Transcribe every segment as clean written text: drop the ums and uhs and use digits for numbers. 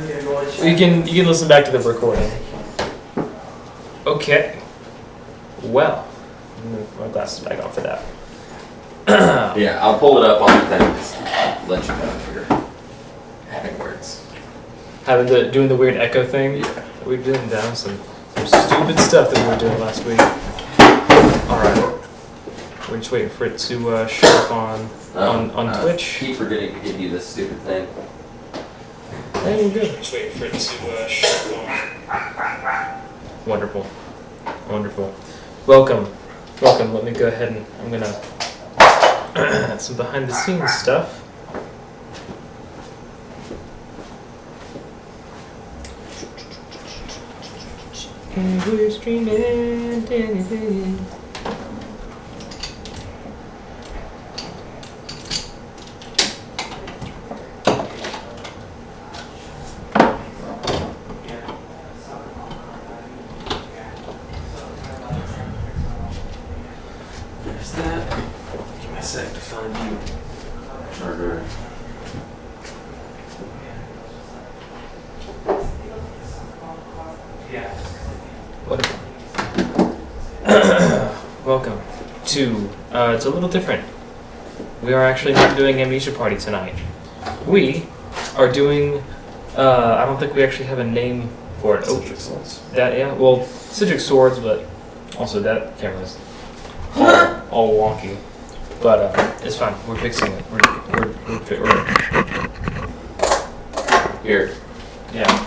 You can listen back to the recording. Okay. Well, I'm gonna put my glasses back on for that. Yeah, I'll pull it up on the thing. Just let you know if you're having words. Doing the weird echo thing. Yeah. We've been down some stupid stuff that we were doing last week. All right. We're just waiting for it to show up on Twitch. I keep forgetting to give you this stupid thing. Hey, we're good. Just waiting for it to show up on. Wonderful. Wonderful. Welcome. Let me go ahead and I'm gonna some behind the scenes stuff. And we're streaming. There's that. Give me a sec to find you. Charger. Welcome to, it's a little different. We are actually not doing Amnesia Party tonight. We are doing, I don't think we actually have a name for it. Cedric Swords. That, yeah, well, Cedric Swords, but also that camera's all wonky. But, it's fine, we're fixing it. We're Here. yeah.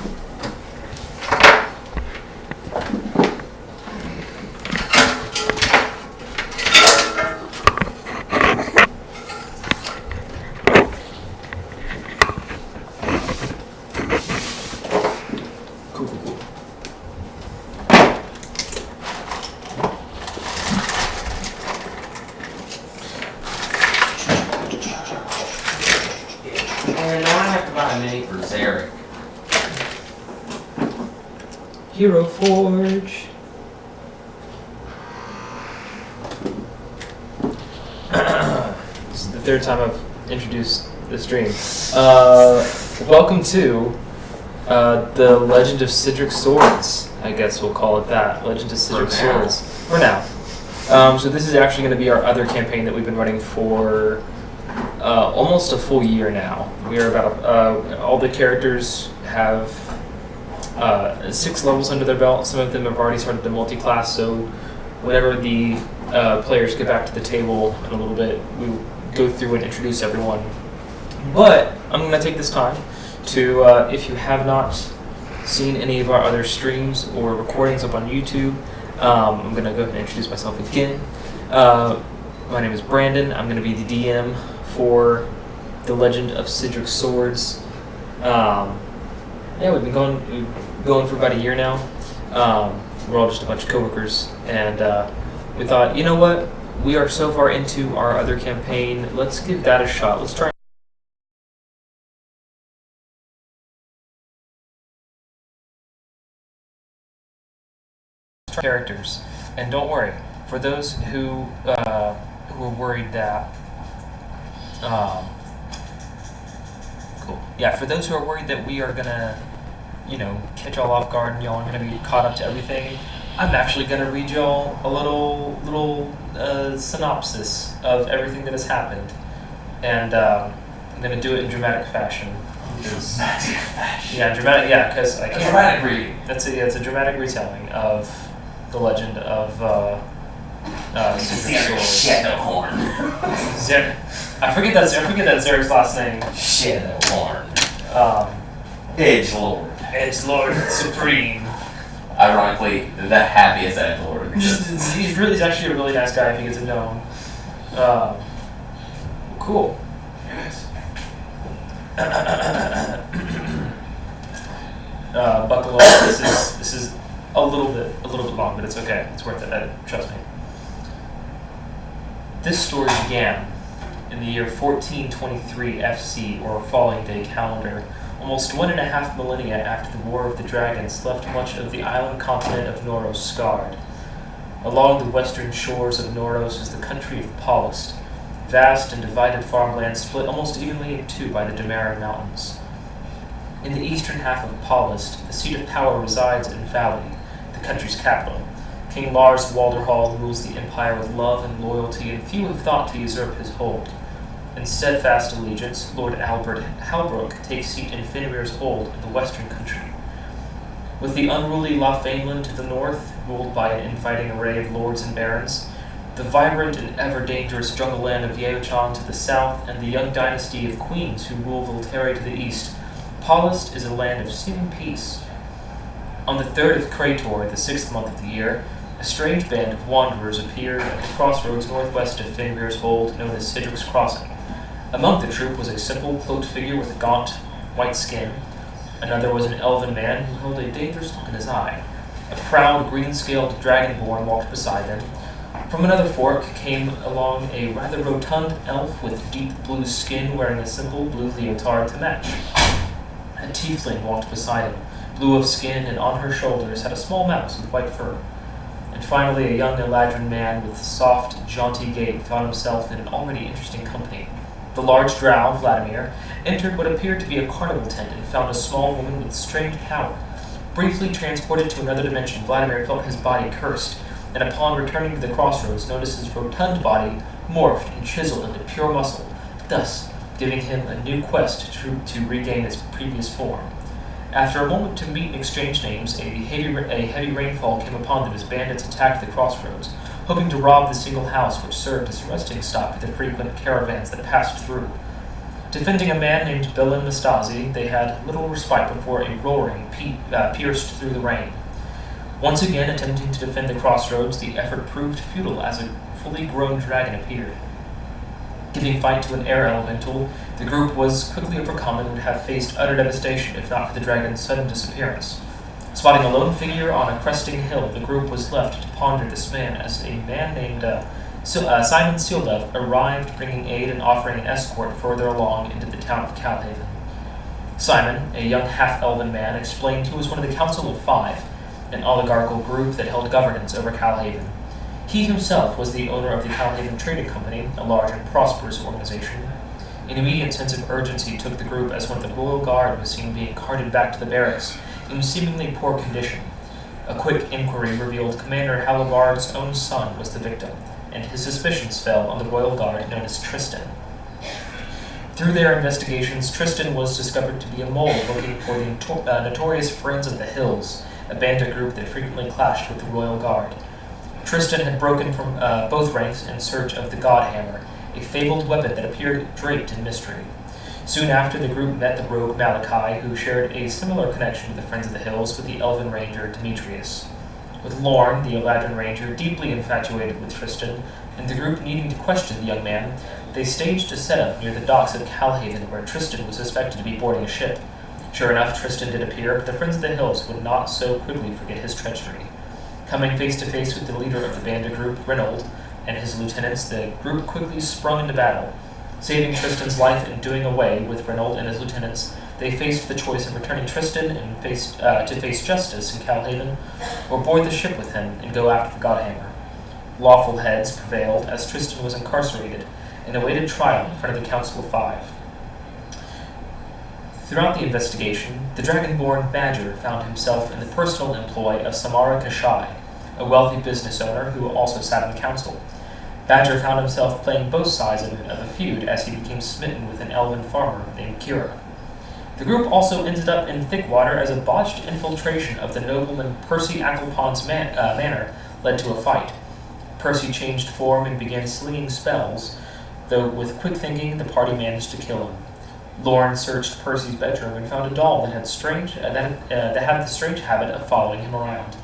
Cool. And now I have to buy a mini for Zarek. Hero Forge. This is the third time I've introduced the stream. Welcome to the Legend of Cedric Swords. I guess we'll call it that. Legend of Cedric Swords. For now. So this is actually going to be our other campaign that we've been running for almost a full year now. We are about all the characters have 6 levels under their belt. Some of them have already started the multi-class, so whenever the players get back to the table in a little bit, we'll go through and introduce everyone. But I'm going to take this time to, if you have not seen any of our other streams or recordings up on YouTube, I'm going to go ahead and introduce myself again. My name is Brandon. I'm going to be the DM for The Legend of Cedric Swords. Yeah, we've been going for about a year now. We're all just a bunch of coworkers, and we thought, you know what? We are so far into our other campaign. Let's give that a shot. Let's try characters. And don't worry, for those who are worried that cool. Yeah, for those who are worried that we are gonna, catch y'all off guard and y'all are gonna be caught up to everything, I'm actually gonna read y'all a little synopsis of everything that has happened, and I'm gonna do it in dramatic fashion. Dramatic fashion. Yeah, dramatic. Yeah, because I can't. Dramatic reading. That's it. Yeah, it's a dramatic retelling of the legend of Cedric Swords. Shadowhorn. I forget that Zarek's last name. Shadowhorn. Edgelord Supreme. Ironically, the happiest Edgelord. He's actually a really nice guy if you get to know him. Cool. Yes. Buckle up. This is a little bit long, but it's okay. It's worth it. Trust me. This story began in the year 1423 FC, or Falling Day calendar, almost 1.5 millennia after the War of the Dragons left much of the island continent of Noros scarred. Along the western shores of Noros is the country of Paulist, vast and divided farmland split almost evenly in two by the Damara Mountains. In the eastern half of Paulist, the seat of power resides in Valley, the country's capital. King Lars Walderhall rules the empire with love and loyalty, and few have thought to usurp his hold. In steadfast allegiance, Lord Albert Halbrook takes seat in Finrir's Hold in the western country. With the unruly Lothainland to the north, ruled by an infighting array of lords and barons, the vibrant and ever-dangerous jungle land of Yeochan to the south, and the young dynasty of queens who rule Volterra to the east, Paulist is a land of seeming peace. On the 3rd of Krator, the 6th month of the year, a strange band of wanderers appeared at the crossroads northwest of Finrir's Hold, known as Sidric's Crossing. Among the troop was a simple, cloaked figure with a gaunt, white skin. Another was an elven man who held a dangerous look in his eye. A proud, green-scaled dragonborn walked beside them. From another fork came along a rather rotund elf with deep blue skin wearing a simple blue leotard to match. A tiefling walked beside him, blue of skin, and on her shoulders had a small mouse with white fur. And finally, a young Eladrin man with soft, jaunty gait found himself in an already interesting company. The large drow, Vladimir, entered what appeared to be a carnival tent and found a small woman with strange power. Briefly transported to another dimension, Vladimir felt his body cursed, and upon returning to the crossroads, noticed his rotund body morphed and chiseled into pure muscle, thus giving him a new quest to regain its previous form. After a moment to meet and exchange names, a heavy rainfall came upon them as bandits attacked the crossroads, hoping to rob the single house which served as a resting stop for the frequent caravans that passed through. Defending a man named Bilan Mastasi, they had little respite before a roaring pierced through the rain. Once again attempting to defend the crossroads, the effort proved futile as a fully grown dragon appeared. Giving fight to an air elemental, the group was quickly overcome and would have faced utter devastation if not for the dragon's sudden disappearance. Spotting a lone figure on a cresting hill, the group was left to ponder this man as a man named Simon Sealdev arrived, bringing aid and offering an escort further along into the town of Calhaven. Simon, a young half-elven man, explained he was one of the Council of Five, an oligarchical group that held governance over Calhaven. He himself was the owner of the Calhaven Trading Company, a large and prosperous organization. An immediate sense of urgency took the group as one of the Royal Guard was seen being carted back to the barracks in seemingly poor condition. A quick inquiry revealed Commander Halivard's own son was the victim, and his suspicions fell on the Royal Guard known as Tristan. Through their investigations, Tristan was discovered to be a mole looking for the notorious Friends of the Hills, a bandit group that frequently clashed with the Royal Guard. Tristan had broken from both ranks in search of the Godhammer, a fabled weapon that appeared draped in mystery. Soon after, the group met the rogue Malachi, who shared a similar connection to the Friends of the Hills with the Elven Ranger Demetrius. With Lorn, the Eladrin Ranger, deeply infatuated with Tristan, and the group needing to question the young man, they staged a setup near the docks of Calhaven where Tristan was suspected to be boarding a ship. Sure enough, Tristan did appear, but the Friends of the Hills would not so quickly forget his treachery. Coming face to face with the leader of the bandit group, Reynold, and his lieutenants, the group quickly sprung into battle. Saving Tristan's life and doing away with Reynold and his lieutenants, they faced the choice of returning Tristan and to face justice in Calhaven, or board the ship with him and go after the Godhammer. Lawful heads prevailed as Tristan was incarcerated and awaited trial in front of the Council of Five. Throughout the investigation, the Dragonborn Badger found himself in the personal employ of Samara Kashai, a wealthy business owner who also sat on the council. Badger found himself playing both sides of a feud as he became smitten with an elven farmer named Kira. The group also ended up in Thickwater as a botched infiltration of the nobleman Percy Acklepon's manor led to a fight. Percy changed form and began slinging spells, though with quick thinking the party managed to kill him. Lorn searched Percy's bedroom and found a doll that had the strange habit of following him around.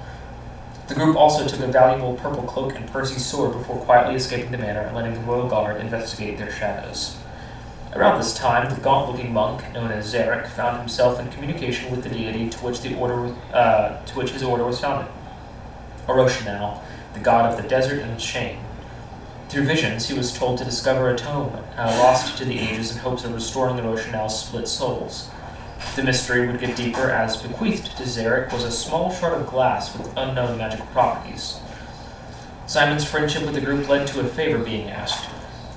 The group also took a valuable purple cloak and Percy's sword before quietly escaping the manor and letting the Royal Guard investigate their shadows. Around this time, the gaunt-looking monk, known as Zarek, found himself in communication with the deity to which his order was founded, Oroshanal, the god of the desert and shame. Through visions, he was told to discover a tome lost to the ages in hopes of restoring Oroshanal's split souls. The mystery would get deeper as bequeathed to Zarek was a small shard of glass with unknown magical properties. Simon's friendship with the group led to a favor being asked.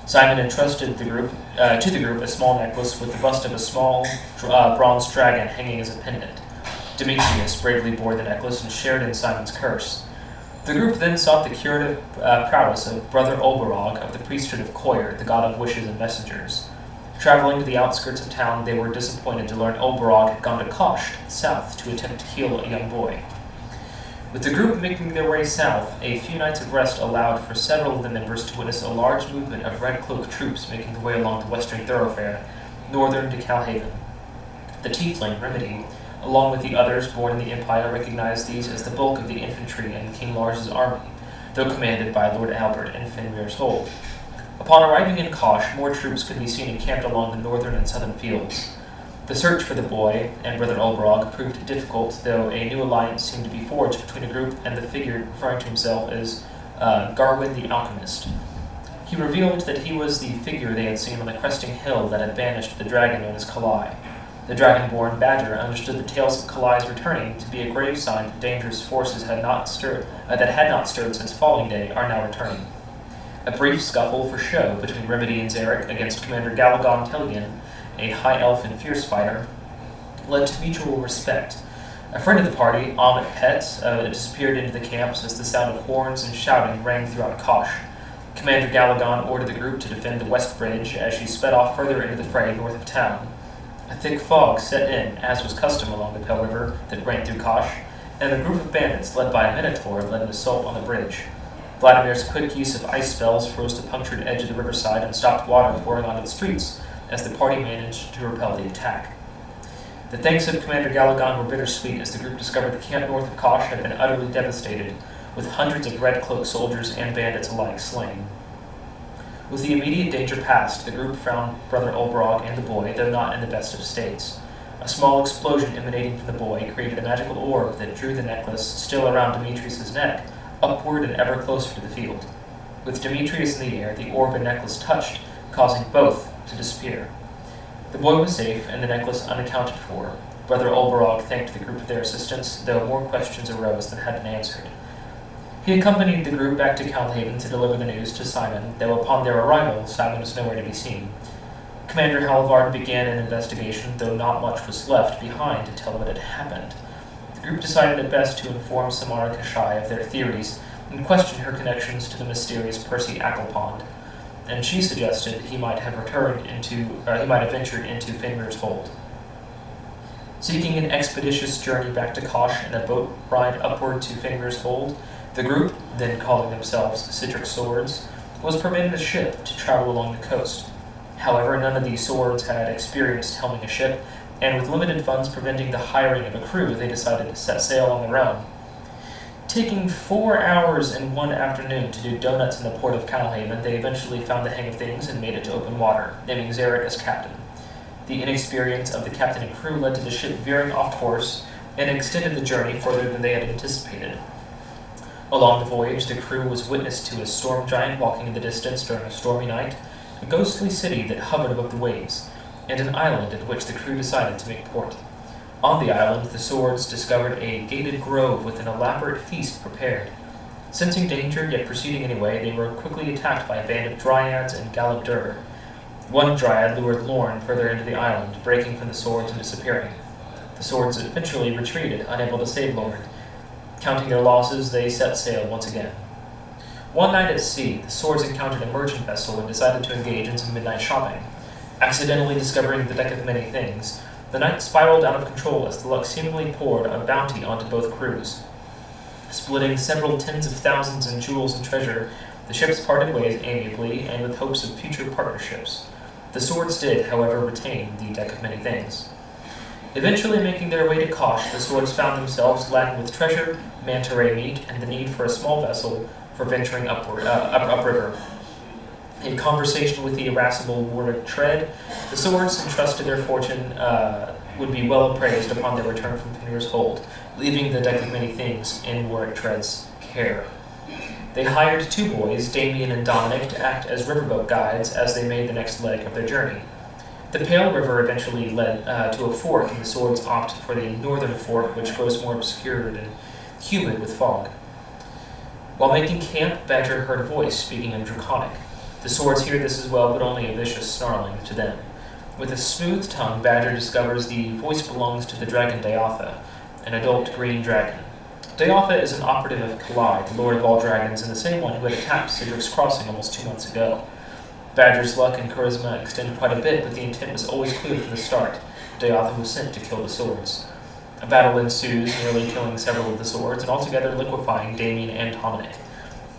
Simon entrusted to the group a small necklace with the bust of a small bronze dragon hanging as a pendant. Demetrius bravely bore the necklace and shared in Simon's curse. The group then sought the curative prowess of Brother Olberog of the priesthood of Coir, the god of wishes and messengers. Traveling to the outskirts of town, they were disappointed to learn Olberog had gone to Kosh, to the south, to attempt to heal a young boy. With the group making their way south, a few nights of rest allowed for several of the members to witness a large movement of Red Cloak troops making their way along the western thoroughfare, northern to Calhaven. The tiefling, Remedy, along with the others born in the Empire, recognized these as the bulk of the infantry in King Lars' army, though commanded by Lord Albert and Fenrir's Hold. Upon arriving in Kosh, more troops could be seen encamped along the northern and southern fields. The search for the boy and Brother Olberog proved difficult, though a new alliance seemed to be forged between a group and the figure referring to himself as Garwin the Alchemist. He revealed that he was the figure they had seen on the cresting hill that had banished the dragon known as Kalai. The dragon-born Badger understood the tales of Kalai's returning to be a grave sign that dangerous forces that had not stirred since Falling Day are now returning. A brief scuffle for show between Remedy and Zarek against Commander Galagon Telligan, a high elf and fierce fighter, led to mutual respect. A friend of the party, Amit Pet, disappeared into the camps as the sound of horns and shouting rang throughout Kosh. Commander Galagon ordered the group to defend the West Bridge as she sped off further into the fray north of town. A thick fog set in, as was custom along the Pale River that ran through Kosh, and a group of bandits led by a Minotaur led an assault on the bridge. Vladimir's quick use of ice spells froze the punctured edge of the riverside and stopped water pouring onto the streets as the party managed to repel the attack. The thanks of Commander Galagon were bittersweet as the group discovered the camp north of Kosh had been utterly devastated, with hundreds of Red Cloak soldiers and bandits alike slain. With the immediate danger past, the group found Brother Olberog and the boy, though not in the best of states. A small explosion emanating from the boy created a magical orb that drew the necklace, still around Demetrius' neck, upward and ever closer to the field. With Demetrius in the air, the orb and necklace touched, causing both to disappear. The boy was safe, and the necklace unaccounted for. Brother Olberog thanked the group for their assistance, though more questions arose than had been answered. He accompanied the group back to Calhaven to deliver the news to Simon, though upon their arrival, Simon was nowhere to be seen. Commander Halvard began an investigation, though not much was left behind to tell what had happened. The group decided it best to inform Samara Kashai of their theories and question her connections to the mysterious Percy Acklepond, and she suggested he might have ventured into Fenrir's Hold. Seeking an expeditious journey back to Kosh and a boat ride upward to Fenrir's Hold, the group, then calling themselves Citric Swords, was permitted a ship to travel along the coast. However, none of these swords had experience helming a ship, and with limited funds preventing the hiring of a crew, they decided to set sail on their own. Taking 4 hours and 1 afternoon to do donuts in the port of Calhaven, they eventually found the hang of things and made it to open water, naming Zarek as captain. The inexperience of the captain and crew led to the ship veering off course and extended the journey further than they had anticipated. Along the voyage, the crew was witness to a storm giant walking in the distance during a stormy night, a ghostly city that hovered above the waves, and an island at which the crew decided to make port. On the island, the swords discovered a gated grove with an elaborate feast prepared. Sensing danger, yet proceeding anyway, they were quickly attacked by a band of dryads and Galabdur. One dryad lured Lorn further into the island, breaking from the swords and disappearing. The swords eventually retreated, unable to save Lorn. Counting their losses, they set sail once again. One night at sea, the swords encountered a merchant vessel and decided to engage in some midnight shopping. Accidentally discovering the deck of many things, the night spiraled out of control as the luck seemingly poured a bounty onto both crews. Splitting several tens of thousands in jewels and treasure, the ships parted ways amiably and with hopes of future partnerships. The swords did, however, retain the deck of many things. Eventually making their way to Kosh, the swords found themselves laden with treasure, manta ray meat, and the need for a small vessel for venturing upriver. In conversation with the irascible Warwick Tread, the swords entrusted their fortune would be well appraised upon their return from Fenrir's Hold, leaving the deck of many things in Warwick Tread's care. They hired 2 boys, Damien and Dominic, to act as riverboat guides as they made the next leg of their journey. The Pale River eventually led to a fork, and the swords opted for the northern fork, which grows more obscured and humid with fog. While making camp, Badger heard a voice speaking in Draconic. The swords hear this as well, but only a vicious snarling to them. With a smooth tongue, Badger discovers the voice belongs to the dragon Diatha, an adult green dragon. Diatha is an operative of Kalai, the lord of all dragons, and the same one who had attacked Cedric's Crossing almost 2 months ago. Badger's luck and charisma extend quite a bit, but the intent was always clear from the start. Diatha was sent to kill the swords. A battle ensues, nearly killing several of the swords, and altogether liquefying Damien and Dominic.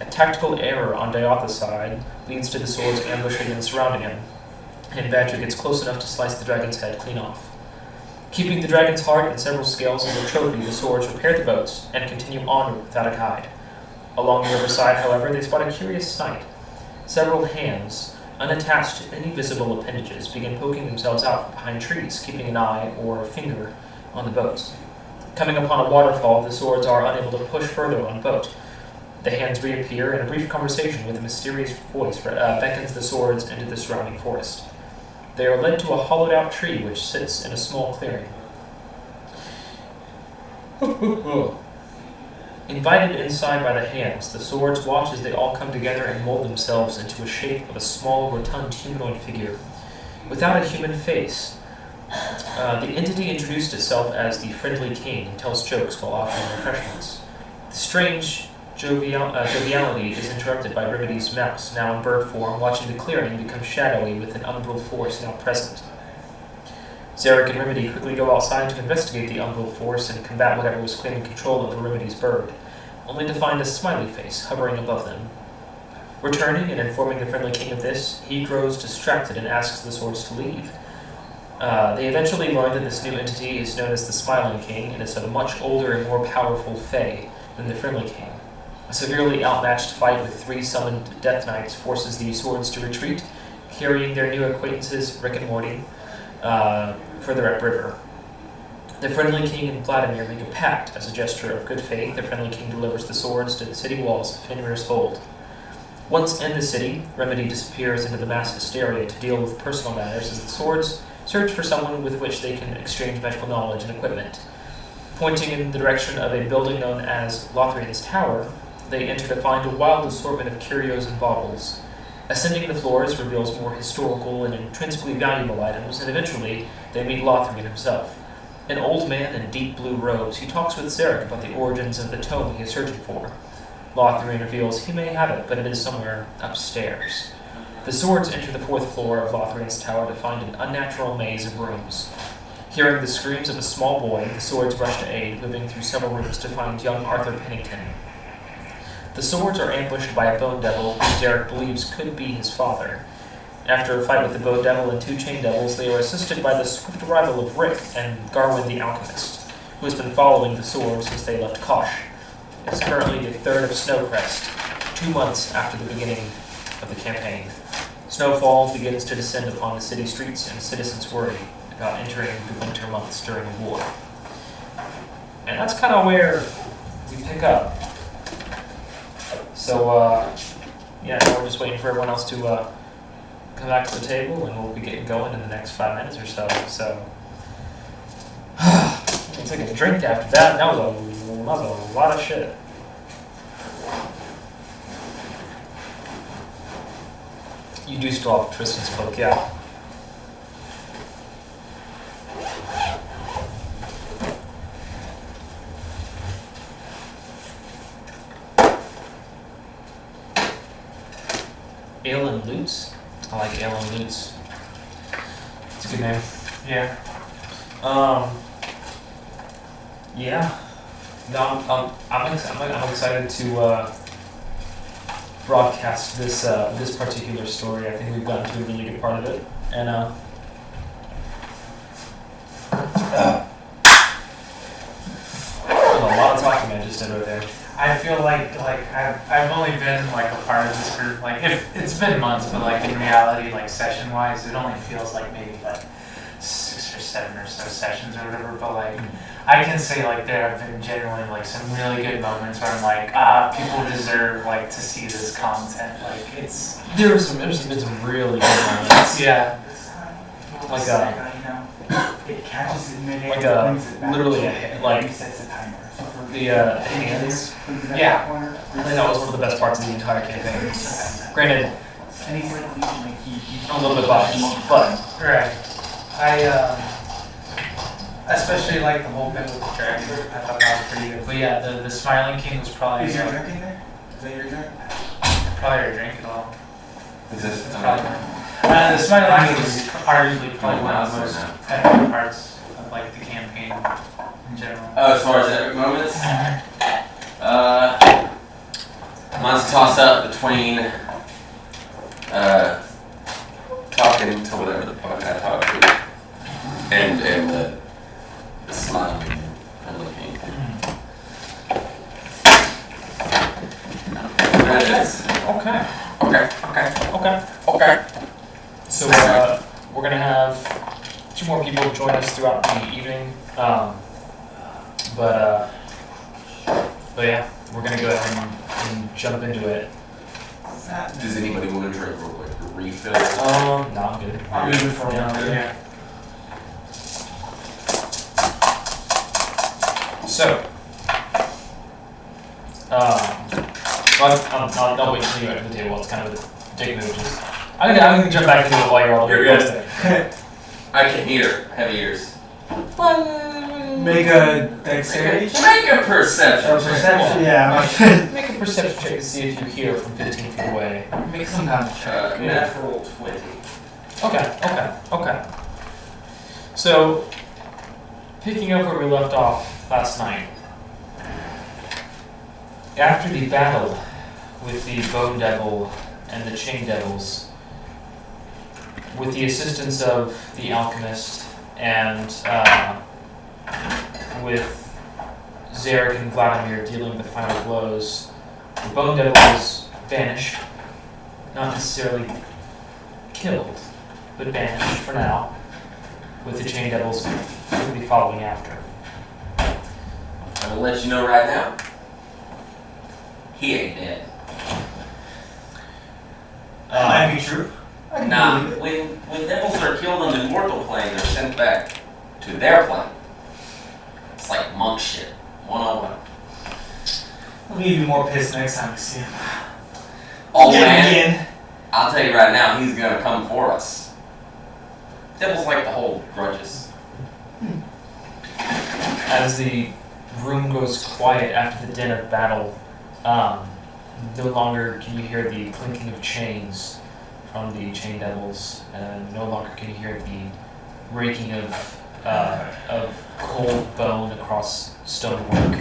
A tactical error on Diatha's side leads to the swords ambushing and surrounding him, and Badger gets close enough to slice the dragon's head clean off. Keeping the dragon's heart and several scales as a trophy, the swords repair the boats and continue onward without a guide. Along the riverside, however, they spot a curious sight. Several hands, unattached to any visible appendages, begin poking themselves out from behind trees, keeping an eye or finger on the boats. Coming upon a waterfall, the swords are unable to push further on boat. The hands reappear, and a brief conversation with a mysterious voice beckons the swords into the surrounding forest. They are led to a hollowed-out tree which sits in a small clearing. Invited inside by the hands, the swords watch as they all come together and mold themselves into a shape of a small, rotund humanoid figure. Without a human face, the entity introduced itself as the Friendly King and tells jokes while offering refreshments. The strange joviality is interrupted by Remedy's mouse, now in bird form, watching the clearing become shadowy with an umbral force now present. Zarek and Remedy quickly go outside to investigate the umbral force and combat whatever was claiming control over Remedy's bird, only to find a smiley face hovering above them. Returning and informing the Friendly King of this, he grows distracted and asks the swords to leave. They eventually learn that this new entity is known as the Smiling King and is a much older and more powerful Fae than the Friendly King. A severely outmatched fight with 3 summoned Death Knights forces the swords to retreat, carrying their new acquaintances, Rick and Morty, further upriver. The Friendly King and Vladimir make a pact as a gesture of good faith. The Friendly King delivers the swords to the city walls of Fenrir's Hold. Once in the city, Remedy disappears into the mass hysteria to deal with personal matters as the swords search for someone with which they can exchange magical knowledge and equipment. Pointing in the direction of a building known as Lothrian's Tower, they enter to find a wild assortment of curios and baubles. Ascending the floors reveals more historical and intrinsically valuable items, and eventually they meet Lothrian himself. An old man in deep blue robes, he talks with Zarek about the origins of the tome he is searching for. Lothrian reveals he may have it, but it is somewhere upstairs. The swords enter the 4th floor of Lothrian's Tower to find an unnatural maze of rooms. Hearing the screams of a small boy, the swords rush to aid, moving through several rooms to find young Arthur Pennington. The swords are ambushed by a bone devil who Zarek believes could be his father. After a fight with the bone devil and 2 chain devils, they are assisted by the swift arrival of Rick and Garwin the Alchemist, who has been following the swords since they left Kosh. It is currently the 3rd of Snowcrest, 2 months after the beginning of the campaign. Snowfall begins to descend upon the city streets, and citizens worry about entering the winter months during a war. And that's kind of where we pick up. So, now we're just waiting for everyone else to come back to the table, and we'll be getting going in the next 5 minutes or so. So, I'll take a drink after that. That was a lot of shit. You do still have Tristan's cloak, yeah. Ale and Lutz. I like Ale and Lutz. It's a good name. Yeah. Yeah. No, I'm excited to broadcast this particular story. I think we've gotten to a really good part of it, and a lot of talking I just did right there. I feel like I've only been like a part of this group, like if it's been months, but like in reality, like session wise, it only feels like maybe like 6 or 7 or so sessions or whatever. But like I can say like there have been generally like some really good moments where I'm like, people deserve like to see this content. Like it's There's been some really good moments. yeah. Like it catches it mid-air, like brings it back, literally like resets the timer. So for the hands. for the next Yeah. corner, I think that was one of the best parts of the entire campaign. Granted, Any sort of legion, like I'm a little bit biased, but Right. I especially like the whole bit with the dragon. I thought that was pretty good. But yeah, the Smiling King was probably is your drink in there? Is that your drink? probably a drink at all. Is this? It's probably the Smiling King is arguably probably one of the most epic parts of like the campaign in general. As far as epic moments, mine's a toss up between talking to whatever the fuck I talk to and the smiling and looking. That is. okay. Okay. So we're gonna have 2 more people join us throughout the evening. But yeah, we're gonna go ahead and jump into it. Does anybody want to drink real quick? Refill? No, I'm good. I'm good for Yeah, one. yeah. So, I'll wait till you get to the table. It's kind of a dick move. Just, I'm gonna jump back into it while you're all You're doing good. this I can hear. Heavy ears. thing. Make a dexterity check? Make a perception. Or perception? Yeah. Make a perception check to see if you hear from 15 feet away. Make some kind of check. Natural 20. Okay. So, picking up where we left off last night. After the battle with the Bone Devil and the Chain Devils, with the assistance of the Alchemist and with Zarek and Vladimir dealing the final blows, the Bone Devil was banished, not necessarily killed, but banished for now, with the Chain Devils quickly following after. I'm gonna let you know right now. He ain't dead. That might be true. I can Nah, believe it. when devils are killed on the mortal plane, they're sent back to their plane. It's like monk shit. 101. I'll be even more pissed next time we see him. Oh Yeah, man, again. I'll tell you right now, he's gonna come for us. Devils like to hold grudges. As the room goes quiet after the din of battle, no longer can you hear the clinking of chains from the Chain Devils, and no longer can you hear the raking of cold bone across stonework.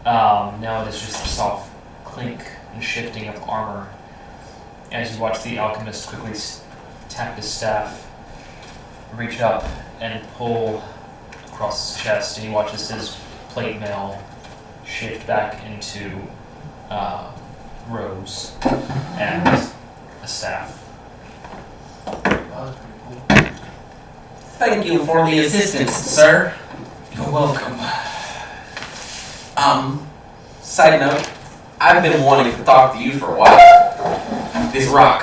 Now it is just a soft clink and shifting of armor as you watch the alchemist quickly tap his staff, reach up and pull across his chest, and he watches his plate mail shift back into rows and a staff. Thank you for the assistance, sir. You're welcome. Side note, I've been wanting to talk to you for a while. This rock.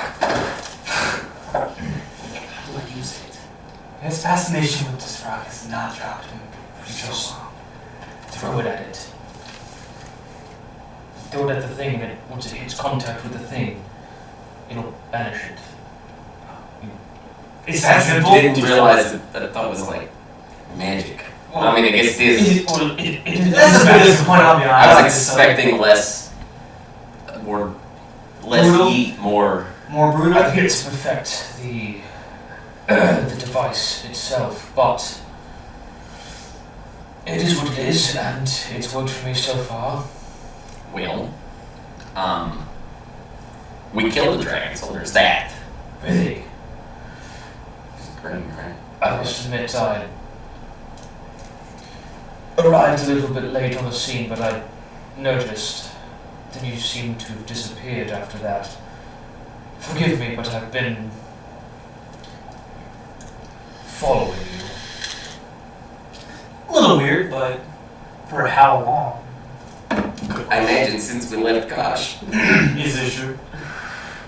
How do I use it? His fascination with this rock has not dropped him for so Just long. throw it at it. Throw it at the thing, and once it hits contact with the thing, it'll banish it. It's that simple? Didn't realize that I thought it was like magic. I mean, I guess it is. That's a bit disappointing, I'll be honest. I was expecting less Brutal? heat, more. More brutal? I think it's to perfect the device itself, but it is what it is, and it's worked for me so far. Well, we killed the dragon, so there's that. Really, It's great, right? I must admit I arrived a little bit late on the scene, but I noticed that you seem to have disappeared after that. Forgive me, but I've been following you. A little weird, but for how long? I imagine since we left Kosh. Is this true?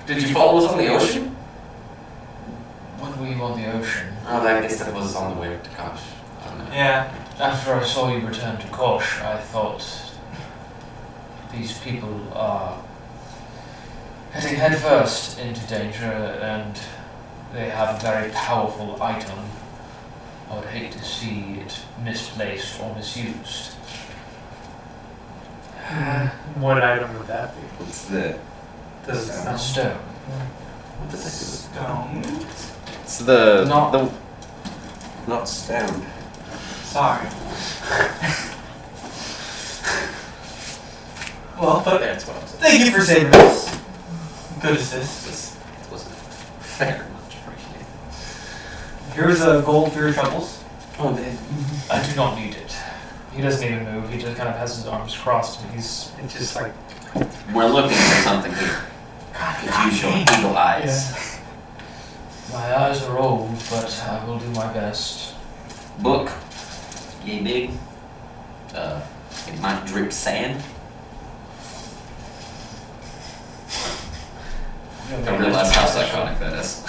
Did you follow us on the ocean? When were you on the ocean? Oh, I guess that was on the way to Kosh. I don't know. Yeah. After I saw you return to Kosh, I thought these people are heading headfirst into danger, and they have a very powerful item. I would hate to see it misplaced or misused. What item would that be? What's the Does it A sound stone. what the heck is it? Stone. It's the Not- the not stone. Sorry. Well, but That's what I was thank you for saving us. Good assist. This wasn't very much appreciated. Here's a gold for your troubles. Oh man. I do not need it. He doesn't even move. He just kind of has his arms crossed, and he's it's just like We're looking for something here. Could use your eagle eyes. my eyes are old, but I will do my best. Book. Yay big. It might drip sand. I realize how psychotic that is.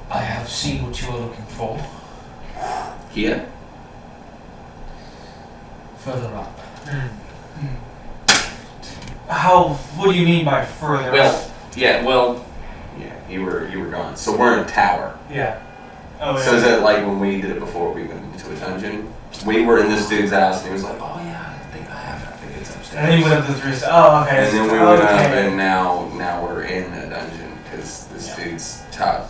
I have seen what you are looking for. Here? Further up. How? What do you mean by further? Yeah, you were gone. So we're in a tower. yeah. Oh, So is it like when we did it before we went into a dungeon? We were in this dude's house and he was like, oh yeah, I think I have it. I think it's upstairs. And then you went up the 3 steps. Oh, okay. And then we went up Okay. and now we're in a dungeon because this dude's top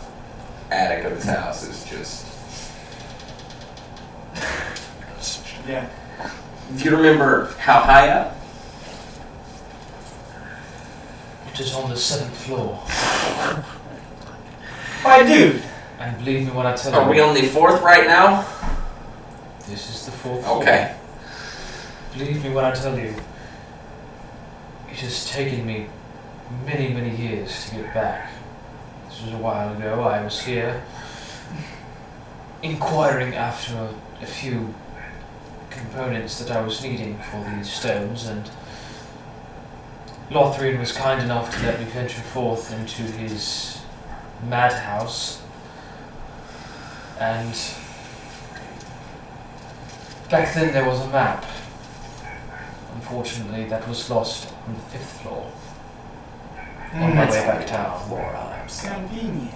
attic of his house is just... Yeah. Do you remember how high up? It is on the 7th floor. My dude. And believe me when I tell Are we you, on the 4th right now? this is the 4th floor. Okay. Believe me when I tell you, it has taken me many, many years to get back. This was a while ago. I was here inquiring after a few components that I was needing for these stones, and Lothrian was kind enough to let me venture forth into his madhouse, and back then there was a map. Unfortunately, that was lost on the 5th floor on my way back down. Convenient.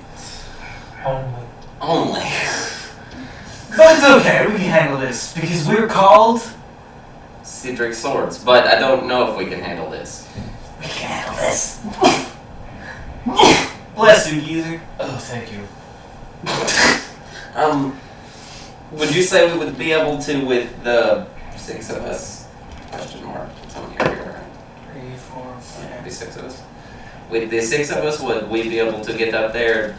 Only. But it's okay. We can handle this because we're called. Cedric Swords, but I don't know if we can handle this. We can handle this. Bless you, geezer. Oh, thank you. Would you say we would be able to with the 6 of us? Question mark. It's on here. 3, 4, Yeah, the 6 of us. With the 6 of us, would we be able to get up there?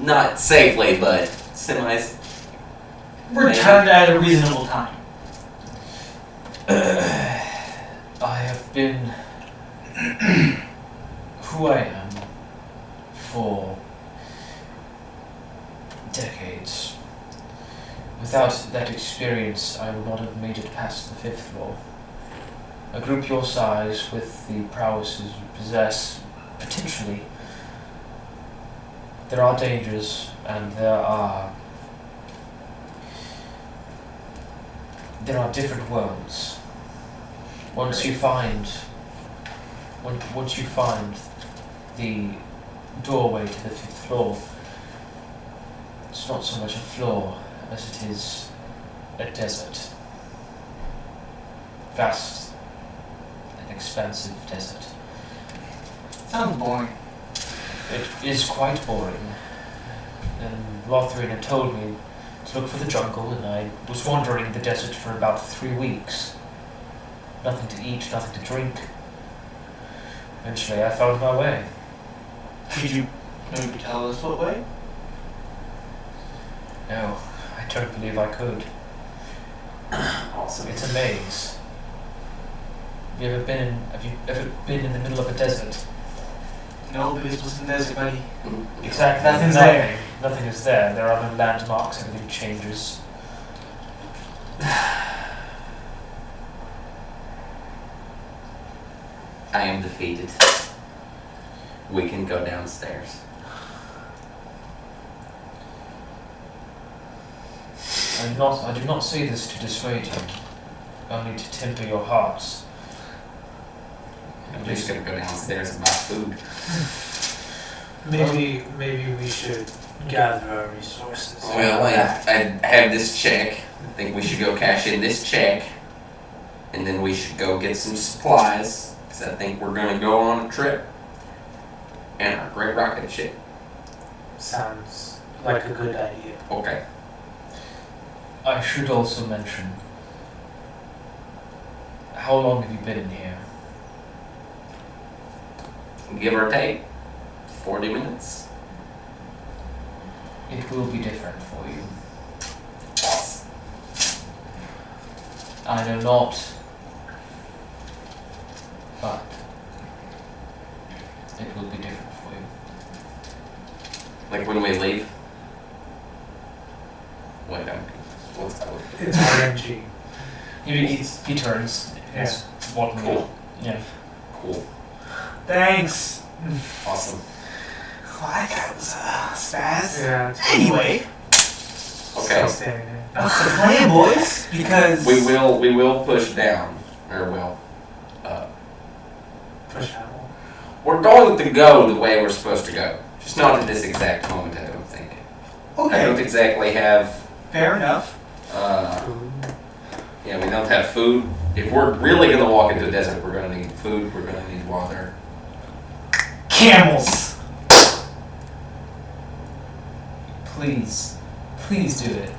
Not safely, but semis. Returned at a reasonable time. I have been who I am for decades. Without that experience, I would not have made it past the 5th floor. A group your size, with the prowesses you possess, potentially, there are dangers, and there are different worlds. Once you find the doorway to the 5th floor, it's not so much a floor as it is a desert. Vast and expansive desert. Sounds boring. It is quite boring. And Lothrian had told me to look for the jungle, and I was wandering in the desert for about 3 weeks. Nothing to eat, nothing to drink. Eventually I found my way. Could you maybe tell us what way? No, I don't believe I could. Awesome. It's a maze. Have you ever been in the middle of a desert? No, because it was in the desert, buddy. Exactly. Nothing's there. Nothing is there. There are no landmarks, everything changes. I am defeated. We can go downstairs. I do not say this to dissuade you. only to temper your hearts. I'm just gonna go downstairs and buy food. Maybe we should gather our resources. Well, I have this check. I think we should go cash in this check. And then we should go get some supplies. Because I think we're gonna go on a trip. And our great rocket ship. Sounds like a good idea. Okay. I should also mention, how long have you been in here? Give or take 40 minutes. It will be different for you. I know not, but it will be different for you. Like when we leave. Wait, what's that? It's RNG. He turns. Yeah. He's walking Cool. out. Yeah. Cool. Thanks. Awesome. Well, that guy was spaz. Yeah. Anyway, Okay. Still standing there. what's the plan, boys? Because We will push down. Or we'll Push out. we're going to go the way we're supposed to go. Just not at this exact moment, I don't think. I don't okay, exactly have fair enough. yeah, we don't have food. If we're really gonna walk into the desert, we're gonna need food, we're gonna need water. Camels. Please do it.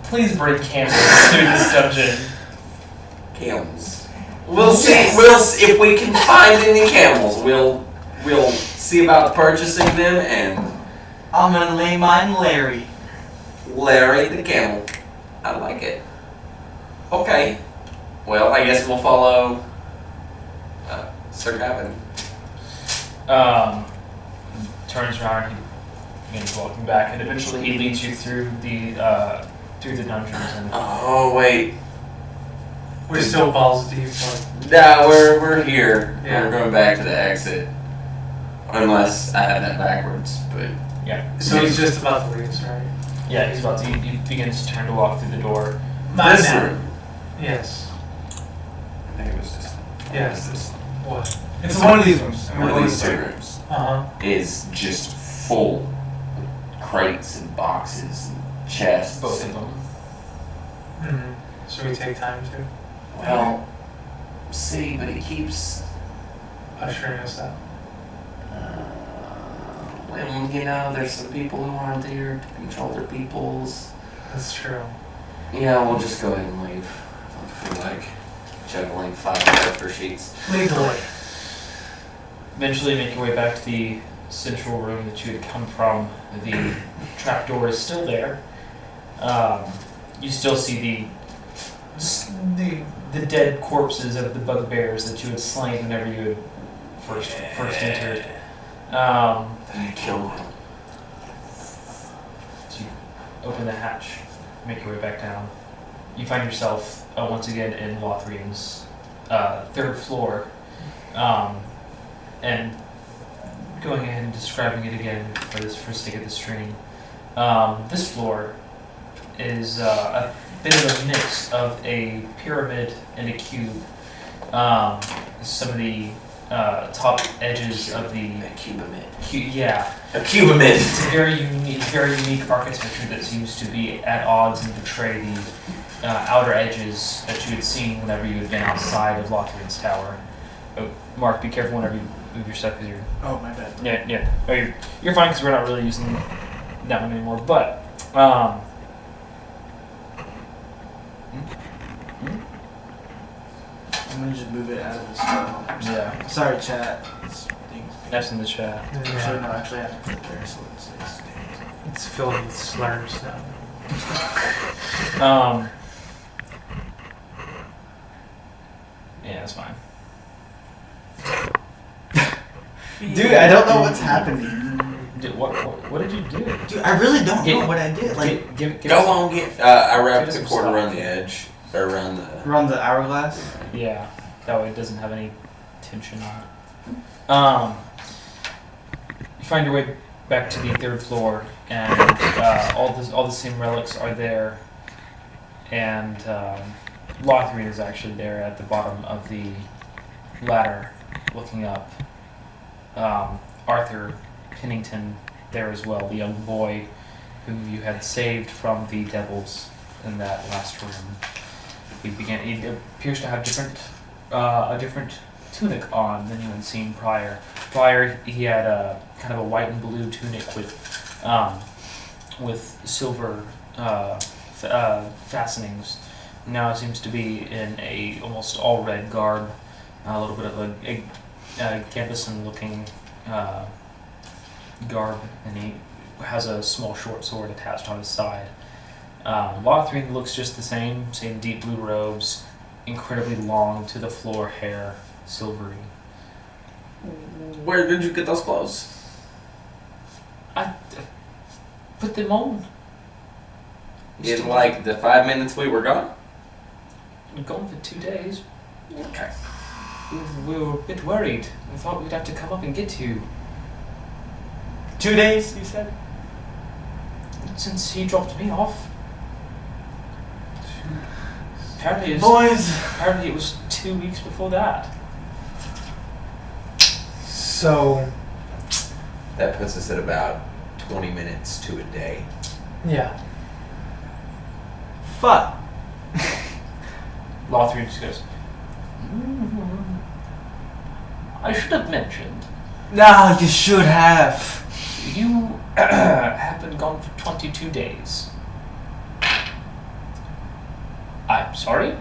Please bring camels through this dungeon. Camels. We'll see. We'll see if we can find any camels. We'll see about purchasing them and I'm gonna lay mine Larry. Larry the camel. I like it. Okay. Well, I guess we'll follow Sir Gavin. Turns around, he begins walking back, and eventually he leads you through the dungeons. And Oh wait. We're still balls deep. Like, Nah, we're here. Yeah. We're going back to the exit. Unless I had that backwards, but so he's just about to leave us, right? yeah, he's about to. He begins to turn to walk through the door. Not this now. room. Yes. I think it was just Yes. What? It's one of these rooms. one of these two rooms Uh huh. is just full of crates and boxes and chests. Both of them. Mm-hmm. Should we take time to Well, see, but it keeps. ushering us out? Well, you know, there's some people who aren't there to control their peoples. That's true. Yeah, we'll just go ahead and leave. I don't feel like juggling 5 character sheets. Lead the way. Eventually, make your way back to the central room that you had come from. The trapdoor is still there. You still see the dead corpses of the bugbears that you had slain whenever you had first entered. I killed him. So you open the hatch, make your way back down. You find yourself once again in Lothrian's 3rd floor. And going ahead and describing it again for the sake of the stream. This floor is a bit of a mix of a pyramid and a cube. Some of the top edges of the A cubamid. yeah. A cubamid! It's a very unique architecture that seems to be at odds and betray the outer edges that you had seen whenever you had been outside of Lothrian's tower. Oh, Mark, be careful whenever you move your stuff because you're. Oh, my bad. Yeah. Oh, you're fine because we're not really using that one anymore. But I'm gonna just move it out of the spell. yeah, Sorry, chat. This thing's that's in the chat. Actually, no, actually, I have to put it there so it stays. It's filled with slurs now. Yeah, that's fine. Dude, I don't know what's happening. What did you do? Dude, I really don't Get- know what I did. Like, Give Go us- on, get. I wrapped Give us the some cord stuff. around the edge. Or around the. run the hourglass. Yeah, that way it doesn't have any tension on it. You find your way back to the 3rd floor, and all the same relics are there, and Lothrian is actually there at the bottom of the ladder, looking up. Arthur Pennington there as well, the young boy whom you had saved from the devils in that last room. He appears to have a different tunic on than you had seen prior. Prior, he had a kind of a white and blue tunic with silver fastenings. Now it seems to be in a almost all red garb, a little bit of a gambeson-looking garb, and he has a small short sword attached on his side. Lothrian looks just the same deep blue robes, incredibly long to the floor hair, silvery. Where did you get those clothes? I put them on. In like the 5 minutes we were gone? We're gone for 2 days. Okay. We were a bit worried. We thought we'd have to come up and get you. 2 days, you said? Since he dropped me off. Apparently it was 2 weeks before that. So, That puts us at about 20 minutes to a day. yeah. Fuck. Lothrian just goes, I should have mentioned, No, you should have. you have been gone for 22 days. I'm sorry?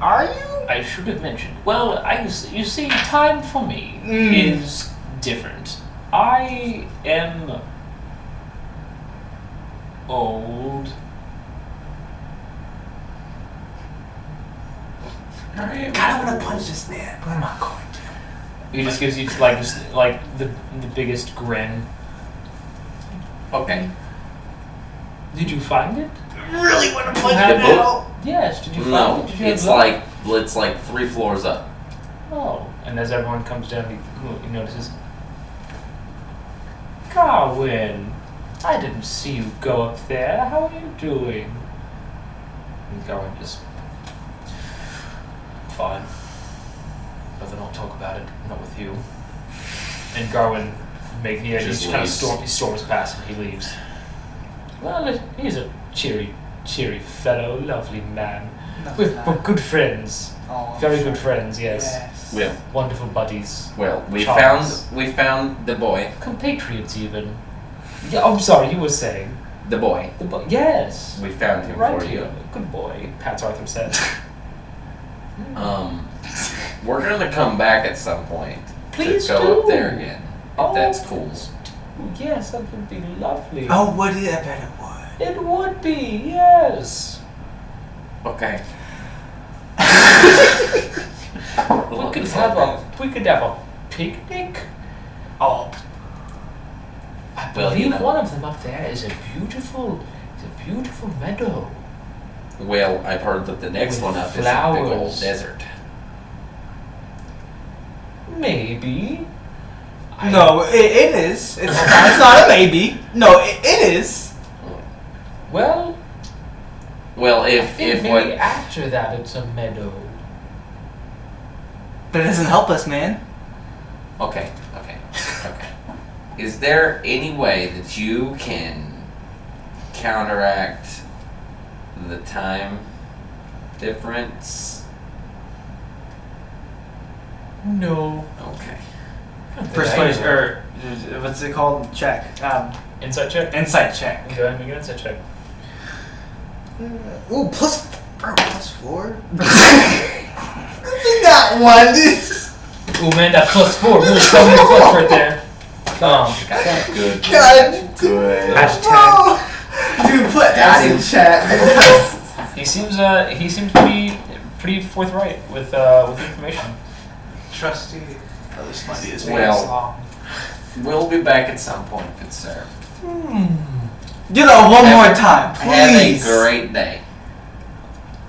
Are you? I should have mentioned. Well, you see, time for me is different. I am old. God, I want to punch this man, but I'm not going to. He just gives you the biggest grin. Okay. Did you find it? Really want to punch The him book? now? Yes. Did you find No, it? Did you have it's like 3 floors up. Oh, and as everyone comes down, he notices. Carwin, I didn't see you go up there. How are you doing? And Carwin just fine. But they don't talk about it. Not with you. And Garwin Just kind of leaves. storms past and he leaves. Well, he's a cheery fellow, lovely man. We're good friends. Oh, Very good friends, yes. Yes. Well, Wonderful buddies. we Charles. found the boy. Compatriots, even. Yeah, I'm sorry, you were saying. The boy. Yes. We found him Right for you. here. Good boy, Pats Arthur said. We're gonna come back at some point. Please to go do. up there again. If that's cool. Yes, that would be lovely. Oh, would it? I bet it would. It would be, yes. Okay. We could have a picnic. Oh, I Well, believe you know. one of them up there is a beautiful meadow. Well, I've heard that the next With one up is a big old flowers. desert. Maybe. no, it is. It's not a maybe. No, it is. Well, Well, I if think maybe what after that it's a meadow. But it doesn't help us, man. okay. Is there any way that you can counteract the time difference? No. Okay. Persuasion, or what's it called? Check. Insight check. Insight check. Go ahead and make an insight check. Ooh, plus 4. Not one. Oh man, that +4 really showed me the clutch right there. Good. God. Good. No. Dude, put that in chat. He seems to be pretty forthright with information. Trusty. That was funny as Well, we'll be back at some point, good sir. You know, one more time, Have a please. great day.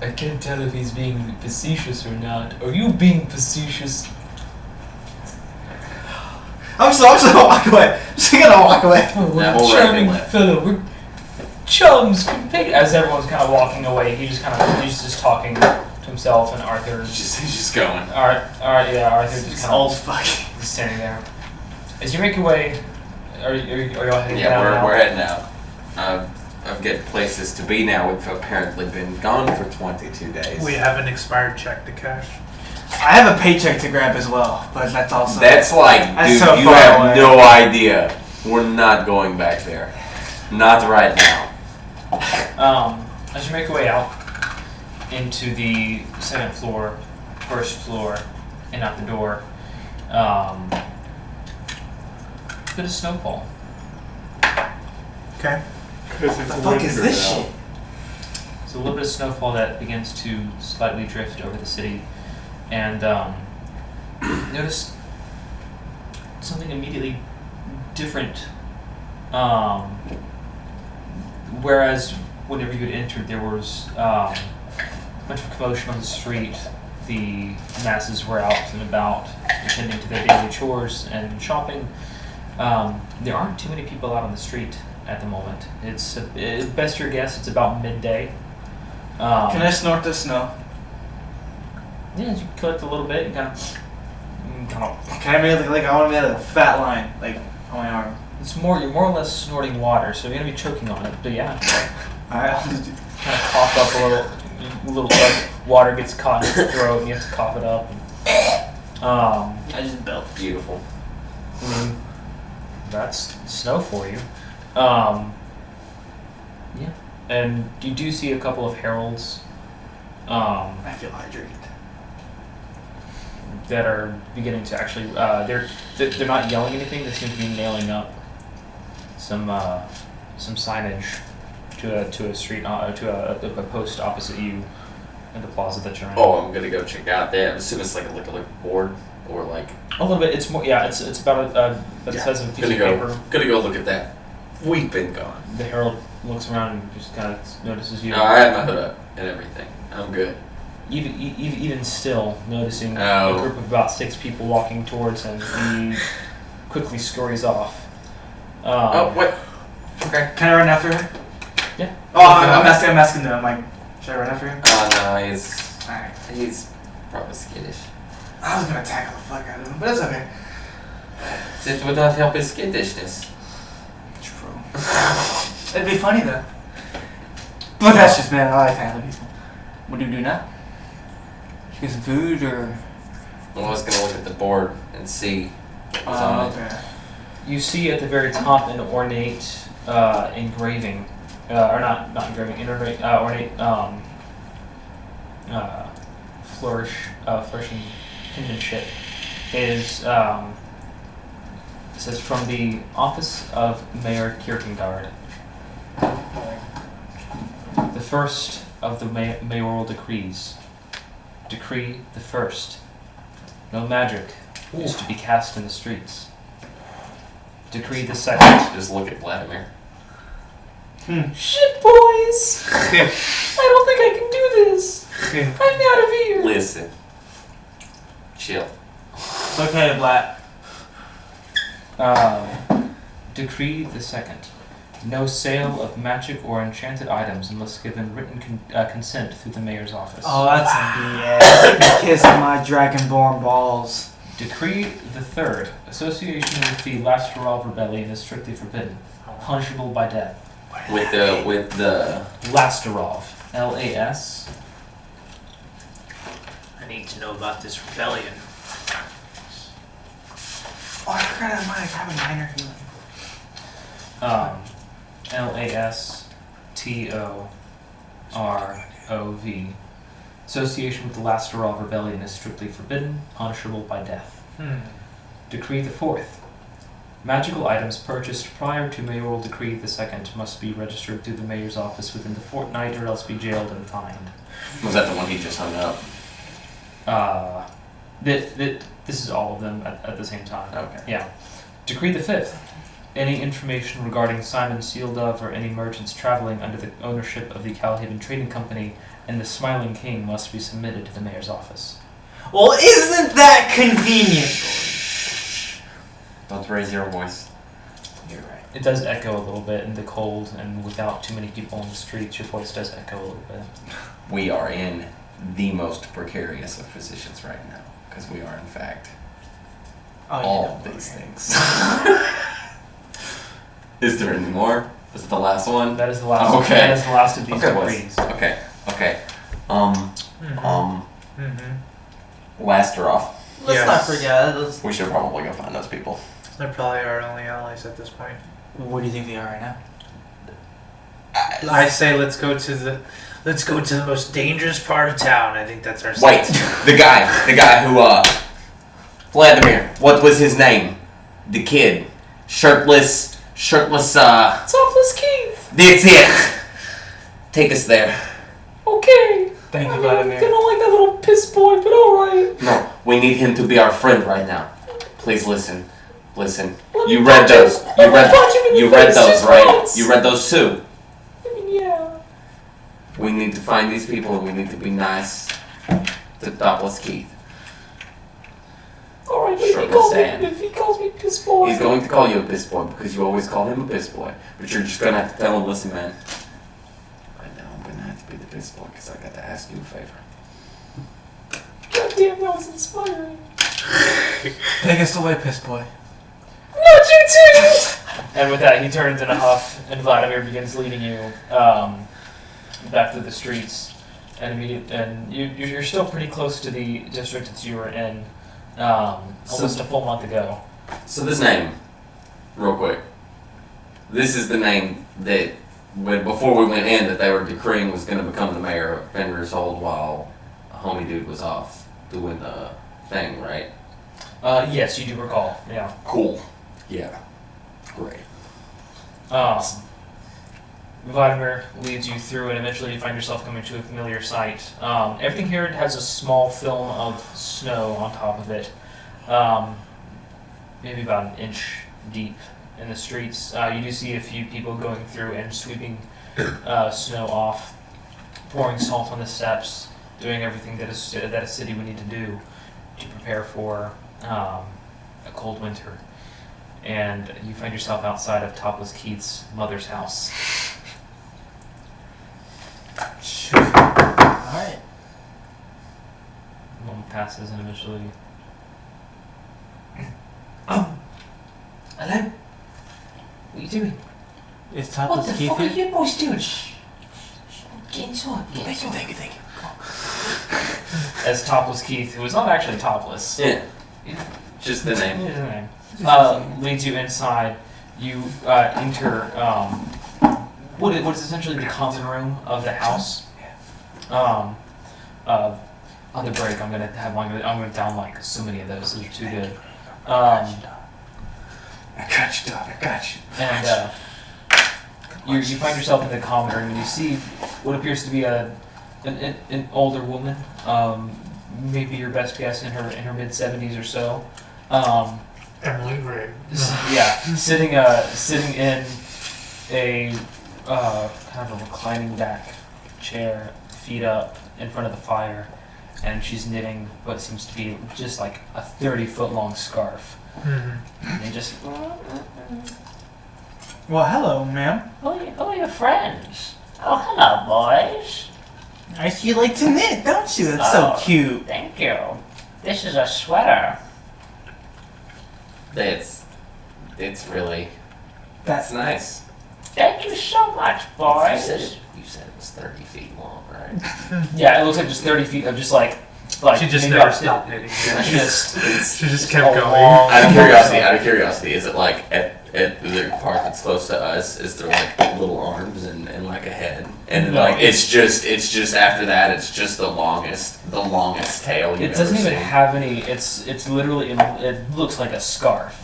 I can't tell if he's being facetious or not. Are you being facetious? I'm just gonna walk away. Just gonna walk away. Oh, what Now a we'll charming wrap it. fellow. chums, as everyone's kind of walking away, he's just talking to himself, and Arthur. He's just going. Arthur just It's kind old of fucking. just standing there. As you make your way, are y'all heading Yeah, down now? we're heading out. I've got places to be now. We've apparently been gone for 22 days. We have an expired check to cash. I have a paycheck to grab as well, but that's also. That's like, That's dude, so you far have away. no idea. We're not going back there. Not right now. As you make your way out into the second floor, first floor, and out the door, bit of snowfall. Okay. What the fuck is this shit? So a little bit of snowfall that begins to slightly drift over the city, and notice something immediately different. Whereas whenever you had entered, there was a bunch of commotion on the street. The masses were out and about, attending to their daily chores and shopping. There aren't too many people out on the street at the moment. It's best your guess. It's about midday. Can I snort the snow? Yeah, you collect a little bit and kind of. Can I make like I want to make like a fat line like on my arm? You're more or less snorting water, so you're gonna be choking on it. But yeah, Alright, I'll just do. kind of cough up a little like water gets caught in your throat and you have to cough it up. I just belt. Beautiful. I mean, that's snow for you. Yeah, and you do see a couple of heralds. I feel hydrated. That are beginning to actually they're not yelling anything. They seem to be nailing up some signage to a street to a post opposite you in the plaza that you're in. Oh, I'm gonna go check out that. I'm assuming it's like a board or like. A little bit. It's more. Yeah. It's about the size of a piece of paper. Gonna go look at that. We've been gone. The herald looks around and just kind of notices you. No, I have my hood up and everything. I'm good. Even still, noticing Oh. a group of about 6 people walking towards him, he quickly scurries off. Oh, wait. Okay. Can I run after her? Yeah. Oh, I'm asking them. I'm like, should I run after him? No, Alright. he's probably skittish. I was gonna tackle the fuck out of him, but it's okay. It would not help his skittishness. True. It'd be funny though. But that's just man. I like tackling people. What do you do now? Get some food or? Well, I was gonna look at the board and see what was on it. Okay. You see at the very top an ornate engraving, or not engraving, ornate flourishing penmanship. It is it says from the office of Mayor Kierkegaard. The first of the mayoral decrees. Decree the first. No magic is to be cast in the streets. Decree the second. Just look at Vladimir. Shit, boys! I don't think I can do this. I'm out of here. Listen. Chill. It's okay, Black. Decree the second. No sale of magic or enchanted items unless given written consent through the mayor's office. Oh, that's BS. Kissing my dragonborn balls. Decree the third. Association with the Lastarov rebellion is strictly forbidden, punishable by death. With the Lastarov. L-A-S. I need to know about this rebellion. Oh, I forgot I might have a minor healing. Lastrov. Association with the Lastarov rebellion is strictly forbidden, punishable by death. Decree the fourth. Magical items purchased prior to mayoral decree the second must be registered through the mayor's office within the fortnight or else be jailed and fined. Was that the one he just hung up? This is all of them at the same time. Okay. Yeah. Decree the fifth. Any information regarding Simon Sealdove or any merchants traveling under the ownership of the Calhaven Trading Company and the Smiling King must be submitted to the mayor's office. Well, isn't that convenient? Don't raise your voice. You're right. it does echo a little bit in the cold, and without too many people on the streets, your voice does echo a little bit. We are in the most precarious of positions right now, because we are in fact all of these things. Is there any more? Is it the last one? That is the last. Okay. That is the last of these Okay, boys. decrees. Okay. Mm-hmm. Last off. Let's Yes. not forget. Let's, We should probably go find those people. They're probably our only allies at this point. what do you think they are right now? I say let's go to the most dangerous part of town. I think that's our. Wait, the guy who Vladimir. What was his name? The kid, shirtless. Topless Keith. That's it. Take us there. Okay. Thank you, I Vladimir. don't like that little piss boy, but all right. No, we need him to be our friend right now. Please listen. Listen. Let me You read punch him. those. Let me punch him in the You read face those, just right? once. You read those too. I mean, yeah. We need to find these people and we need to be nice to Topless Keith. All right, but Shirtless Dan. if he calls me piss boy. He's going to call you a piss boy because you always call him a piss boy. But you're just going to have to tell him, listen, man. Right now I'm going to have to be the piss boy because I got to ask you a favor. God damn, that was inspiring. Take us away, piss boy. Not you too! And with that, he turns in a huff, and Vladimir begins leading you back through the streets. And you're still pretty close to the district that you were in almost a full month ago. So this name, real quick. This is the name that, before we went in, that they were decreeing was going to become the mayor of Fenrir's Hold while Homie Dude was off doing the thing, right? Yes, you do recall. Yeah. Cool. Yeah. Great. Vladimir leads you through, and eventually you find yourself coming to a familiar sight. Everything here has a small film of snow on top of it, maybe about an inch deep in the streets. You do see a few people going through and sweeping snow off, pouring salt on the steps, doing everything that a city would need to do to prepare for a cold winter. And you find yourself outside of Topless Keith's mother's house. Alright. A moment passes and eventually... Hello? What are you doing? Is What Topless the Keith fuck are here? you boys doing? Shh. Get inside. Get inside. Thank you. As Topless Keith, who is not actually topless, Yeah. Just the name. his name, leads you inside. You enter what is essentially the common room of the house. On the break, I'm gonna down like so many of those. Those are too good. I got you, dog. I got you. And you find yourself in the common room, and you see what appears to be an older woman, maybe your best guess in her mid-70s or so. Emily Gray. Yeah, sitting in a kind of a reclining back chair, feet up in front of the fire, and she's knitting what seems to be just like a 30-foot long scarf. Mm-hmm. And they just, Well, hello, ma'am. Who are your friends? Oh, hello, boys. I see you like to knit, don't you? That's so Oh. cute. Thank you. This is a sweater. It's really, That's that's nice. Thank you so much, You boys. said it was 30 feet long, right? yeah, it looks like just 30 feet of just like She just maybe never up to- stopped knitting. Yeah. Just, She just kept a going. long- Out of curiosity, is it like at the part that's close to us? Is there like little arms and like a head? And then, No, like it's just after that, it's just the longest tail you've It doesn't ever even seen. have any. It's literally. It looks like a scarf.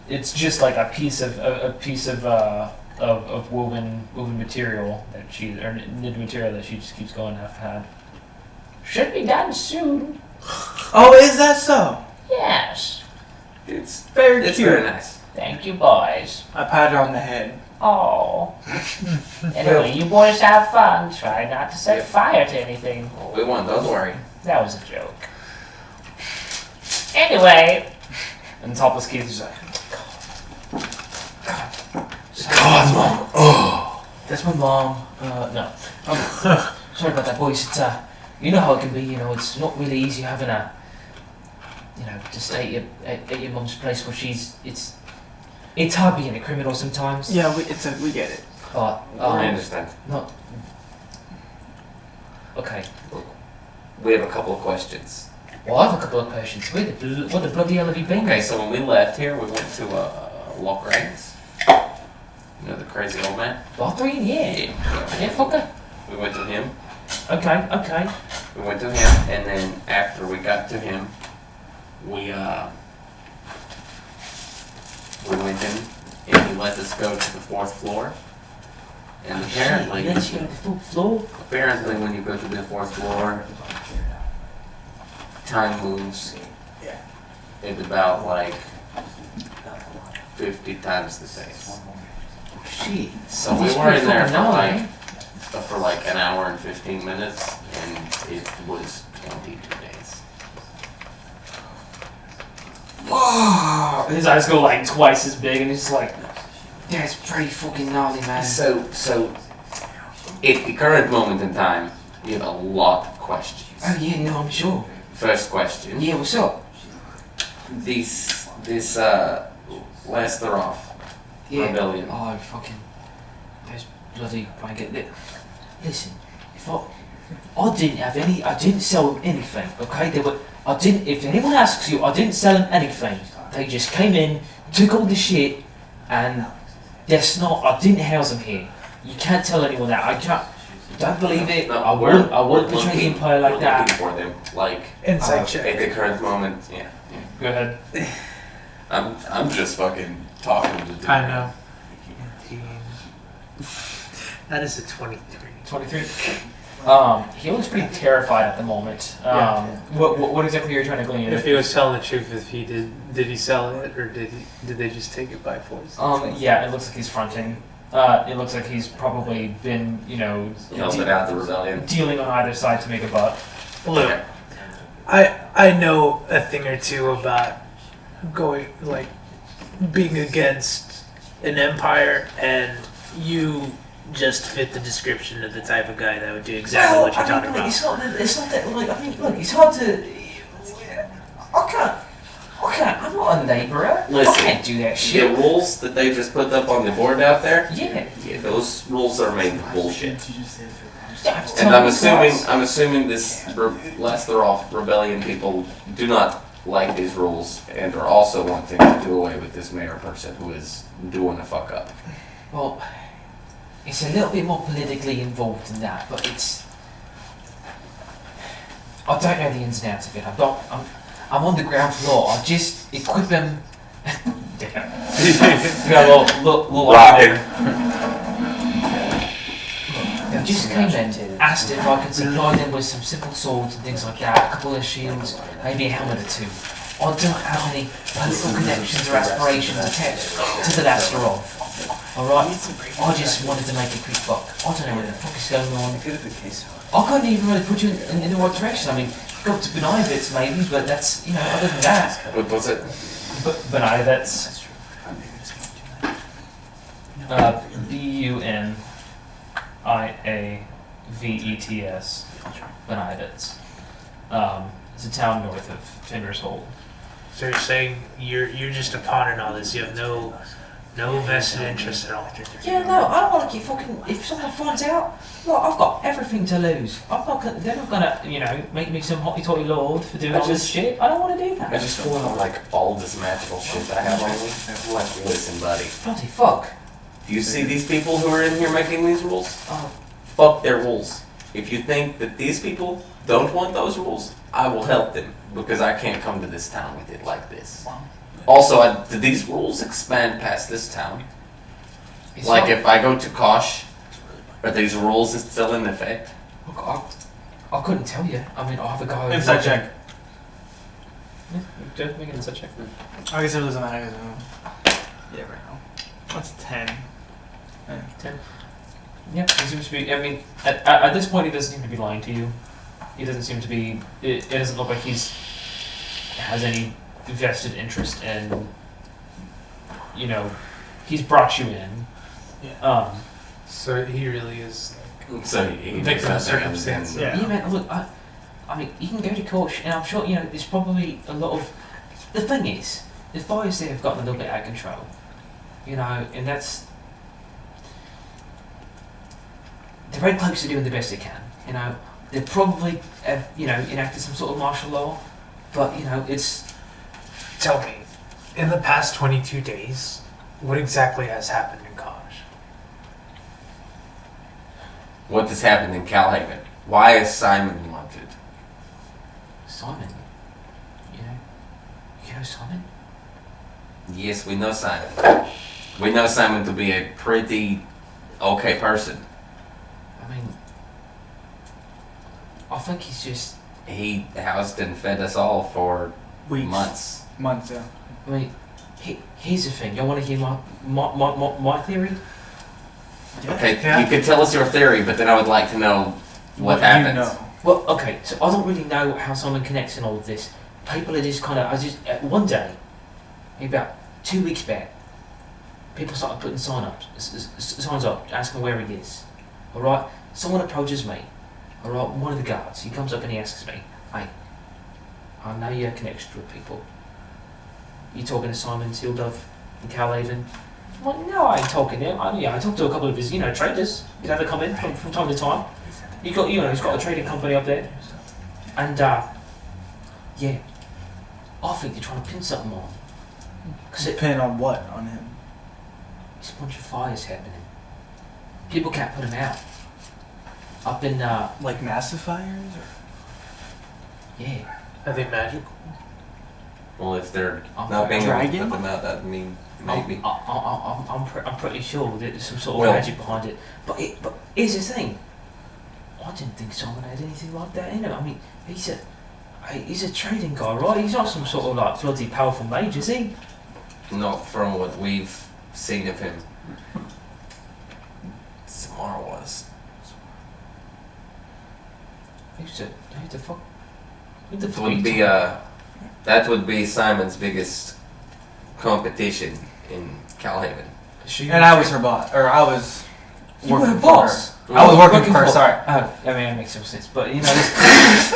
It's just like a piece of woven material that knit material that she just keeps going to have had. Should be done soon. Oh, is that so? Yes. It's Very it's cute. very nice. Thank you, boys. I pat her on the head. Oh. Anyway, you boys have fun. Try not to set Yeah. fire to anything. We won. Don't worry. That was a joke. Anyway, And Topless Keith is like, That's mom. Oh. That's my mom. No. Sorry about that, boys. It's you know how it can be. You know, it's not really easy having a, to stay at your mum's place where it's hard being a criminal sometimes. Yeah, we get it. But I understand. not. Okay. We have a couple of questions. Well, I have a couple of questions. What the bloody hell have you been? Okay, so when we left here, we went to Walgreens. You know the crazy old man? Lothrian? Yeah. Yeah, fucker. We went to him. Okay. We went to him, and then after we got to him, we went in, and he let us go to the 4th floor. And apparently, Let's go to the 4th floor. apparently, when you go to the 4th floor, time moves at about like 50 times the pace. Shit. So we That's were pretty in there fucking for like an hour and 15 minutes, and it was 22 days. Whoa! His eyes go like twice as big, and he's like, That's pretty fucking gnarly, man. So at the current moment in time, you have a lot of questions. Oh yeah, no, I'm sure. First question. Yeah, what's up? This Lesteroff Yeah. rebellion. Oh, fucking. Those bloody blanket. Listen, I didn't sell them anything, okay? If anyone asks you, I didn't sell them anything. They just came in, took all the shit, and I didn't house them here. You can't tell anyone that. Don't believe it. No, I wouldn't betray the Empire like we're that. looking for them, like Inside check. at the current moment. Yeah. go ahead. I'm just fucking talking to the I know. That is a 23. 23. He looks pretty terrified at the moment. What exactly are you trying to glean? If he was telling the truth, if he did he sell it or did they just take it by force? Yeah, it looks like he's fronting. It looks like he's probably been, helping out the rebellion. dealing on either side to make a buck. Look, I know a thing or two about being against an empire, and you just fit the description of the type of guy that would do exactly what you're talking about. It's not that, look, it's hard to. I can't, I'm not a labourer. Listen, I can't do that The shit. rules that they just put up on the board out there, Yeah. those rules are made of bullshit. That's And I'm totally assuming this Lesteroff rebellion people do not like these rules and are also wanting to do away with this mayor person who is doing a fuck up. Well, it's a little bit more politically involved than that, but I don't know the ins and outs of it. I'm on the ground floor. I just equip him. You got a little Rocket. I just came in, asked if I could supply them with some simple swords and things like that, a couple of shields, maybe a helmet or two. I don't have any political connections or aspirations attached to the Lesteroff. Alright? I just wanted to make a quick buck. I don't know what the fuck is going on. I couldn't even really put you in the right direction. I mean, got to Benivitz maybe, but that's, other than that. What was it? Benivitz. Buniavets. Benivitz. It's a town north of Findershold. So you're saying you're just a pawn in all this. You have no vested interest at all. Yeah, no, I don't want to get fucking. If someone finds out, look, I've got everything to lose. They're not gonna, make me some hotty totty lord for doing all this shit. I don't want to do that. I just pull out like all this magical shit I have on me. I'm like, listen, buddy. Bloody fuck. Do you see these people who are in here making these rules? Oh, Fuck their rules. If you think that these people don't want those rules, I will help them because I can't come to this town with it like this. Also, do these rules expand past this town? it's Like not- if I go to Kosh, are these rules still in effect? Look, I couldn't tell you. I mean, I have a guy. who's Inside working- check. Just make an inside check. I guess it doesn't matter. Yeah, right now. That's 10. 10. Yep, he seems to be. I mean, at this point, he doesn't seem to be lying to you. He doesn't seem to be. It doesn't look like has any vested interest in. He's brought you in. So he really is So he victim of was out there and- circumstance. Yeah. Yeah, man. Look, I mean, you can go to court, and I'm sure there's probably a lot of. The thing is, the fires there have gotten a little bit out of control, and that's. The Red Cloaks are doing the best they can, They probably have, enacted some sort of martial law, but it's. Tell me, in the past 22 days, what exactly has happened in Kaj? What has happened in Calhaven? Why is Simon wanted? Simon. You know Simon? Yes, we know Simon. We know Simon to be a pretty okay person. I mean, I think he's just. He housed and fed us all for Weeks. months. Yeah. I mean, here's the thing. Y'all want to hear my theory? Okay, Yeah. you can tell us your theory, but then I would like to know what happens. You know. Well, okay. So I don't really know how Simon connects in all of this. People are just kind of. One day, maybe about 2 weeks back, people started putting signs up, asking where he is. All right. Someone approaches me. All right. One of the guards. He comes up and he asks me, "Hey, I know you have connections with people. You talking to Simon Sealdove in Calhaven?" I'm like, "No, I ain't talking to him. I talked to a couple of his, traders. They come in from time to time. He's got a trading company up there, and yeah, I think they're trying to pin something on. Because Depending on what on him. there's a bunch of fires happening. People can't put them out. Up in Like massive fires? Or? yeah, Are they magical? Well, if they're I'm not being able to Dragon? put them out, that mean maybe. I'm pretty sure that there's some sort of Well- magic behind it. But here's the thing. I didn't think Simon had anything like that in him. I mean, he's a trading guy, right? He's not some sort of like bloody powerful mage, is he? Not from what we've seen of him. Samara was. Who the fuck? Who the That fuck? would be that would be Simon's biggest competition in Calhaven. And I was her boss. Or I was You were working her for boss. her. I was working for her, sorry. Oh, I mean, that makes some sense. But this,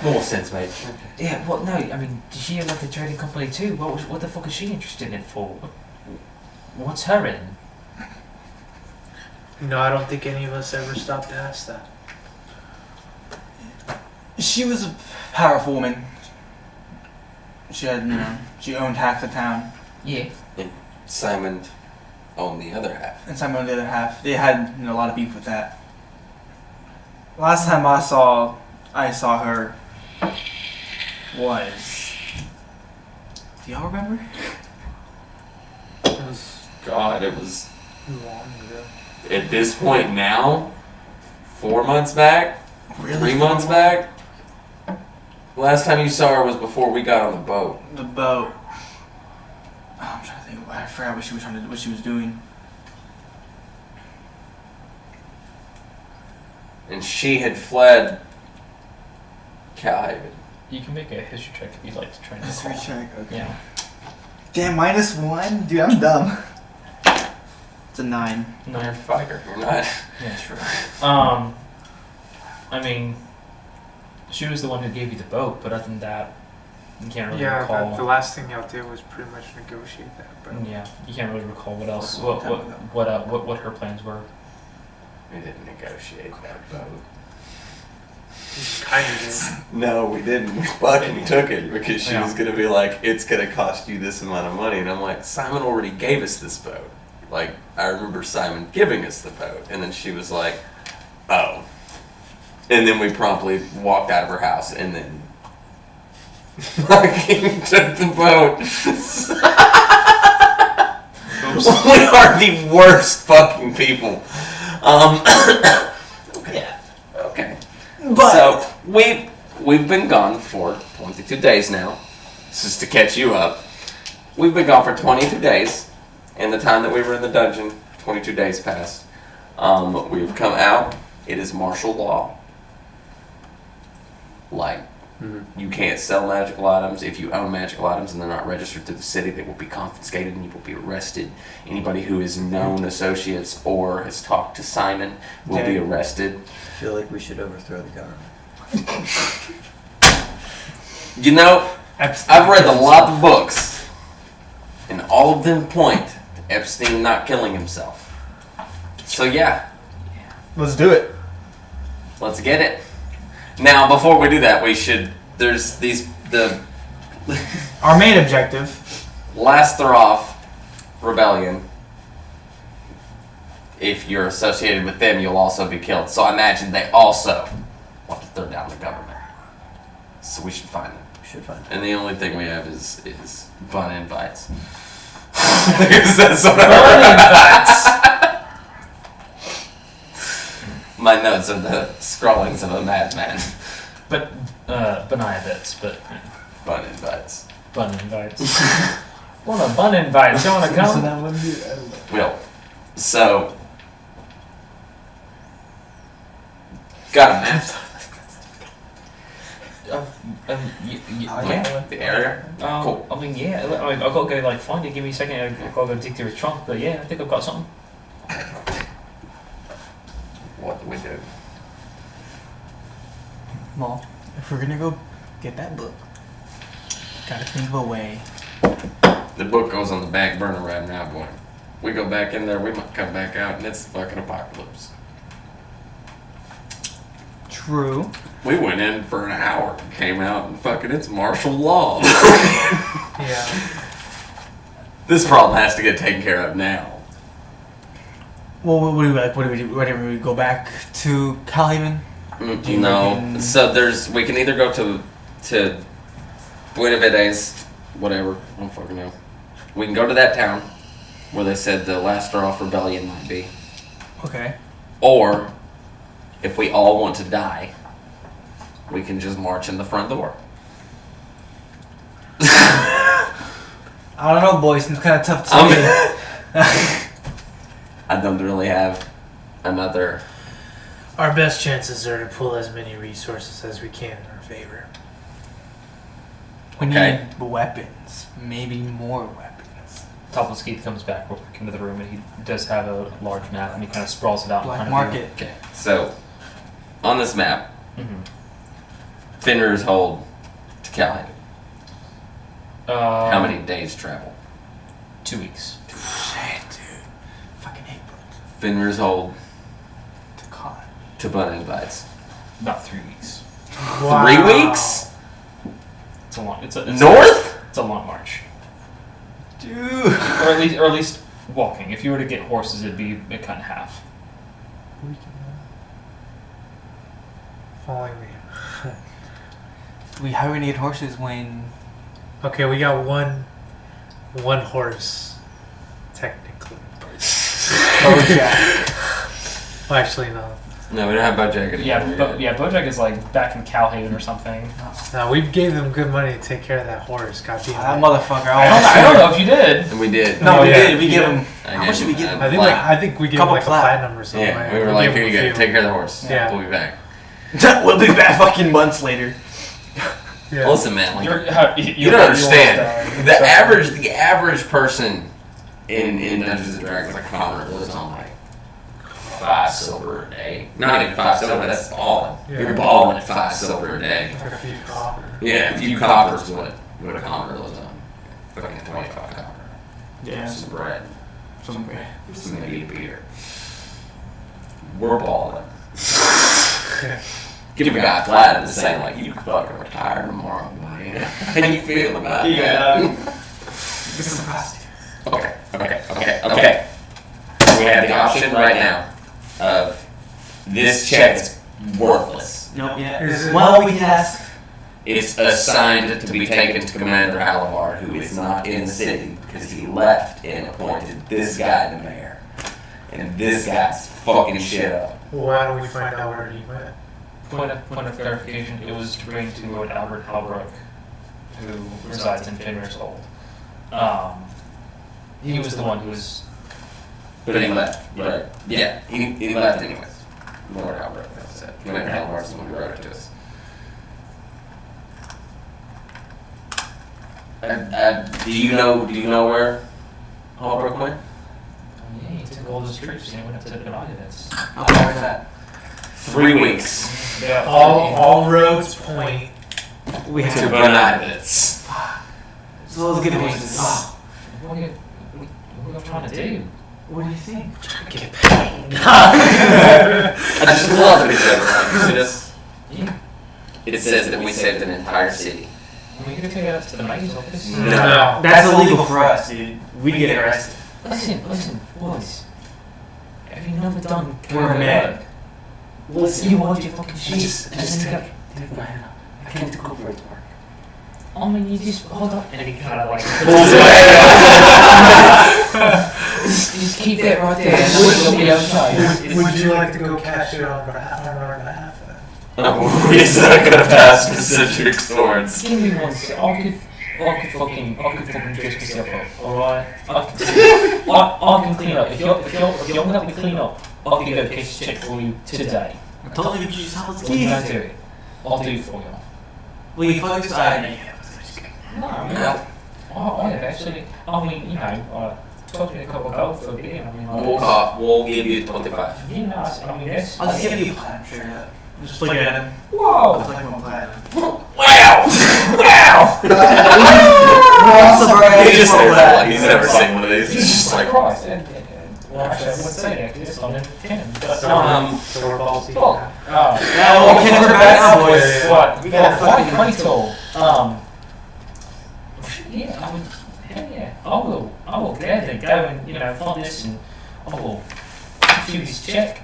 More sense, mate. yeah. What? No, I mean, does she have like a trading company too? What the fuck is she interested in it for? What's her in? No, I don't think any of us ever stopped to ask that. She was a powerful woman. She had, she owned half the town. Yeah. Simon owned the other half. And Simon owned the other half. They had a lot of beef with that. Last time I saw her was. Do y'all remember? It was God, it was long ago. at this point now, 4 months back, Really? 3 months back. Last time you saw her was before we got on the boat. The boat. Oh, I'm trying to think. I forgot what she was doing. And she had fled Calhaven. You can make a history check if you'd like to try and History recall. check. Okay. Yeah. Damn, -1, dude. I'm dumb. It's a 9. No. Fighter. We're not. Yeah, sure. I mean, she was the one who gave you the boat, but other than that, you can't really Yeah, recall. the last thing y'all did was pretty much negotiate that. But Yeah, you can't really recall what else. That was a long What time ago. what her plans were. We didn't negotiate that boat. you kind of did. No, we didn't. We fucking took it because she Yeah. was gonna be like, "It's gonna cost you this amount of money," and I'm like, "Simon already gave us this boat." Like, I remember Simon giving us the boat, and then she was like, "Oh," and then we promptly walked out of her house, and then fucking took the boat. We are the worst fucking people. Yeah. Okay. But So we've been gone for 22 days now. This is to catch you up. We've been gone for 22 days. In the time that we were in the dungeon, 22 days passed. We've come out. It is martial law. Like You can't sell magical items. If you own magical items and they're not registered to the city, they will be confiscated and you will be arrested. Anybody who is known associates or has talked to Simon will be arrested. I feel like we should overthrow the government. You know, I've read a lot of books, and all of them point to Epstein not killing himself. So yeah, Let's do it. let's get it. Now, before we do that, there's the Our main objective. Lasteroff Rebellion. If you're associated with them, you'll also be killed. So I imagine they also want to throw down the government. So we should find them. We should find And the only thing we have is bun invites. That's what bun invites. My notes are the scrawlings of a madman. But Benaya bits, but Bun invites. bun invites. Want a bun invite? You want to come? that would be. Will. So. Got a map. Yeah. The area? Cool. I mean, yeah. I've got to go like find it. Give me a second. I've got to go dig through his trunk. But yeah, I think I've got something. What do we do? Well, if we're gonna go get that book, gotta think of a way. The book goes on the back burner right now, boy. We go back in there, we might come back out, and it's the fucking apocalypse. True. We went in for an hour, came out, and fucking it's martial law. Yeah. This problem has to get taken care of now. Well, what do we like? What do we do? Whatever, we go back to Calhaven. Do you No. reckon- So we can either go to Buenavides, whatever, I don't fucking know. We can go to that town where they said the Lasteroff Rebellion might be. Okay. Or, if we all want to die, we can just march in the front door. I don't know, boys. It's kind of tough to say. I don't really have another. Our best chances are to pull as many resources as we can in our favor. We Okay. need weapons. Maybe more weapons. Topless Keith comes back real quick into the room, and he does have a large map, and he kind of sprawls it out in Black front market. Okay, so on this map, of you. Fenrir's Hold to Calhaven. How many Um, days travel? 2 weeks. Shit, dude. Fucking hate books. Fenrir's Hold To con. to Bun Invites. About 3 weeks. 3 weeks? It's a long. It's North? It's a long march, Dude. or at least walking. If you were to get horses, it'd be cut in half. Following me. How are we gonna get horses when? Okay, we got one horse, technically. Bojack. Well, actually, no. No, we don't have Bojack anymore. Yeah, Bojack is like back in Calhaven or something. No, we gave them good money to take care of that horse. God damn That it. motherfucker. I don't know if you did. And we did. No, we Yeah. did. We You give did. him. How much did we give him? I think Like, I think we gave them couple like a plat- platinum or something. yeah, we were gave like, them here a you go, few. take care of the horse. Yeah. We'll be back. We'll be back fucking months later. Yeah. Listen, man, like, you You don't understand. The average person in Dungeons and Dragons, like Connor, lives on like 5 silver a day. Not even 5 silver. That's balling. Yeah. You're balling at 5 silver a day. Took a few copper. Yeah, a few coppers is what a Connor lives on. Fucking 25 copper. Yeah. Some bread. Some Some maybe beer. We're balling. Give a guy platinum saying like you can fucking retire tomorrow. Man. How you feeling about that? Okay. We have the option right now of this check is worthless. Nope. Yeah. Is it- Well, we can ask. It's assigned to be taken to Commander Halavar, who is not in the city because he left and appointed this guy the mayor. And this guy's fucking shit up. Why don't we find out where he went? Point of clarification, it was to bring to Lord Albert Halbrook, who resides in Fenrir's Hold. He was the one who was. But he left, right? Yeah, he left anyways. Lord Albert, that's it. Commander Halavar's the one who wrote it to us. Do you know where Holbrook went? Yeah, he took all those troops and he went up to the Benogavitz. How far is that? 3 weeks. Yeah. All roads point. We To have Benogavitz. so let's get places. What are you trying to do? What do you think? I just love that it's ever like this. Yeah. It says that we saved an entire city. We're gonna take it up to the mayor's office. No. That's illegal for us, dude. We'd get arrested. Listen, boys. Have you never done We're men. Listen, you hold your fucking shit. Just and then you take my hand up. I can't do corporate work. go, I mean, you just hold up. And he kind of like Just keep that right there. And we'll be okay. Would you like to go cash it on our behalf? He's not gonna pass for Citrix Swords. Give me 1 second. I could fucking dress myself up, alright? I can clean up. If you're gonna help me clean up, I can go cash a check for you today. I told you to use Hell's What can I Keys. do? I'll do it for you. Will you focus? No, I mean, I have actually. I mean, you know, talked to a couple of gold for a bit. I mean, like, We'll give you 25. you know, I mean, that's. I'll just give you a platinum straight up. Just look at him. Whoa! It's like one platinum. Wow! He He just stares at it. He's never seen one of these. He's just like, Christ. Well, actually, I would say that because it's on the 10. But, So we're ballsy. fuck. Now, okay, we're back now, boys. What? We gotta fucking- Money tool. Yeah, I mean, hell yeah. I will gladly go and, you know, fund this and I will do this check.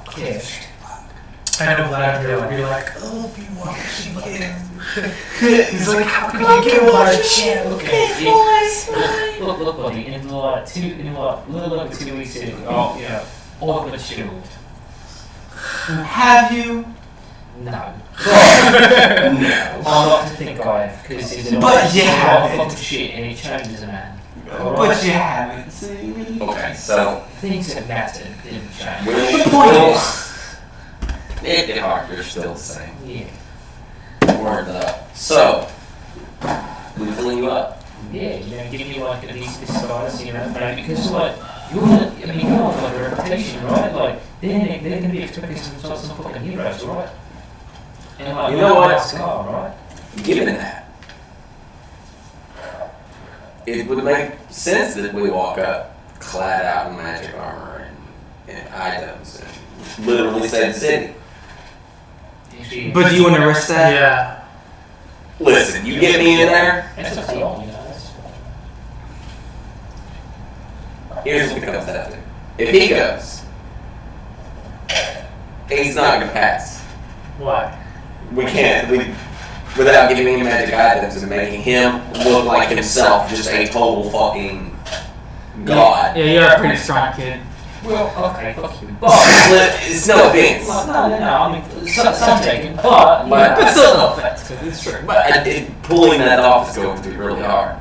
Cash. I know Vladimir would be like, He's like, how can you give our shit? Look, buddy, in like little over 2 weeks ago, all matured. Have you? No. no. I like to think I have, because it's a But lot you of haven't. fucking shit and it changes a man. But you haven't. Okay, so Things that matter didn't change. The point is, Nick and Harker are still the same. Yeah. Word up. So, we clean you up. Yeah, you know, give me like at least this size, you know, maybe because like you're like a reputation, right? Like they're gonna be expecting some fucking heroes, right? And like You know what? Scar, right? Given that, it would make sense that we walk up clad out in magic armor and items and literally save the city. but do you want to risk that? yeah. Listen, you get me in there, That's a deal, you know. That's, here's what it comes down to. If he goes, he's not gonna pass. Why? We can't, without giving him magic items and making him look like himself, just a total fucking god. Yeah, you're a pretty strong kid. well, okay, fuck you. But It's no offense. no, I mean, some taken, but But still no offense, because it's true. But pulling that off is going to be really hard.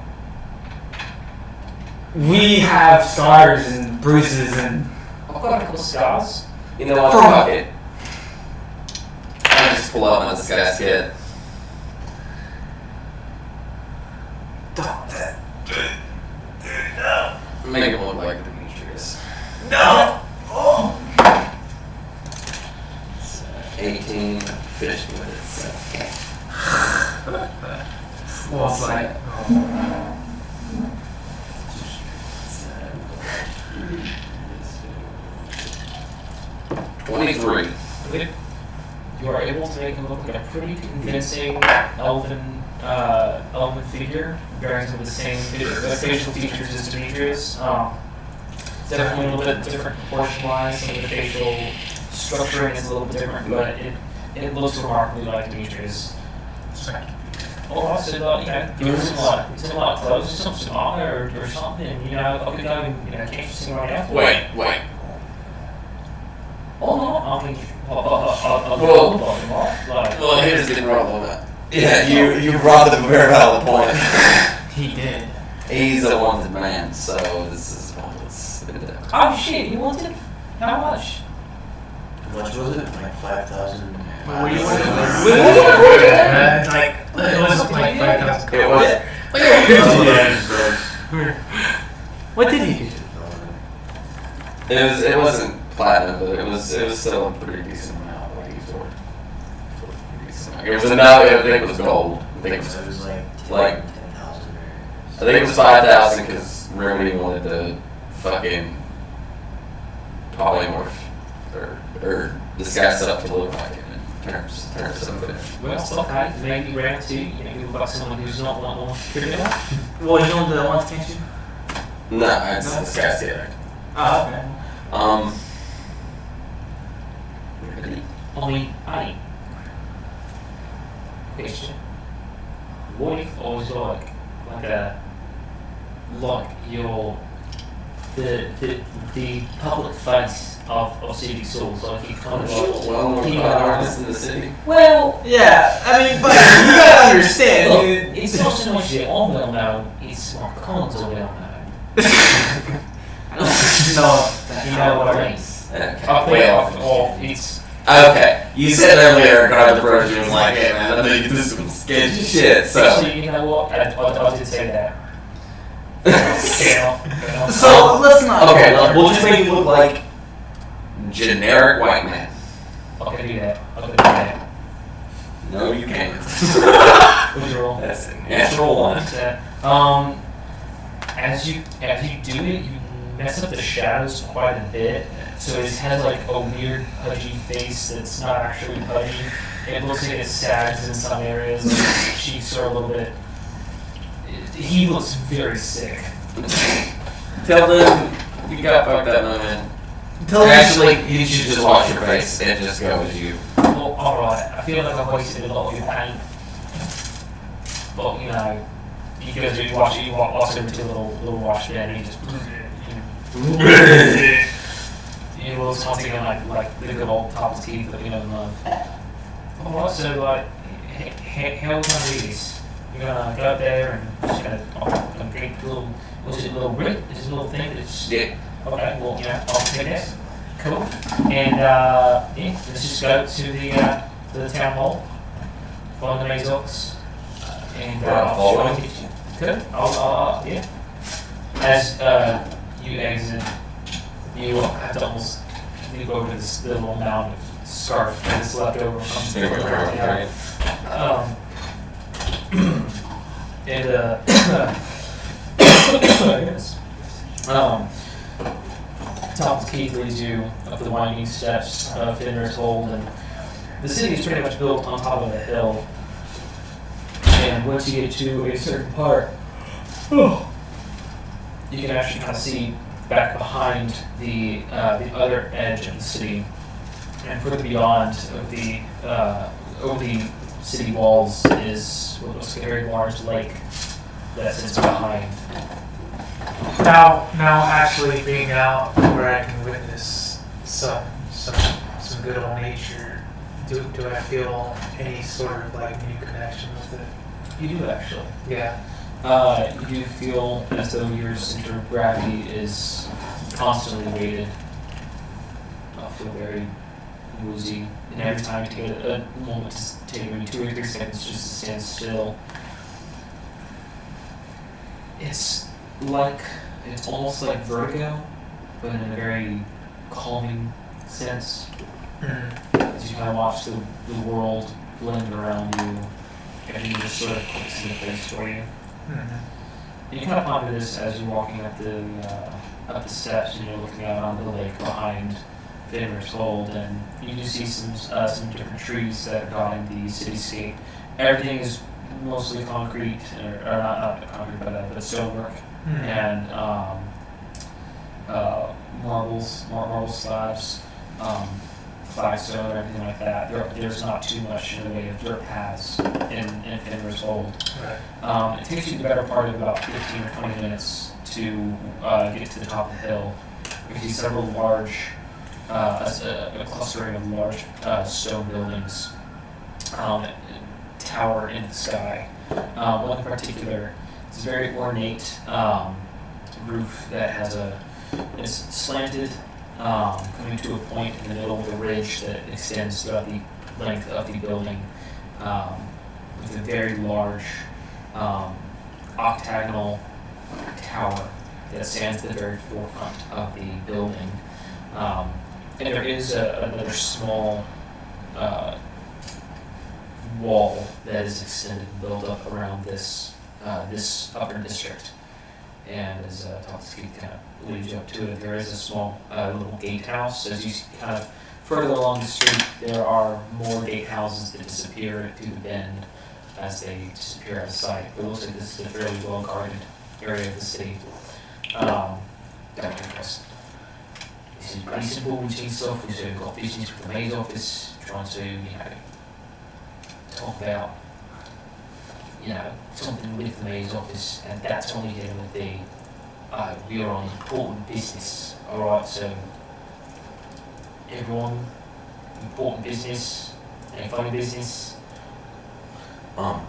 We have scars and bruises and. I've got a couple scars. You know what? From- Fuck it. I just pull out my disguise kit. Make him look like Demetrius. No! 18, finishing with it. So. Well, it's like. 23. You are able to make him look like a pretty convincing elven figure, bearing some of the same facial features as Demetrius. Definitely a little bit different proportion-wise. Some of the facial structuring is a little bit different, but it looks remarkably like Demetrius. Well, I said, give him some clothes, some armor or something, and I could go and catch this thing right after. Wait. Oh no, I mean, Well, here's the problem on that. Yeah, you brought up a very valid point. He did. He's a wanted man, so this is pointless. oh shit, you wanted? How much? How much was it? Like 5,000. What do you want? Like, it was like 5,000. It was What did he do? It wasn't platinum, but it was still a pretty decent amount. Like he sold. It was enough. I think it was gold. I think it was So it was like 10,000 I think it was 5,000 because Remedy wanted to fucking polymorph or disguise stuff to look like it and turn something. Well, okay, maybe round two, maybe we've got someone who's not one more criminal. Well, you know the ones against you? No, it's disguised the other. Oh, okay. Remedy. I mean, hey. Question. What if I was like you're the public face of City Souls, like you kind of like Well, keep artists in the city. well, Yeah, I mean, but you gotta understand, look, dude. it's not so much that I'm well known, it's my cons are well known. No, You know what I mean? Okay. I think it's Okay. You said earlier, God the Virgin was like, hey man, I know you can do some sketchy shit, so. actually, you know what? I did say that. So let's not. Okay, we'll just make you look like generic white man. I can do that. I can do that. No, you can't. What's your roll? That's a natural one. As you do it, you mess up the shadows quite a bit. So it has like a weird pudgy face that's not actually pudgy. It looks like it sags in some areas. His cheeks are a little bit. He looks very sick. Tell them you got fucked up, my man. Actually, you should just wash your face and just go as you. Well, alright. I feel like I've wasted a lot of your paint. But, you know, you go to wash it, you walk over to a little wash bin and you just. You know, it's once again like the good old top teeth that we know and love. Alright, so, like, how are we gonna do this? You're gonna go up there and just gonna drink a little. Was it a little Brit? Is it a little thing that's. Yeah. Okay, well, yeah, I'll take that. Cool. And, yeah, let's just go to the town hall, find the mayor's office, and, I'll follow show it to you. Good. Yeah. As, you exit, you have to almost leap over this little mound of scarf that's left over from the Right. and yes. Thomas Keith leads you up the winding steps of Fenrir's Hold, and the city is pretty much built on top of a hill. And once you get to a certain part, you can actually kind of see back behind the other edge of the city, and further beyond of the over the city walls is what looks like a very large lake that sits behind. Now actually being out where I can witness some good old nature, do I feel any sort of like new connection with it? You do actually. Yeah. You do feel as though your center of gravity is constantly weighted. I feel very woozy, and every time you take a moment to take maybe 2 or 3 seconds just to stand still, it's almost like vertigo, but in a very calming sense. As you kind of watch the world blend around you, everything just sort of clicks into place for you. You kind of ponder this as you're walking up the steps and you're looking out on the lake behind Fenrir's Hold, and you do see some different trees that are dotting the cityscape. Everything is mostly concrete, or not concrete, but stonework and marble slabs, flagstone, everything like that. There's not too much in the way of dirt paths in Fenrir's Hold. Right. It takes you the better part of about 15 or 20 minutes to get to the top of the hill. You see several large, a clustering of large stone buildings tower in the sky. One in particular is a very ornate roof that has it's slanted, coming to a point in the middle of the ridge that extends throughout the length of the building, with a very large octagonal tower that stands at the very forefront of the building. And there is another small wall that is extended and built up around this upper district. And as Totsky kind of leads you up to it, there is a small little gatehouse. As you kind of further along the street, there are more gatehouses that disappear through the bend as they disappear out of sight. But it looks like this is a fairly well guarded area of the city. This is pretty simple routine stuff. We've got business with the mayor's office, trying to, talk about, something with the mayor's office, and that's only dealing with the, we are on important business, alright, so everyone, important business, and funny business. I've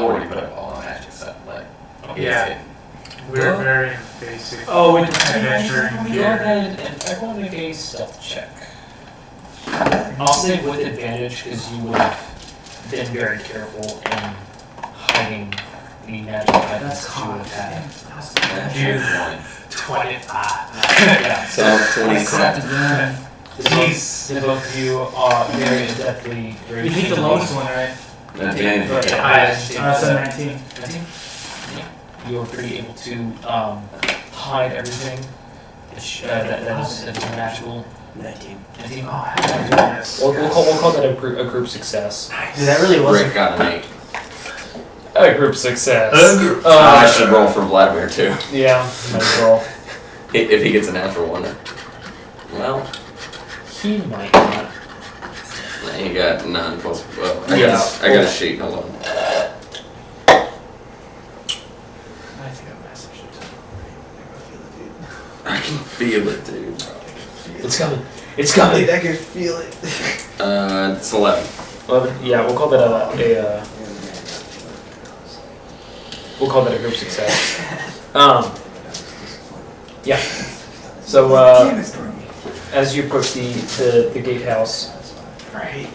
already put up all the magic stuff, like, Yeah. We're very basic. Oh, wait, adventuring go gear. ahead and everyone make a stealth check. I'll say with advantage because you would have been very careful in hiding the magic items that you would have had. Dude, One. 25. Yeah. So 27. Jeez. The both of you are very adeptly. You picked the lowest one, right? Okay. Highest. So 19. You were pretty able to hide everything that is magical. 19. 19? Oh, yes. We'll call that a group success. Dude, that really wasn't. Rick got an 8. A group success. I should roll for Vladimir too. Yeah, might as well. If he gets a natural one. Well, He might not. he got 9 plus. Well, I Yeah. got a sheet. Hold on. I think I messaged it. I can feel it, dude. It's coming. It's coming. I can feel it. It's 11. 11. Yeah, we'll call that we'll call that a group success. Yeah. So as you approach the gatehouse, Right.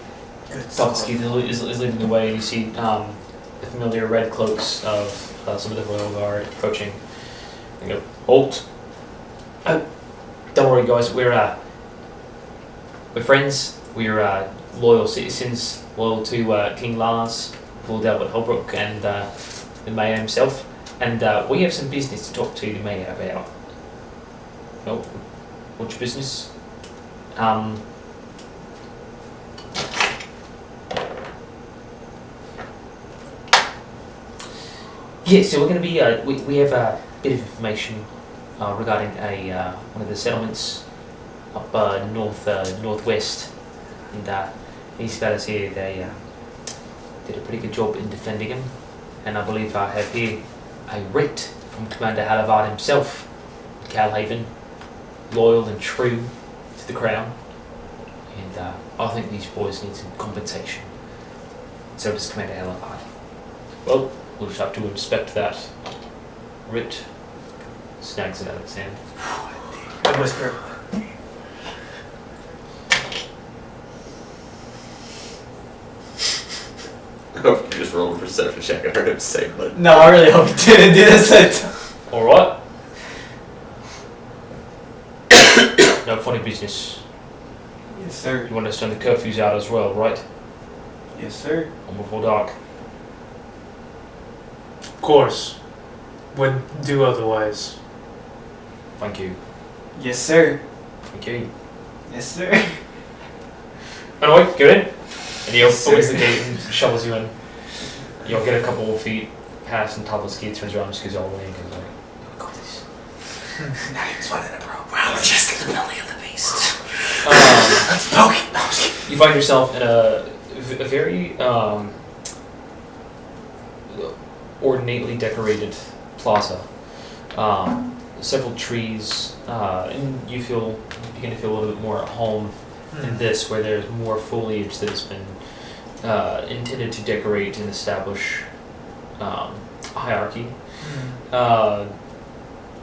Good. Totsky is leading the way. You see the familiar red cloaks of some of the royal guard approaching. You go, halt. Oh, don't worry, guys. We're friends. We're loyal citizens, loyal to King Lars, Lord Albert Holbrook, and the mayor himself. And we have some business to talk to the mayor about. Oh, what's your business? Yeah, so we're going to be, we have a bit of information regarding one of the settlements up northwest, and these fellas here, they did a pretty good job in defending him, and I believe I have here a writ from Commander Halivard himself, Calhaven, loyal and true to the crown, and I think these boys need some compensation. So does Commander Halivard. Well, we'll just have to inspect that writ. Snags it out of his hand. Good whisper. I hope you just rolled a perception check. I heard him say, but No, I really hope you didn't do this. Alright. No funny business. Yes, sir. You want us to turn the curfews out as well, right? Yes, sir. On before dark. Of course. Wouldn't do otherwise. Thank you. Yes, sir. Thank you. Yes, sir. Anyway, go in. And he Yes, opens sir. the gate and shovels you in. You'll get a couple of feet past and Toplowski turns around and just goes all the way and goes like, oh, got this. Not even sweating it, bro. We're just in the belly of the beast. Let's poke it. No, I'm just kidding. You find yourself in a very ornately decorated plaza. Several trees, and you begin to feel a little bit more at home in this, where there's more foliage that has been intended to decorate and establish hierarchy.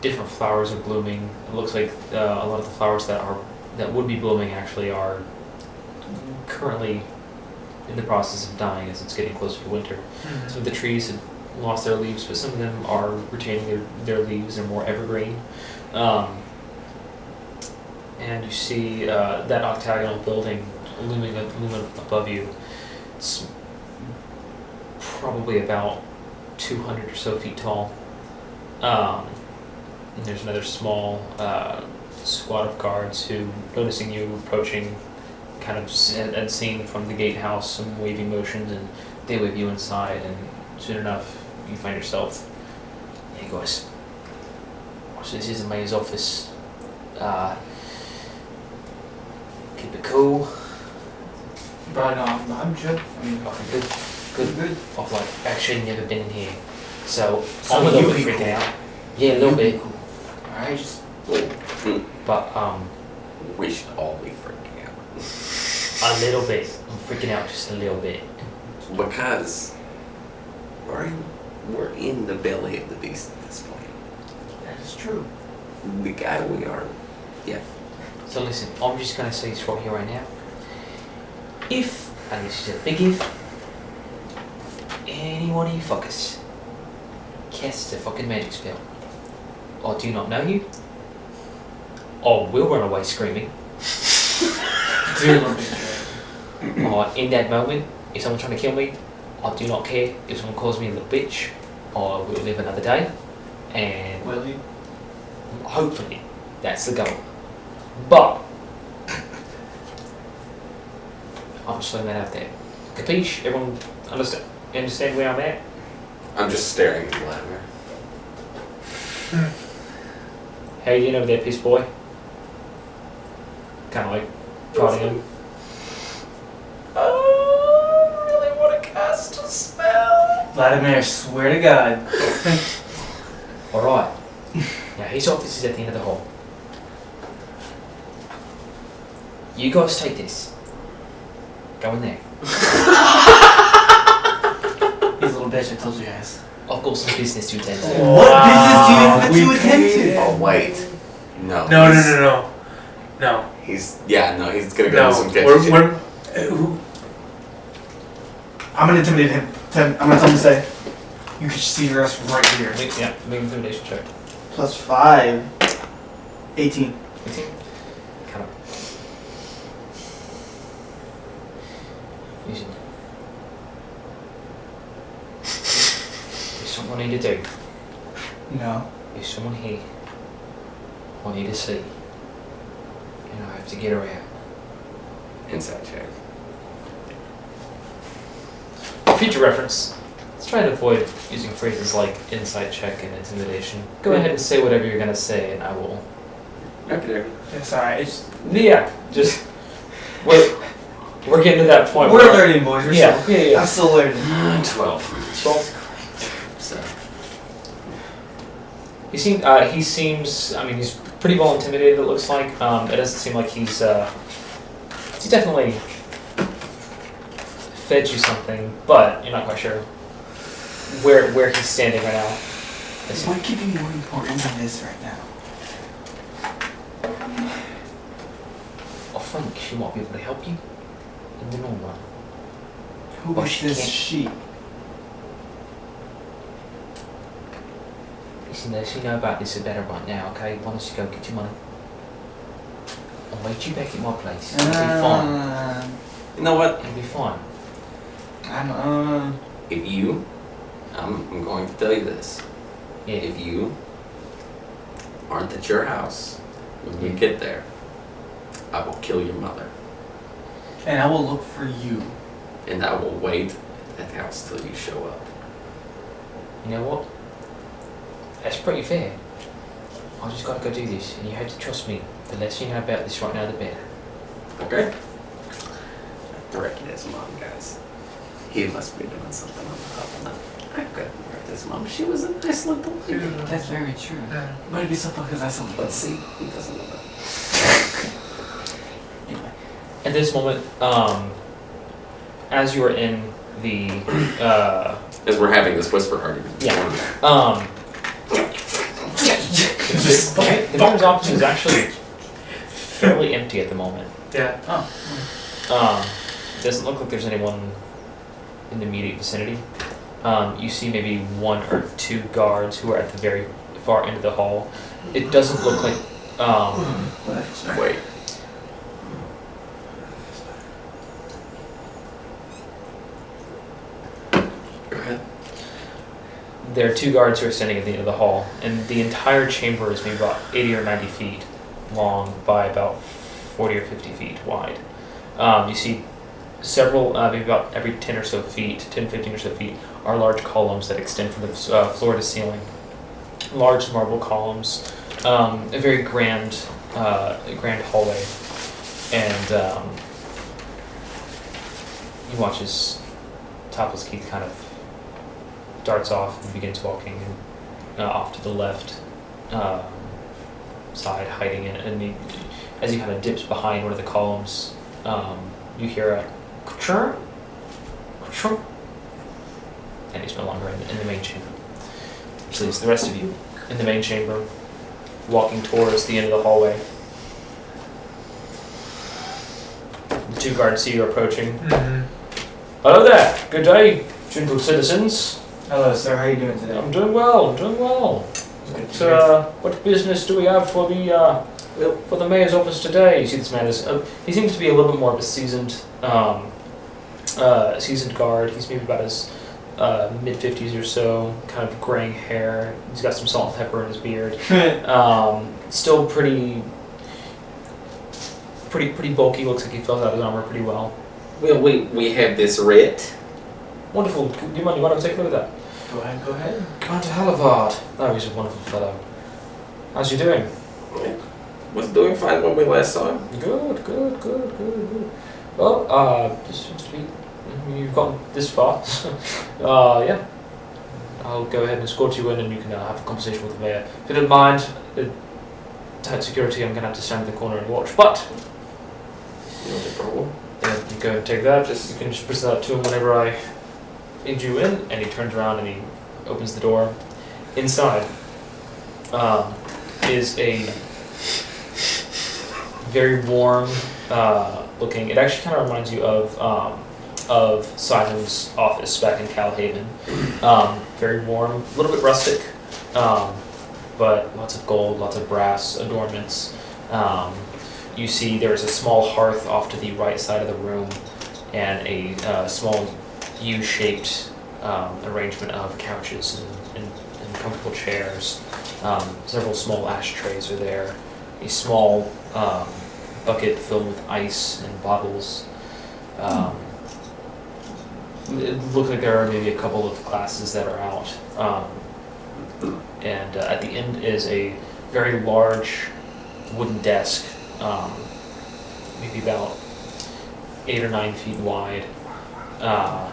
Different flowers are blooming. It looks like a lot of the flowers that would be blooming actually are currently in the process of dying as it's getting closer to winter. Mhm. Some of the trees have lost their leaves, but some of them are retaining their leaves. They're more evergreen. And you see that octagonal building looming above you. It's probably about 200 or so feet tall. And there's another small squad of guards who, noticing you approaching, kind of and seeing from the gatehouse some waving motions, and they wave you inside, and soon enough you find yourself, hey guys, so this is the mayor's office. Keep it cool. But I'm sure. I mean, Okay, good. I've like actually never been in here, so So I'm a little you bit be freaking cool. out. Yeah, a little bit, Cool. Alright, just but We should all be freaking out. a little bit. I'm freaking out just a little bit. Because we're in the belly of the beast at this point. that is true. The guy we are. Yeah. So listen, I'm just gonna say this right here, right now. If, and this is a big if, any one of you fuckers casts a fucking magic spell, I do not know you, I will run away screaming. Dear Lord, Or in that moment, if someone's trying to kill me, I do not care if someone calls me a little bitch. I will live another day, and will you? hopefully that's the goal. But I'm just throwing that out there. Capiche? Everyone understand where I'm at? I'm just staring at Vladimir. How you doing over there, piece boy? Kind of like prodding him. Oh, I really want to cast a spell. Vladimir, swear to God. Alright. Now his office is at the end of the hall. You guys take this. Go in there. He's a little bitch, I told you guys. I've got some business to attend to. What business do you have to attend to? Oh wait. No. No, he's- no. He's gonna go No, to some catch. we're I'm gonna intimidate him. I'm gonna tell him to say, you can see your ass right here. Yeah, make an intimidation check. Plus 5. 18. 18? Kind of. Listen. There's something I need to do. No. There's someone here I need to see. And I have to get her out. Inside check. For future reference, let's try and avoid using phrases like insight check and intimidation. Go ahead and say whatever you're going to say, and I will. Okay. It's alright. It's, Yeah, just. We're getting to that point we're where. learning, boys. We're Yeah, still, yeah. I'm still learning. 12. 12. So. He seems, I mean, he's pretty well intimidated, it looks like. It doesn't seem like he's definitely fed you something, but you're not quite sure where he's standing right now. What could be more important than this right now? I think she might be able to help you in the long run. Who Well, is she this can't- sheep? Listen, there's you know about this are better right now, okay? Why don't you go get your money? I'll meet you back at my place. It'll be fine. You know what? It'll be fine. I'm If you, I'm going to tell you this. Yeah. If you aren't at your house when you get there, I will kill your mother, and I will look for you. and I will wait at the house till you show up. You know what? That's pretty fair. I just gotta go do this, and you have to trust me. The less you know about this right now, the better. Okay? I reckon his mom, guys. He must be doing something on the up. I couldn't write his mom. She was a nice little lady. That's very true. But it'd be so fucking nice. Let's see. He doesn't know that. Anyway. At this moment, as you are in the, As we're having this whisper argument. Yeah. The mayor's office is actually fairly empty at the moment. Yeah. Doesn't look like there's anyone in the immediate vicinity. You see maybe 1 or 2 guards who are at the very far end of the hall. It doesn't look like. Wait. There are 2 guards who are standing at the end of the hall, and the entire chamber is maybe about 80 or 90 feet long by about 40 or 50 feet wide. You see several, maybe about every 10 or so feet, 10, 15 or so feet, are large columns that extend from the floor to ceiling. Large marble columns, a very grand hallway, and you watch as Topless Keith kind of darts off and begins walking off to the left side, hiding in it. And as he kind of dips behind one of the columns, you hear a ka-churr, ka-churr, and he's no longer in the main chamber. Which leaves the rest of you in the main chamber, walking towards the end of the hallway. The 2 guards see you approaching. Mm-hmm. Hello there, good day, gentle citizens. Hello, sir. How are you doing today? I'm doing well, I'm doing well. What business do we have for the mayor's office today? You see this man is, he seems to be a little bit more of a seasoned guard. He's maybe about his mid-50s or so, kind of graying hair. He's got some salt and pepper in his beard. Still pretty bulky. Looks like he fills out his armor pretty well. Well, we have this writ. Wonderful. Do you mind to take a look at that? Go ahead. Commander Halivard. Oh, he's a wonderful fellow. How's you doing? Was doing fine when we last saw him. Good. Well, this seems to be. You've gotten this far. Yeah. I'll go ahead and escort you in, and you can have a conversation with the mayor. If you don't mind, tight security. I'm gonna have to stand in the corner and watch. But No problem. yeah, you go and take that. You can just present that to him whenever I lead you in, and he turns around and he opens the door. Inside is a very warm looking. It actually kind of reminds you of Simon's office back in Calhaven. Very warm, a little bit rustic, but lots of gold, lots of brass adornments. You see there's a small hearth off to the right side of the room, and a small U-shaped arrangement of couches and comfortable chairs. Several small ashtrays are there. A small bucket filled with ice and bottles. It looks like there are maybe a couple of glasses that are out. And at the end is a very large wooden desk, maybe about 8 or 9 feet wide, sorry,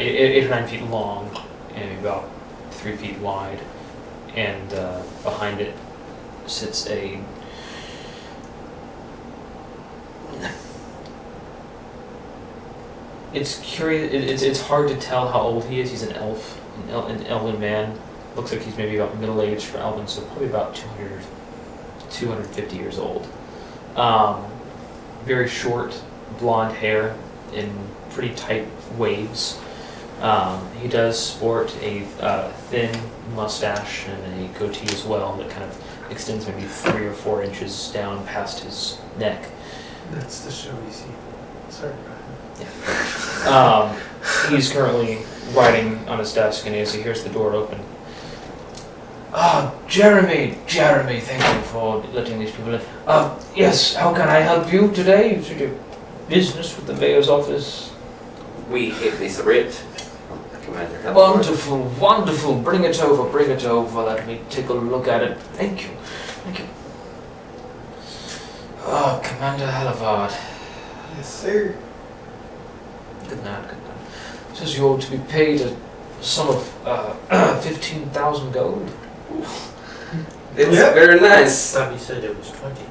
8 or 9 feet long, and maybe about 3 feet wide. And behind it sits a It's curious. It's hard to tell how old he is. He's an elf, an elven man. Looks like he's maybe about middle age for elven, so probably about 250 years old. Very short, blonde hair in pretty tight waves. He does sport a thin mustache and a goatee as well that kind of extends maybe 3 or 4 inches down past his neck. That's the show you see. Sorry, Brian. He's currently writing on his desk, and as he hears the door open, Jeremy, thank you for letting these people in. Yes, how can I help you today? You said your business with the mayor's office. We have this writ. Commander Halivard. Wonderful. Bring it over. Let me take a look at it. Thank you. Commander Halivard. Yes, sir. Good night. Says you ought to be paid a sum of 15,000 gold. It's very nice. Thought you said it was 20.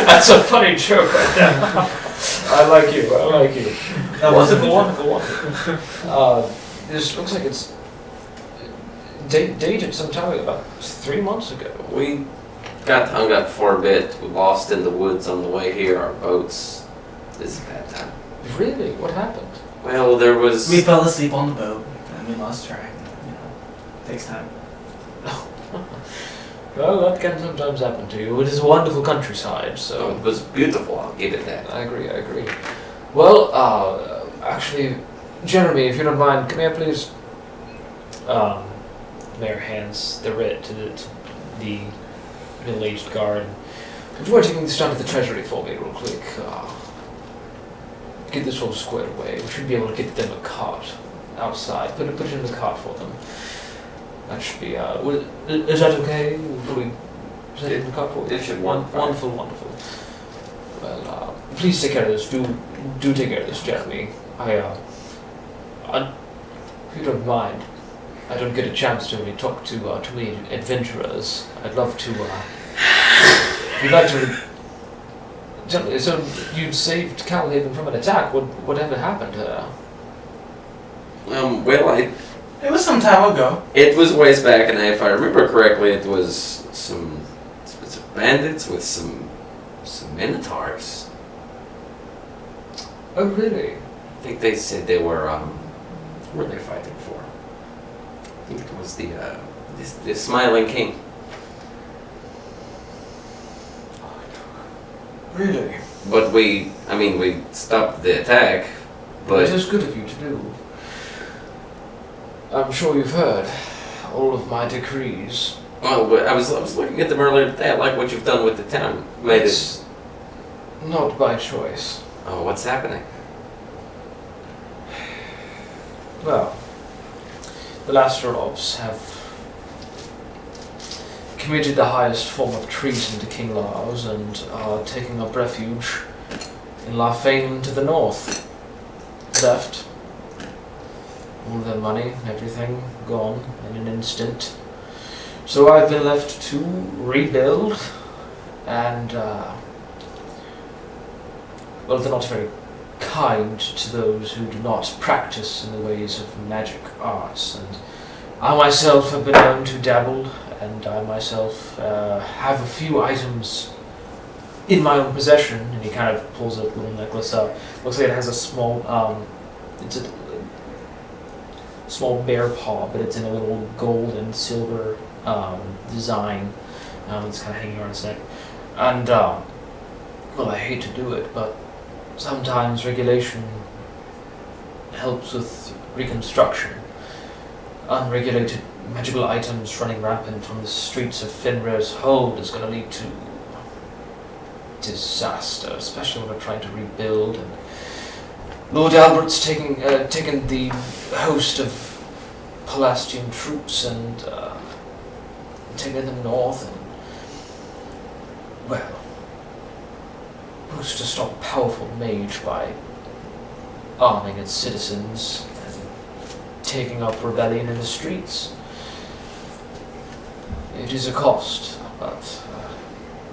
That's a funny joke right there. I like you. Wonderful. This looks like it's dated sometime about 3 months ago. We got hung up for a bit. We lost in the woods on the way here. Our boats. This is a bad time. Really? What happened? Well, there was. We fell asleep on the boat and we lost track. You know, takes time. Well, that can sometimes happen to you. It is a wonderful countryside, So so... it was beautiful. I'll give it that. I agree. Well, actually, Jeremy, if you don't mind, come here, please. Mayor hands the writ to the middle-aged guard. Would you mind taking this down to the treasury for me real quick? Get this all squared away. We should be able to get them a cart outside. Put it in the cart for them. That should be, is that okay? Will we set it in the cart for you? It should work fine. Wonderful. Well, please take care of this. Do take care of this, Jeremy. If you don't mind, I don't get a chance to really talk to too many adventurers. I'd love to, we'd like to, gentlemen, so you'd saved Calhaven from an attack. Whatever happened to her? Well, It was some time ago. it was ways back, and if I remember correctly, it was some bandits with some minotaurs. Oh, really? I think they said they were who were they fighting for? I think it was the Smiling King. Really? But we stopped the attack, but It is good of you to do. I'm sure you've heard all of my decrees. well, I was looking at them earlier today. I like what you've done with the town. Made it. It's not by choice. Oh, what's happening? Well, the Lasterovs have committed the highest form of treason to King Lars and are taking up refuge in Lafayne to the north. Left. All their money and everything gone in an instant. So I've been left to rebuild and, well, they're not very kind to those who do not practice in the ways of magic arts, and I myself have been known to dabble, and I myself have a few items in my own possession. And he kind of pulls a little necklace up. Looks like it has a small, it's a small bear paw, but it's in a little gold and silver design. It's kind of hanging around his neck, and well, I hate to do it, but sometimes regulation helps with reconstruction. Unregulated magical items running rampant from the streets of Fenrir's Hold is going to lead to disaster, especially when we're trying to rebuild. And Lord Albert's taken the host of Palastian troops and taken them north, and well, who's to stop a powerful mage by arming its citizens and taking up rebellion in the streets? It is a cost, but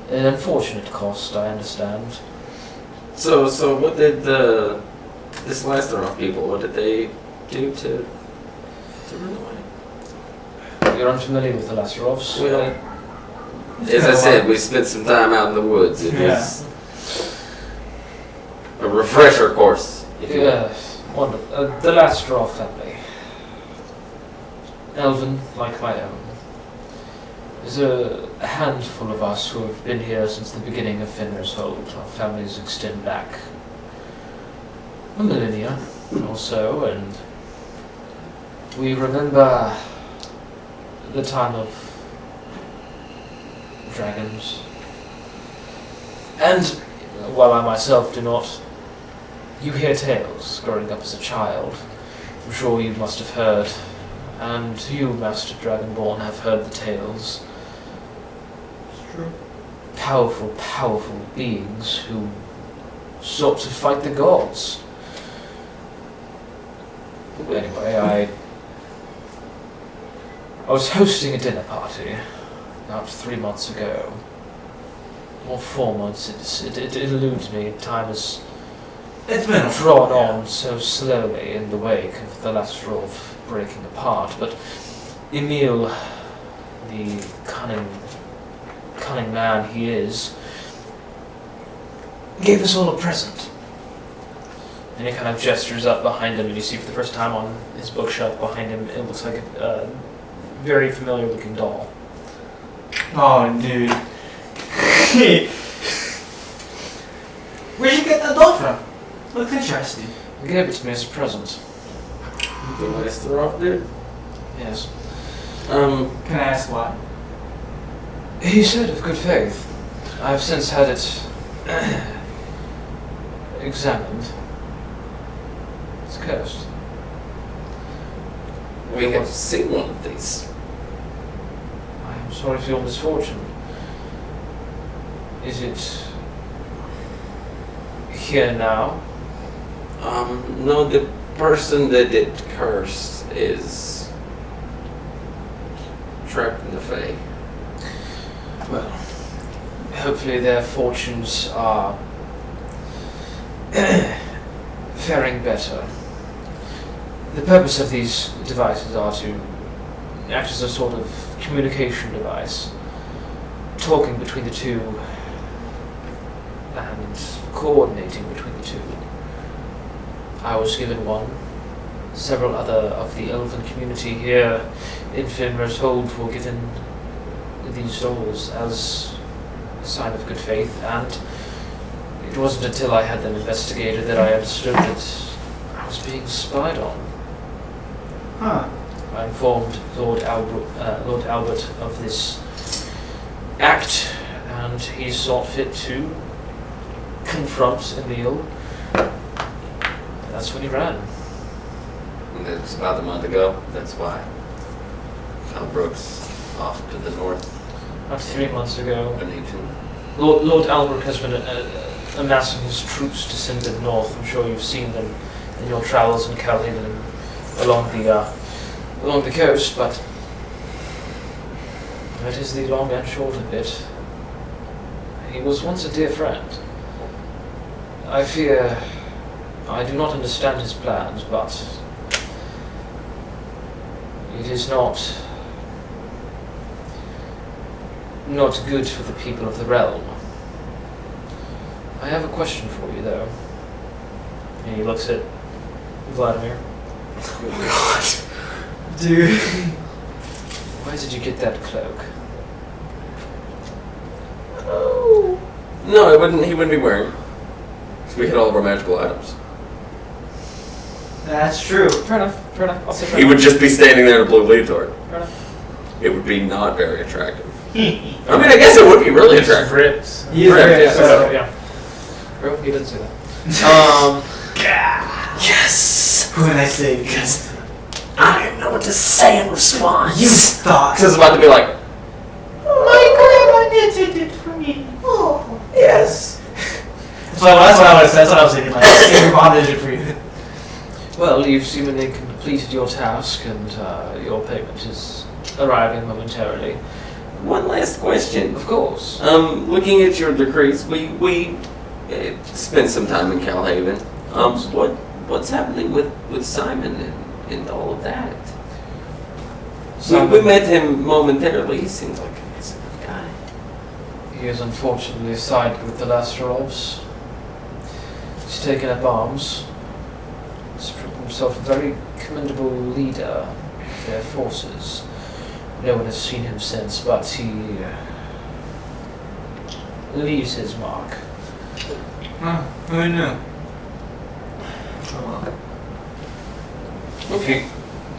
an unfortunate cost, I understand. So what did this Lasteroff people? What did they do to run away? You're unfamiliar with the Lasterovs? Well, as I said, we spent some time out in the woods. It was a refresher course. If you will. Yes, wonderful. The Lasterov family. Elven, like my own. There's a handful of us who have been here since the beginning of Fenrir's Hold. Our families extend back a millennia or so, and we remember the time of dragons. And while I myself do not, you hear tales growing up as a child. I'm sure you must have heard, and you, Master Dragonborn, have heard the tales. True. Powerful beings who sought to fight the gods. Anyway, I was hosting a dinner party about 3 months ago. Or 4 months, it eludes me. Time has It's been a drawn while. on so slowly in the wake of the Lastrov breaking apart, but Emil, the cunning cunning man he is, gave us all a present. And he kind of gestures up behind him, and you see for the first time on his bookshelf behind him, it looks like a very familiar looking doll. Oh, dude. Where'd you get that doll from? Looks interesting. He gave it to me as a present. You nice throw off, dude. Yes. Can I ask why? He said of good faith. I've since had it examined. It's cursed. We have seen one of these. I'm sorry for your misfortune. Is it here now? No, the person that it cursed is trapped in the Fae. Well, hopefully their fortunes are faring better. The purpose of these devices are to act as a sort of communication device, talking between the two and coordinating between the two. I was given one. Several other of the elven community here in Finmer's Hold were given these dolls as a sign of good faith, and it wasn't until I had them investigated that I understood that I was being spied on. Huh. I informed Lord Albert of this act, and he saw fit to confront Emil. That's when he ran. It's about a month ago. That's why. Brooks off to the north. About 3 months ago. Bennington. Lord Albert has been amassing his troops to send them north. I'm sure you've seen them in your travels in Calhaven and along the coast, but that is the long and short of it. He was once a dear friend. I fear I do not understand his plans, but it is not good for the people of the realm. I have a question for you, though. And he looks at Vladimir. Dude. Where did you get that cloak? No, he wouldn't be wearing it. 'Cause we hid all of our magical items. That's true. Fair enough. I'll say fair He would enough. just be standing there in a blue leotard. Fair enough. It would be not very attractive. I mean, I guess it would be really It's attractive. ripped. He is Correct, very yeah. so. Yeah. Bro, he didn't say that. Yes! Who can I say? Because I didn't know what to say in response. you thought. Because it's about to be like, My grandma knitted it for me. Oh. yes. That's what I would have said. That's what I was thinking. Like, your mom did it for you. Well, you've seemingly completed your task, and your payment is arriving momentarily. One last question. Of course. Looking at your decrees, we spent some time in Calhaven. What's happening with Simon and all of that? We met him momentarily. He seems like a nice enough guy. He has unfortunately sided with the Lazarovs. He's taken up arms. He's proved himself a very commendable leader of their forces. No one has seen him since, but he leaves his mark. Huh, who knew? Oh well. Okay.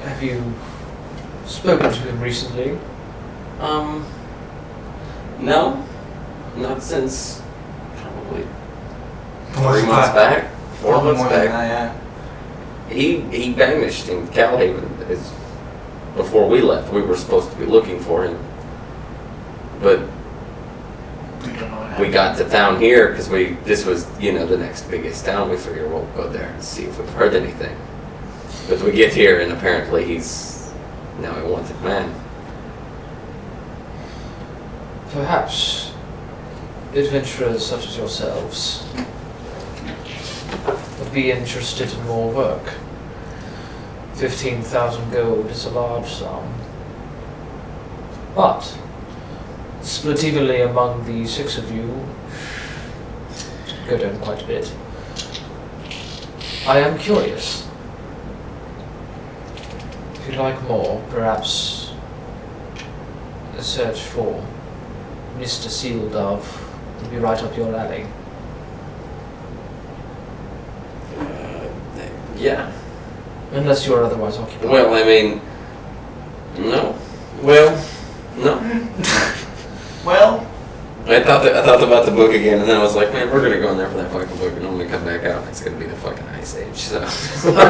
Have you spoken to him recently? No, not since probably 3 More months than back, 4 Probably months more than back. that, yeah. He vanished in Calhaven. Before we left, we were supposed to be looking for him, but We don't know what we happened. got to town here because this was the next biggest town. We figured we'll go there and see if we've heard anything. But we get here and apparently he's now a wanted man. Perhaps adventurers such as yourselves would be interested in more work. 15,000 gold is a large sum. But split evenly among the 6 of you. Go down quite a bit. I am curious. If you'd like more, perhaps a search for Mr. Seal Dove would be right up your alley. Yeah. Unless you are otherwise occupied. Well, I mean, no. Well, no. Well, I thought about the book again, and then I was like, man, we're gonna go in there for that fucking book, and I'm gonna come back out. It's gonna be the fucking Ice Age. So,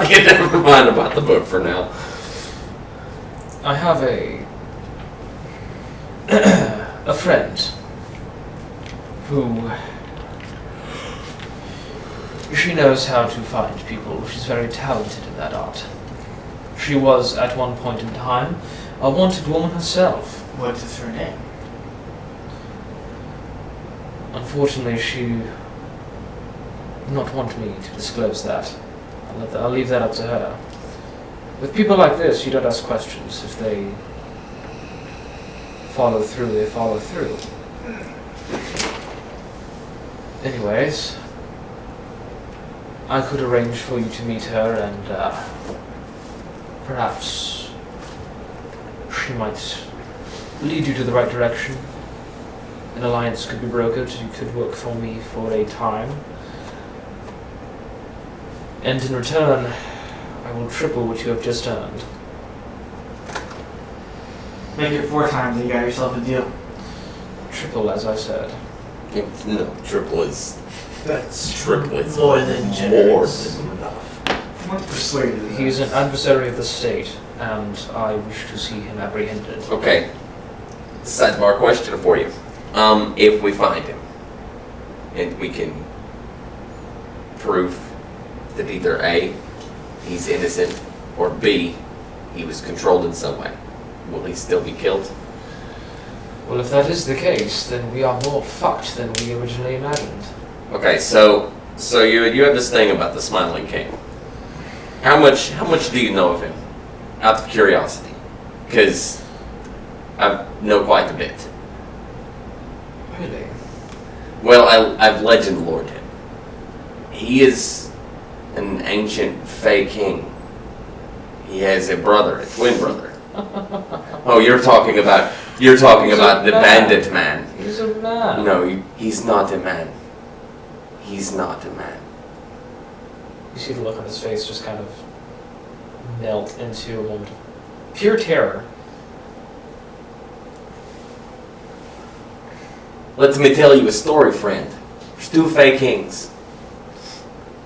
okay, never mind about the book for now. I have a friend who she knows how to find people. She's very talented in that art. She was, at one point in time, a wanted woman herself. what is her name? Unfortunately, she would not want me to disclose that. I'll leave that up to her. With people like this, you don't ask questions. If they follow through, they follow through. Anyways, I could arrange for you to meet her, and perhaps she might lead you to the right direction. An alliance could be brokered. You could work for me for a time. And in return, I will triple what you have just earned. Make it 4 times and you got yourself a deal. Triple, as I said. No, triple is That's triple is more than generous. more than enough. I'm persuaded. He is an adversary of the state, and I wish to see him apprehended. Okay. Sidebar question for you. If we find him, and we can prove that either A, he's innocent, or B, he was controlled in some way, will he still be killed? Well, if that is the case, then we are more fucked than we originally imagined. Okay, so you have this thing about the Smiling King. How much do you know of him? Out of curiosity. Because I know quite a bit. Really? Well, I've legend lored him. He is an ancient Fey king. He has a brother, a twin brother. Oh, you're talking about He's the a man. bandit man. He's a man. No, he's not a man. He's not a man. You see the look on his face just kind of melt into a moment of pure terror. Let me tell you a story, friend. There's 2 Fey kings.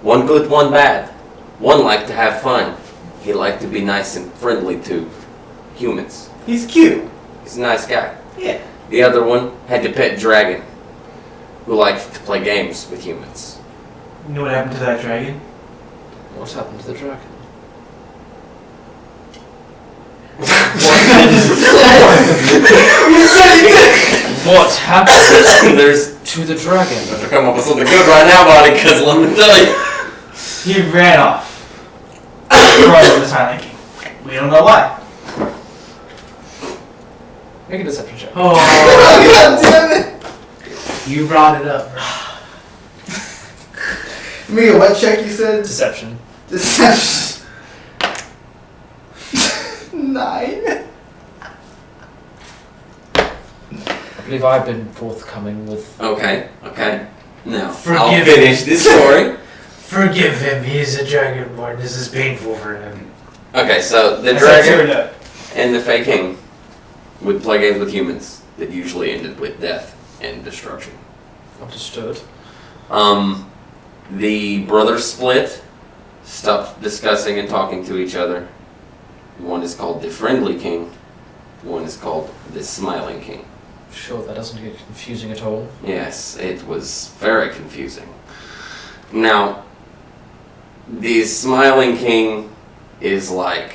One good, one bad. One liked to have fun. He liked to be nice and friendly to humans. He's cute. He's a nice guy. Yeah. The other one had a pet dragon who liked to play games with humans. You know what happened to that dragon? What happened to the dragon? What happened There's to the dragon? to come up with something good right now, buddy, because let me tell you. He ran off. Right over the Smiling King. We don't know why. Make a deception check. Oh, God damn it! You brought it up, bro. Me, a what check you said? Deception. Deception. 9. I believe I've been forthcoming with. Okay. Now, I'll Forgive finish this story. Forgive him, he's a dragonborn. This is painful for him. Okay, so the I said dragon zero. and the Fey King would play games with humans that usually ended with death and destruction. Understood. The brothers split, stopped discussing and talking to each other. One is called the Friendly King, one is called the Smiling King. Sure, that doesn't get confusing at all. Yes, it was very confusing. Now, the Smiling King is like,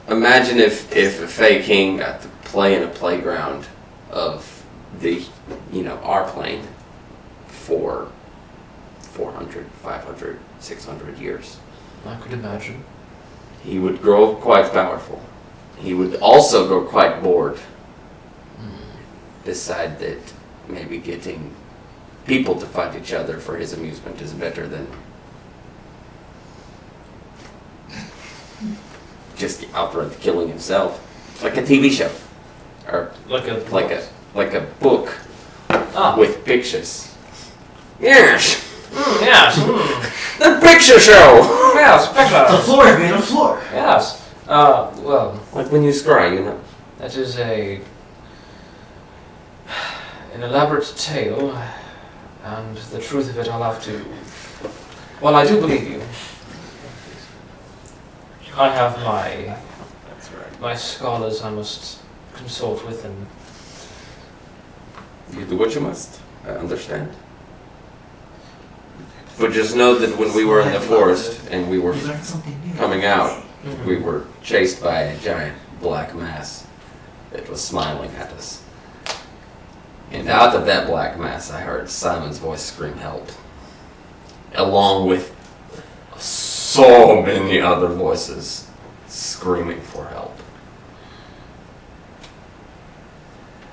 imagine if a Fey King got to play in a playground of the, our plane for 400, 500, 600 years. I could imagine. He would grow quite powerful. He would also grow quite bored. decide that maybe getting people to fight each other for his amusement is better than just outright killing himself. Like a TV show. Or Like a like a book Ah. with pictures. Yes! Yes. The picture show! Yes. The Picture. floor is made of floor. Yes. Well, Like when you scry, you know. that is an elaborate tale, and the truth of it I'll have to. Well, I do believe you. I have That's right. my scholars I must consult with, and You do what you must. I understand. But just know that when we were in the forest and we were You learned something new. coming out, we were chased by a giant black mass that was smiling at us. And out of that black mass, I heard Simon's voice scream help. Along with so many other voices screaming for help.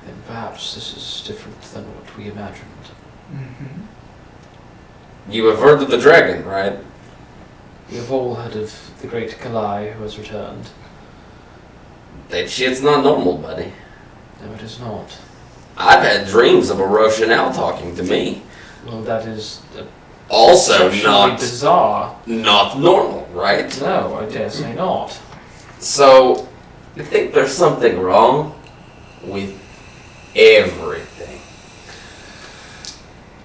then perhaps this is different than what we imagined. Mm-hmm. You have heard of the dragon, right? We have all heard of the great Kalai who has returned. That shit's not normal, buddy. No, it is not. I've had dreams of a Roshanel talking to me. Well, that is Also exceptionally bizarre. not normal, right? No, I dare say not. So, you think there's something wrong with everything?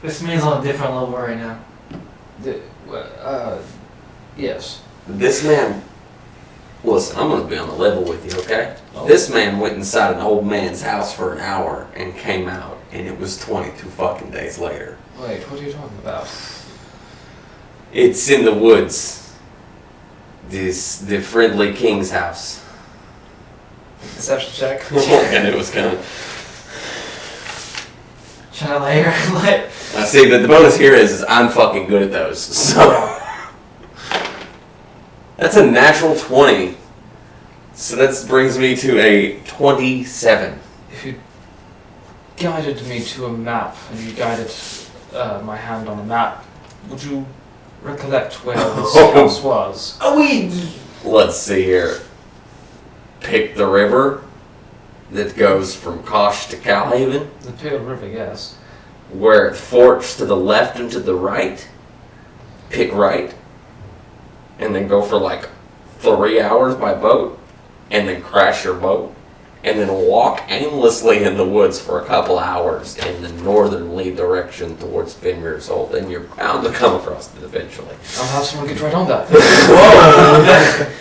This man's on a different level right now. Yes. This man, listen, I'm gonna be on the level with you, okay? Oh. This man went inside an old man's house for an hour and came out, and it was 22 fucking days later. Wait, what are you talking about? It's in the woods. The friendly king's house. Deception check. And it was kind of. Trying to layer, like, I see that the bonus here is I'm fucking good at those. So that's a natural 20. So that brings me to a 27. If you guided me to a map and you guided my hand on a map, would you recollect where this house was? Oh, we. Let's see here. Pick the river that goes from Kosh to Calhaven, The Pale River, yes. where it forks to the left and to the right. Pick right, and then go for like 3 hours by boat, and then crash your boat, and then walk aimlessly in the woods for a couple hours in the northerly direction towards Fenrir's Hold, and you're bound to come across it eventually. I'll have someone get right on that. Whoa!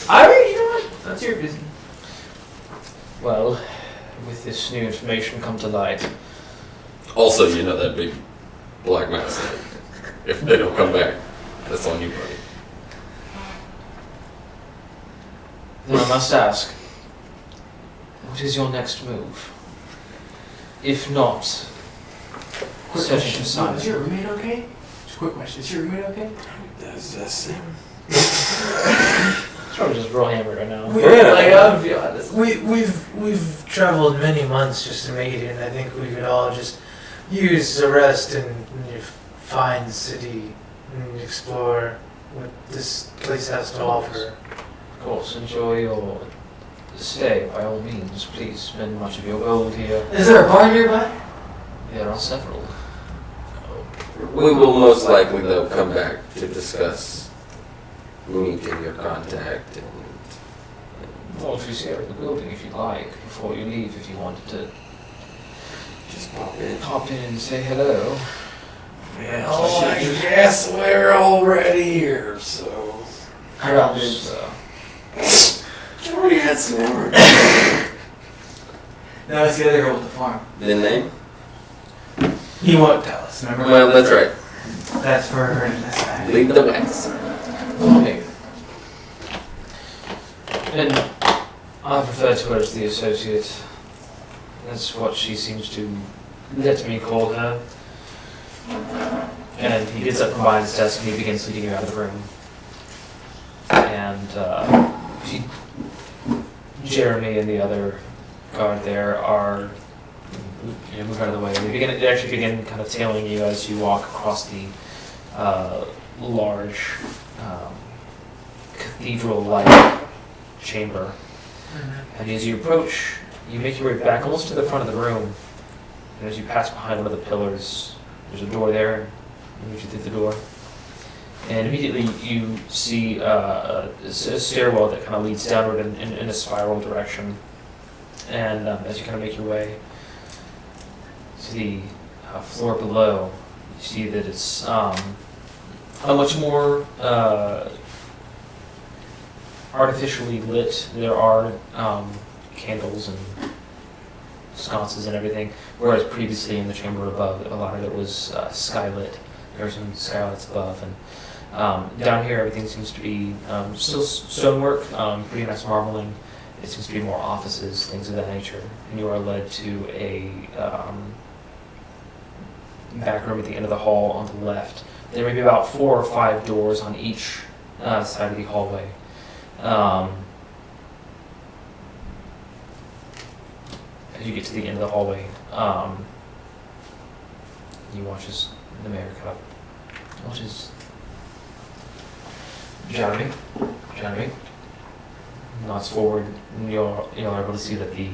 I mean, you know what? That's your business. Well, with this new information come to light, Also, you know that big black mass. If they don't come back, that's on you, buddy. then I must ask, what is your next move? If not, Quick searching question. for Simon. Is your roommate okay? Just a quick question. Is your roommate okay? That's It's probably just raw hammer right now. Like, I'll be honest. We've traveled many months just to make it here, and I think we could all just use the rest and find the city and explore what this place has to offer. Of course, enjoy your stay by all means. Please spend much of your gold here. Is there a bar nearby? There are several. We will most likely, though, come back to discuss meeting your contact and Well, if you see her in the building, if you'd like, before you leave, if you wanted to just pop in. pop in and say hello. Well, I guess we're already here, so. Perhaps, Already had some more. No, it's the other girl with the farm. The name? He won't tell us, remember? Well, that's right. That's for her to decide. Lead the way. Okay. And I refer to her as the associate. That's what she seems to let me call her. And he gets up from behind his desk and he begins leading her out of the room. And Jeremy and the other guard there are move out of the way. They actually begin kind of tailing you as you walk across the large cathedral-like chamber. And as you approach, you make your way back almost to the front of the room. And as you pass behind one of the pillars, there's a door there. You move through the door. And immediately you see a stairwell that kind of leads downward in a spiral direction. And as you kind of make your way to the floor below, you see that it's a much more artificially lit. There are candles and sconces and everything, whereas previously in the chamber above, a lot of it was skylit. There were some skylights above, and down here everything seems to be still stonework, pretty nice marbling. It seems to be more offices, things of that nature. And you are led to a back room at the end of the hall on the left. There may be about 4 or 5 doors on each side of the hallway. As you get to the end of the hallway, you watch as the mayor kind of watches Jeremy nods forward, and you're able to see that the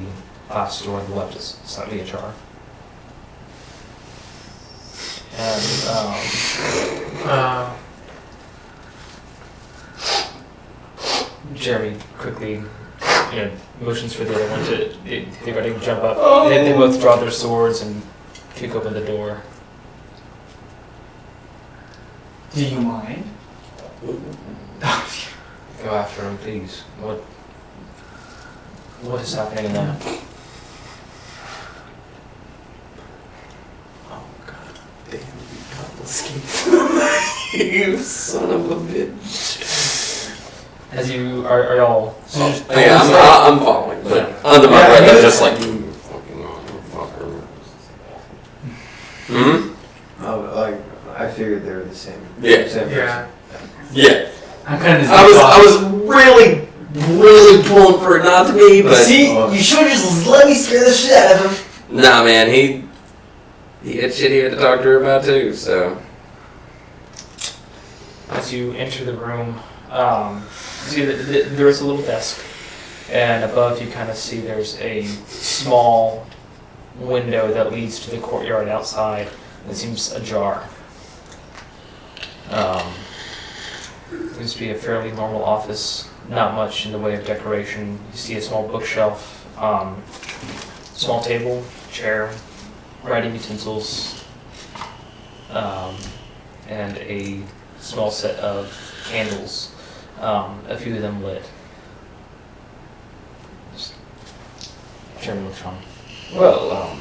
glass door on the left is slightly ajar. And Jeremy quickly, motions for the other one to they're ready to jump up. They both draw their swords and kick open the door. Do you mind? Go after him, please. What is happening in there? Oh god damn, you couple escaped. You son of a bitch. As you are y'all. Yeah, I'm following, but under my breath, I'm just like, you fucking motherfucker. Oh, like I figured they were the same. Yeah. Same person. Yeah. I'm kind of. I was really pulling for it not to be, but See, you should just let me scare the shit out of him. nah, man, he had shit he had to talk to her about too. So As you enter the room, see that there is a little desk, and above you kind of see there's a small window that leads to the courtyard outside. It seems ajar. Seems to be a fairly normal office. Not much in the way of decoration. You see a small bookshelf, small table, chair, writing utensils, and a small set of candles. A few of them lit. Chairman looks on. Well,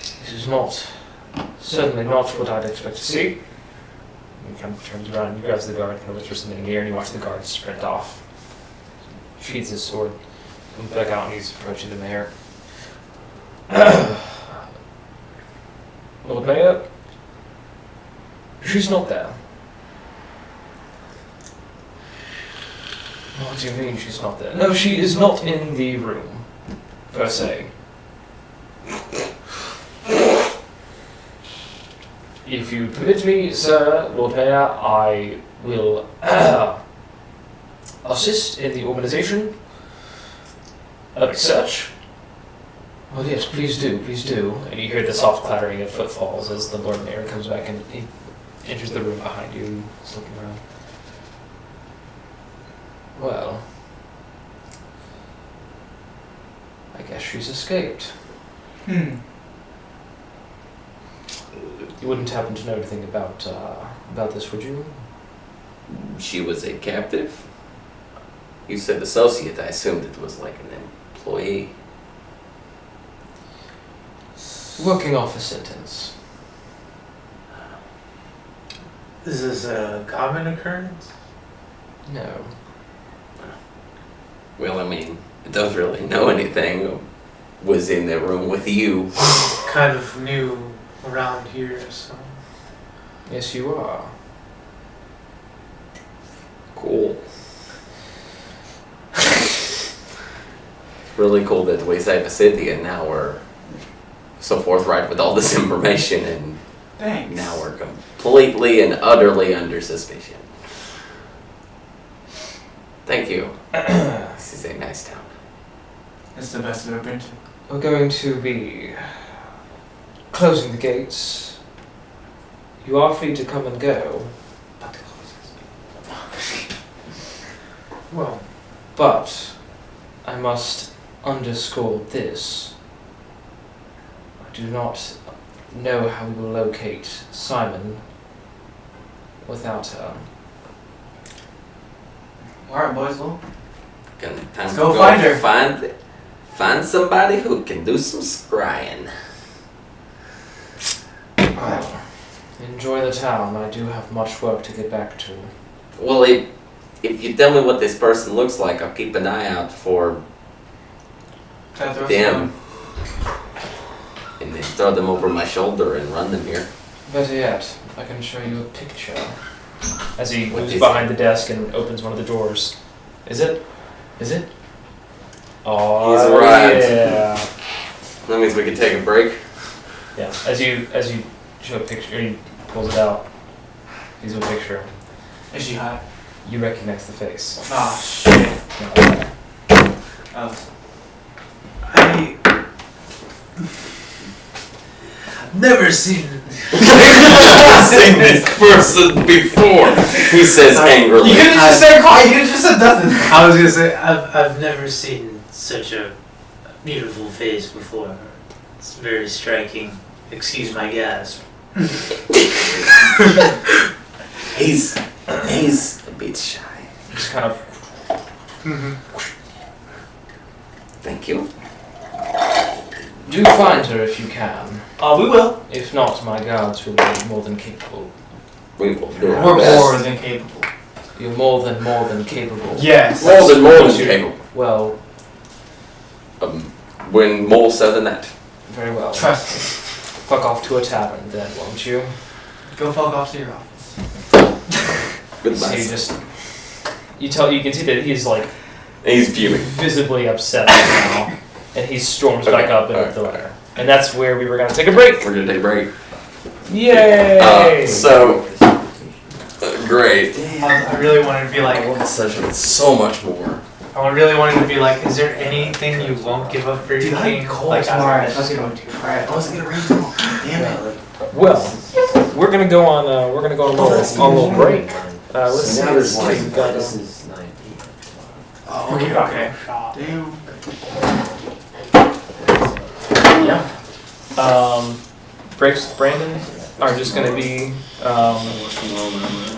this is certainly not what I'd expect to see. He kind of turns around and he grabs the guard, kind of whispers something in the ear, and you watch the guard sprint off. Sheathes his sword, comes back out, and he's approaching the mayor. Lord Mayor, she's not there. What do you mean she's not there? No, she is not in the room, per se. If you permit me, sir, Lord Mayor, I will assist in the organization of a search. Oh yes, please do, please do. And you hear the soft clattering of footfalls as the Lord Mayor comes back and he enters the room behind you. He's looking around. Well, I guess she's escaped. You wouldn't happen to know anything about this, would you? she was a captive. You said associate. I assumed it was like an employee. Working off a sentence. Is this a common occurrence? No. Well, I mean, it doesn't really know anything. Was in the room with you. Kind of new around here, so. Yes, you are. Cool. really cool that we saved the city, and now we're so forthright with all this information, and Thanks. now we're completely and utterly under suspicion. Thank you. This is a nice town. It's the best I've ever been to. We're going to be closing the gates. You are free to come and go. Well, But I must underscore this. I do not know how we will locate Simon without her. Alright, boys, well. Time Let's to go find her. Find somebody who can do some scrying. Enjoy the town. I do have much work to get back to. Well, if you tell me what this person looks like, I'll keep an eye out for Can I throw them. And then throw them over my shoulder and run them here. Better yet, I can show you a picture. As he What moves is behind the desk and opens one of the drawers. Is it? Is it? Oh, He's right. yeah. That means we can take a break. Yeah. As you show a picture, he pulls it out. He's a picture. Is she hot? You recognize the face. Ah, shit. never seen. I've seen this person before. He says angrily. You could've just said quiet, you could've just said nothing. I was gonna say I've never seen such a beautiful face before. It's very striking. Excuse my gasp. He's a bit shy. Just kind of. Thank you. Do find her if you can. We will. If not, my guards will be more than capable. We will do We're our best. more than capable. You're more than capable. Yes. More than capable. Well, When more so than that. very well. Trust me. Fuck off to a tavern then, won't you? Go fuck off to your office. Goodbye. So you can see that he's like He's fuming. visibly upset right now, and he storms back Okay, up into alright, the letter. And that's where we were gonna take a break. We're gonna take a break. Yay! Great. I really wanted to be like. So much more. I really wanted to be like. Is there anything you won't give up for your king? Like, Alright, I was gonna read them all. Damn it. Well, we're gonna go on. We're gonna go on a little break. Let's see. Now there's Let's see. one. We've got, This is 9 p.m. Oh, okay. Damn. breaks with Brandon are just gonna be. I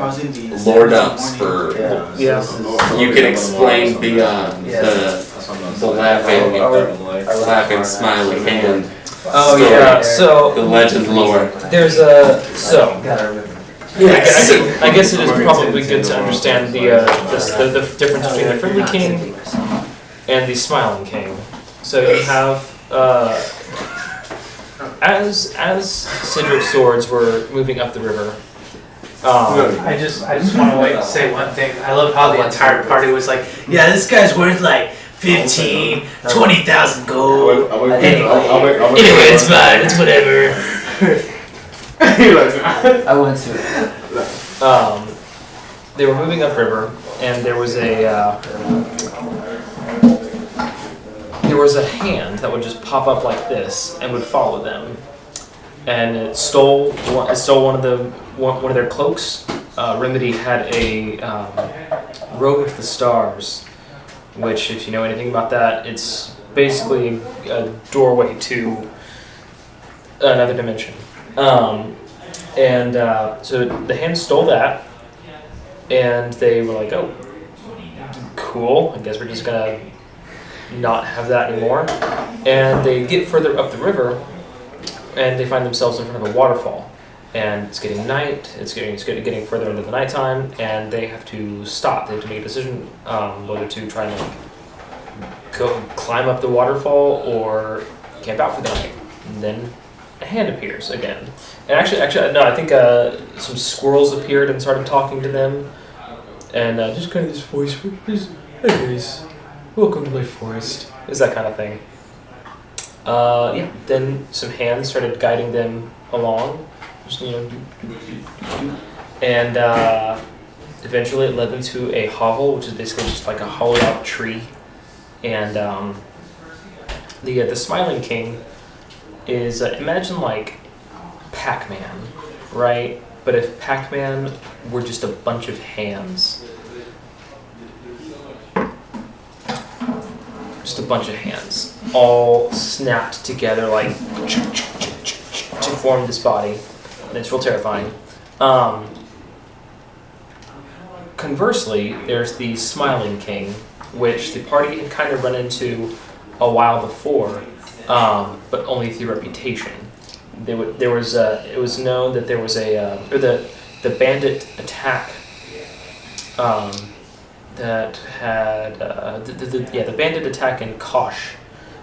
was in the Lord ups for Yeah. you can explain beyond the laughing smiley hand. Oh story. yeah. So The legend lore. there's a I guess it is probably good to understand the difference between the friendly king and the smiling king. So you have as Cedric's swords were moving up the river. I just want to say one thing. I love how the entire party was like, yeah, this guy's worth like 15, 20,000 gold. Anyway, it's fine. It's whatever. I went to it. They were moving upriver, and there was a hand that would just pop up like this and would follow them, and it stole one of their cloaks. Remedy had a robe of the stars, which, if you know anything about that, it's basically a doorway to another dimension. So the hand stole that, and they were like, "Oh, cool. I guess we're just gonna not have that anymore." And they get further up the river, and they find themselves in front of a waterfall. And it's getting night. It's getting further into the nighttime, and they have to stop. They have to make a decision whether to try and go climb up the waterfall or camp out for the night. And then a hand appears again. And actually, no. I think some squirrels appeared and started talking to them, and just kind of this voice, "Hey guys, welcome to my forest. Is that kind of thing. Yeah. Then some hands started guiding them along, just and eventually it led them to a hovel, which is basically just like a hollowed out tree. And the Smiling King is imagine like Pac-Man, right? But if Pac-Man were just a bunch of hands. Just a bunch of hands, all snapped together like to form this body. And it's real terrifying. Conversely, there's the Smiling King, which the party had kind of run into a while before, but only through reputation. It was known that there was the bandit attack that had the bandit attack in Kosh.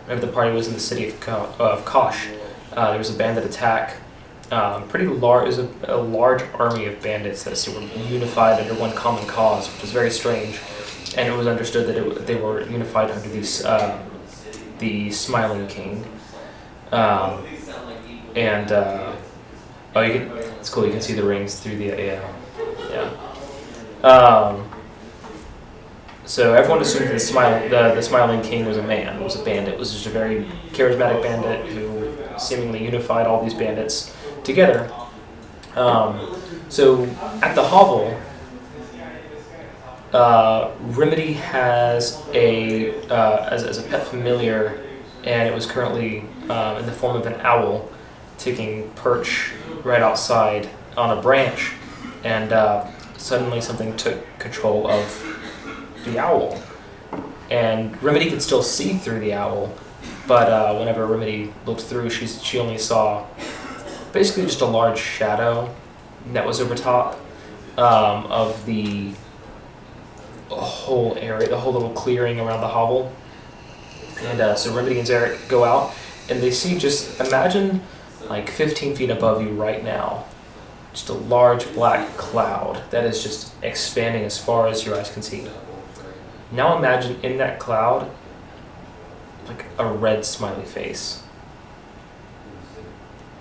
Whenever the party was in the city of Kosh, there was a bandit attack. Pretty large. It was a large army of bandits that were unified under one common cause, which was very strange. And it was understood that they were unified under the Smiling King. It's cool. You can see the rings through the So everyone assumed that the Smiling King was a man, was a bandit, was just a very charismatic bandit who seemingly unified all these bandits together. So at the hovel, Remedy has as a pet familiar, and it was currently in the form of an owl taking perch right outside on a branch, and suddenly something took control of the owl, and Remedy could still see through the owl, but whenever Remedy looked through, she only saw basically just a large shadow that was over top of the whole area, the whole little clearing around the hovel. And so Remedy and Zarek go out, and they see, just imagine like 15 feet above you right now, just a large black cloud that is just expanding as far as your eyes can see. Now imagine in that cloud, like a red smiley face,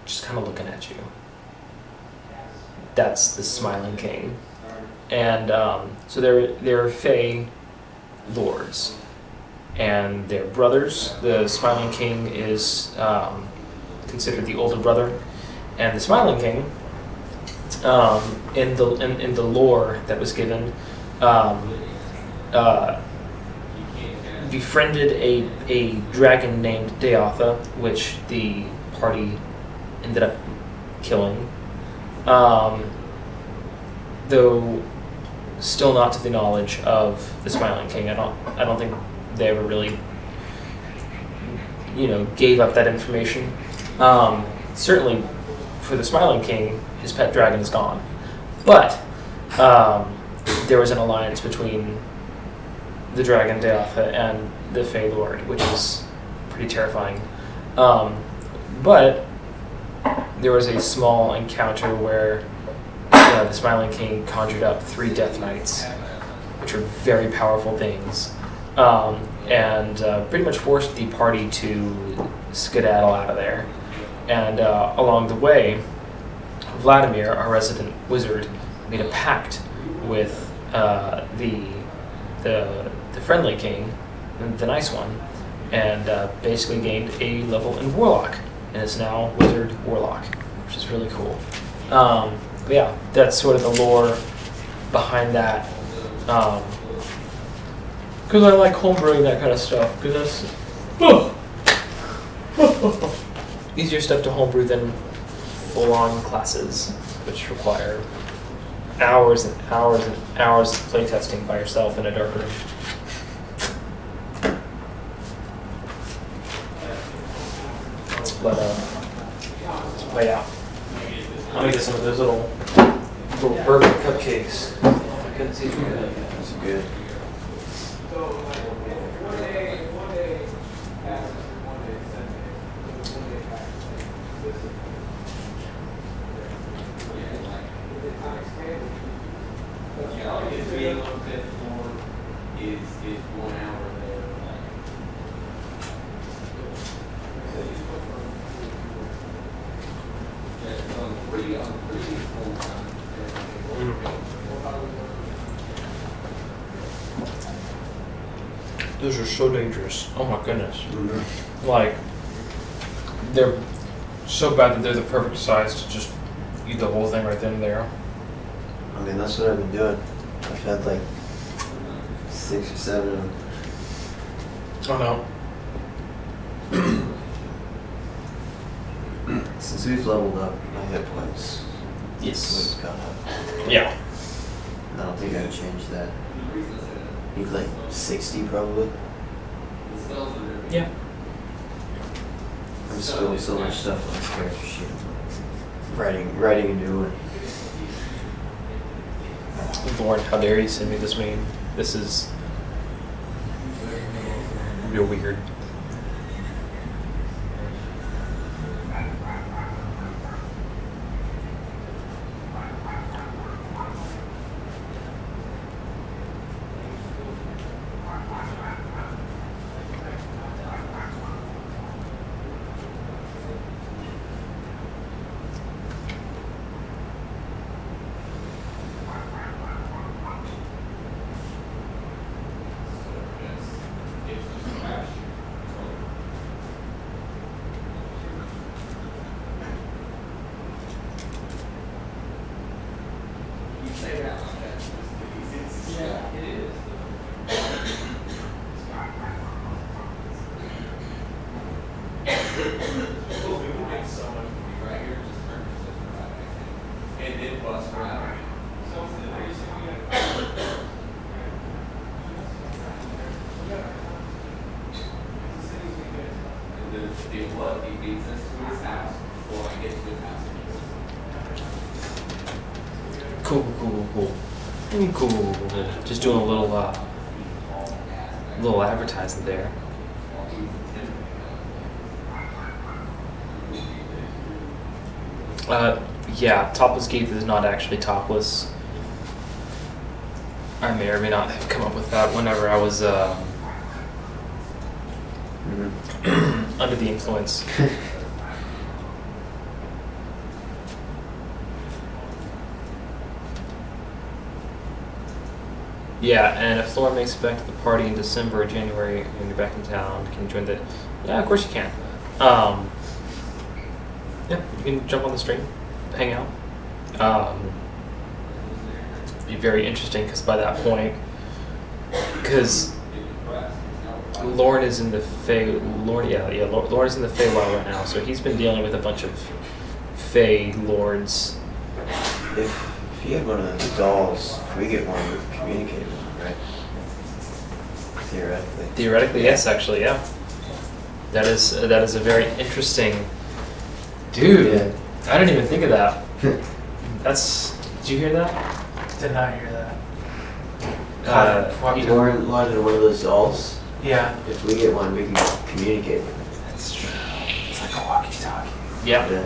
just kind of looking at you. That's the Smiling King. And so they're Fey lords, and they're brothers. The Smiling King is considered the older brother, and the Smiling King, in the lore that was given, befriended a dragon named Deatha, which the party ended up killing. Though still not to the knowledge of the Smiling King. I don't think they ever really, gave up that information. Certainly, for the Smiling King, his pet dragon is gone. But there was an alliance between the dragon Deatha and the Fey Lord, which is pretty terrifying. But there was a small encounter where the Smiling King conjured up 3 Death Knights, which are very powerful things, and pretty much forced the party to skedaddle out of there. And along the way, Vladimir, our resident wizard, made a pact with the friendly king, the nice one, and basically gained a level in Warlock, and is now Wizard Warlock, which is really cool. But yeah, that's sort of the lore behind that. Because I like homebrewing that kind of stuff, because that's easier stuff to homebrew than full-on classes, which require hours and hours and hours of playtesting by yourself in a dark room. But yeah, I'm gonna get some of those little bourbon cupcakes. I couldn't see through that. That's good. Those are so dangerous. Oh my goodness. Like, they're so bad that they're the perfect size to just eat the whole thing right then and there. I mean, that's what I've been doing. I've had like 6 or 7 of them. Oh no. Since we've leveled up, my hit points Yes. have gone up. Yeah. I don't think I would change that. Need like 60 probably. Yeah. I'm spilling so much stuff on this character sheet. Writing a new one. Lord, how dare you send me this meme? This is real weird. Cool. Just doing a little advertising there. Yeah, Topless Keith is not actually topless. I may or may not have come up with that whenever I was under the influence. Yeah, and if Laura makes it back to the party in December or January when you're back in town, can you join the... Yeah, of course you can. Yeah, you can jump on the stream, hang out. Be very interesting because by that point, because Lauren is in the Lauren is in the Feywild right now, so he's been dealing with a bunch of Fey lords. If you had one of those dolls, if we get one, we can communicate with them, right? Theoretically. Theoretically, yes, actually, yeah. That is a very interesting... Dude, Yeah. I didn't even think of that. Did you hear that? Did not hear that. Lauren wanted one of those dolls. Yeah. If we get one, we can communicate with them. That's true. It's like a walkie-talkie. Yeah. Yeah,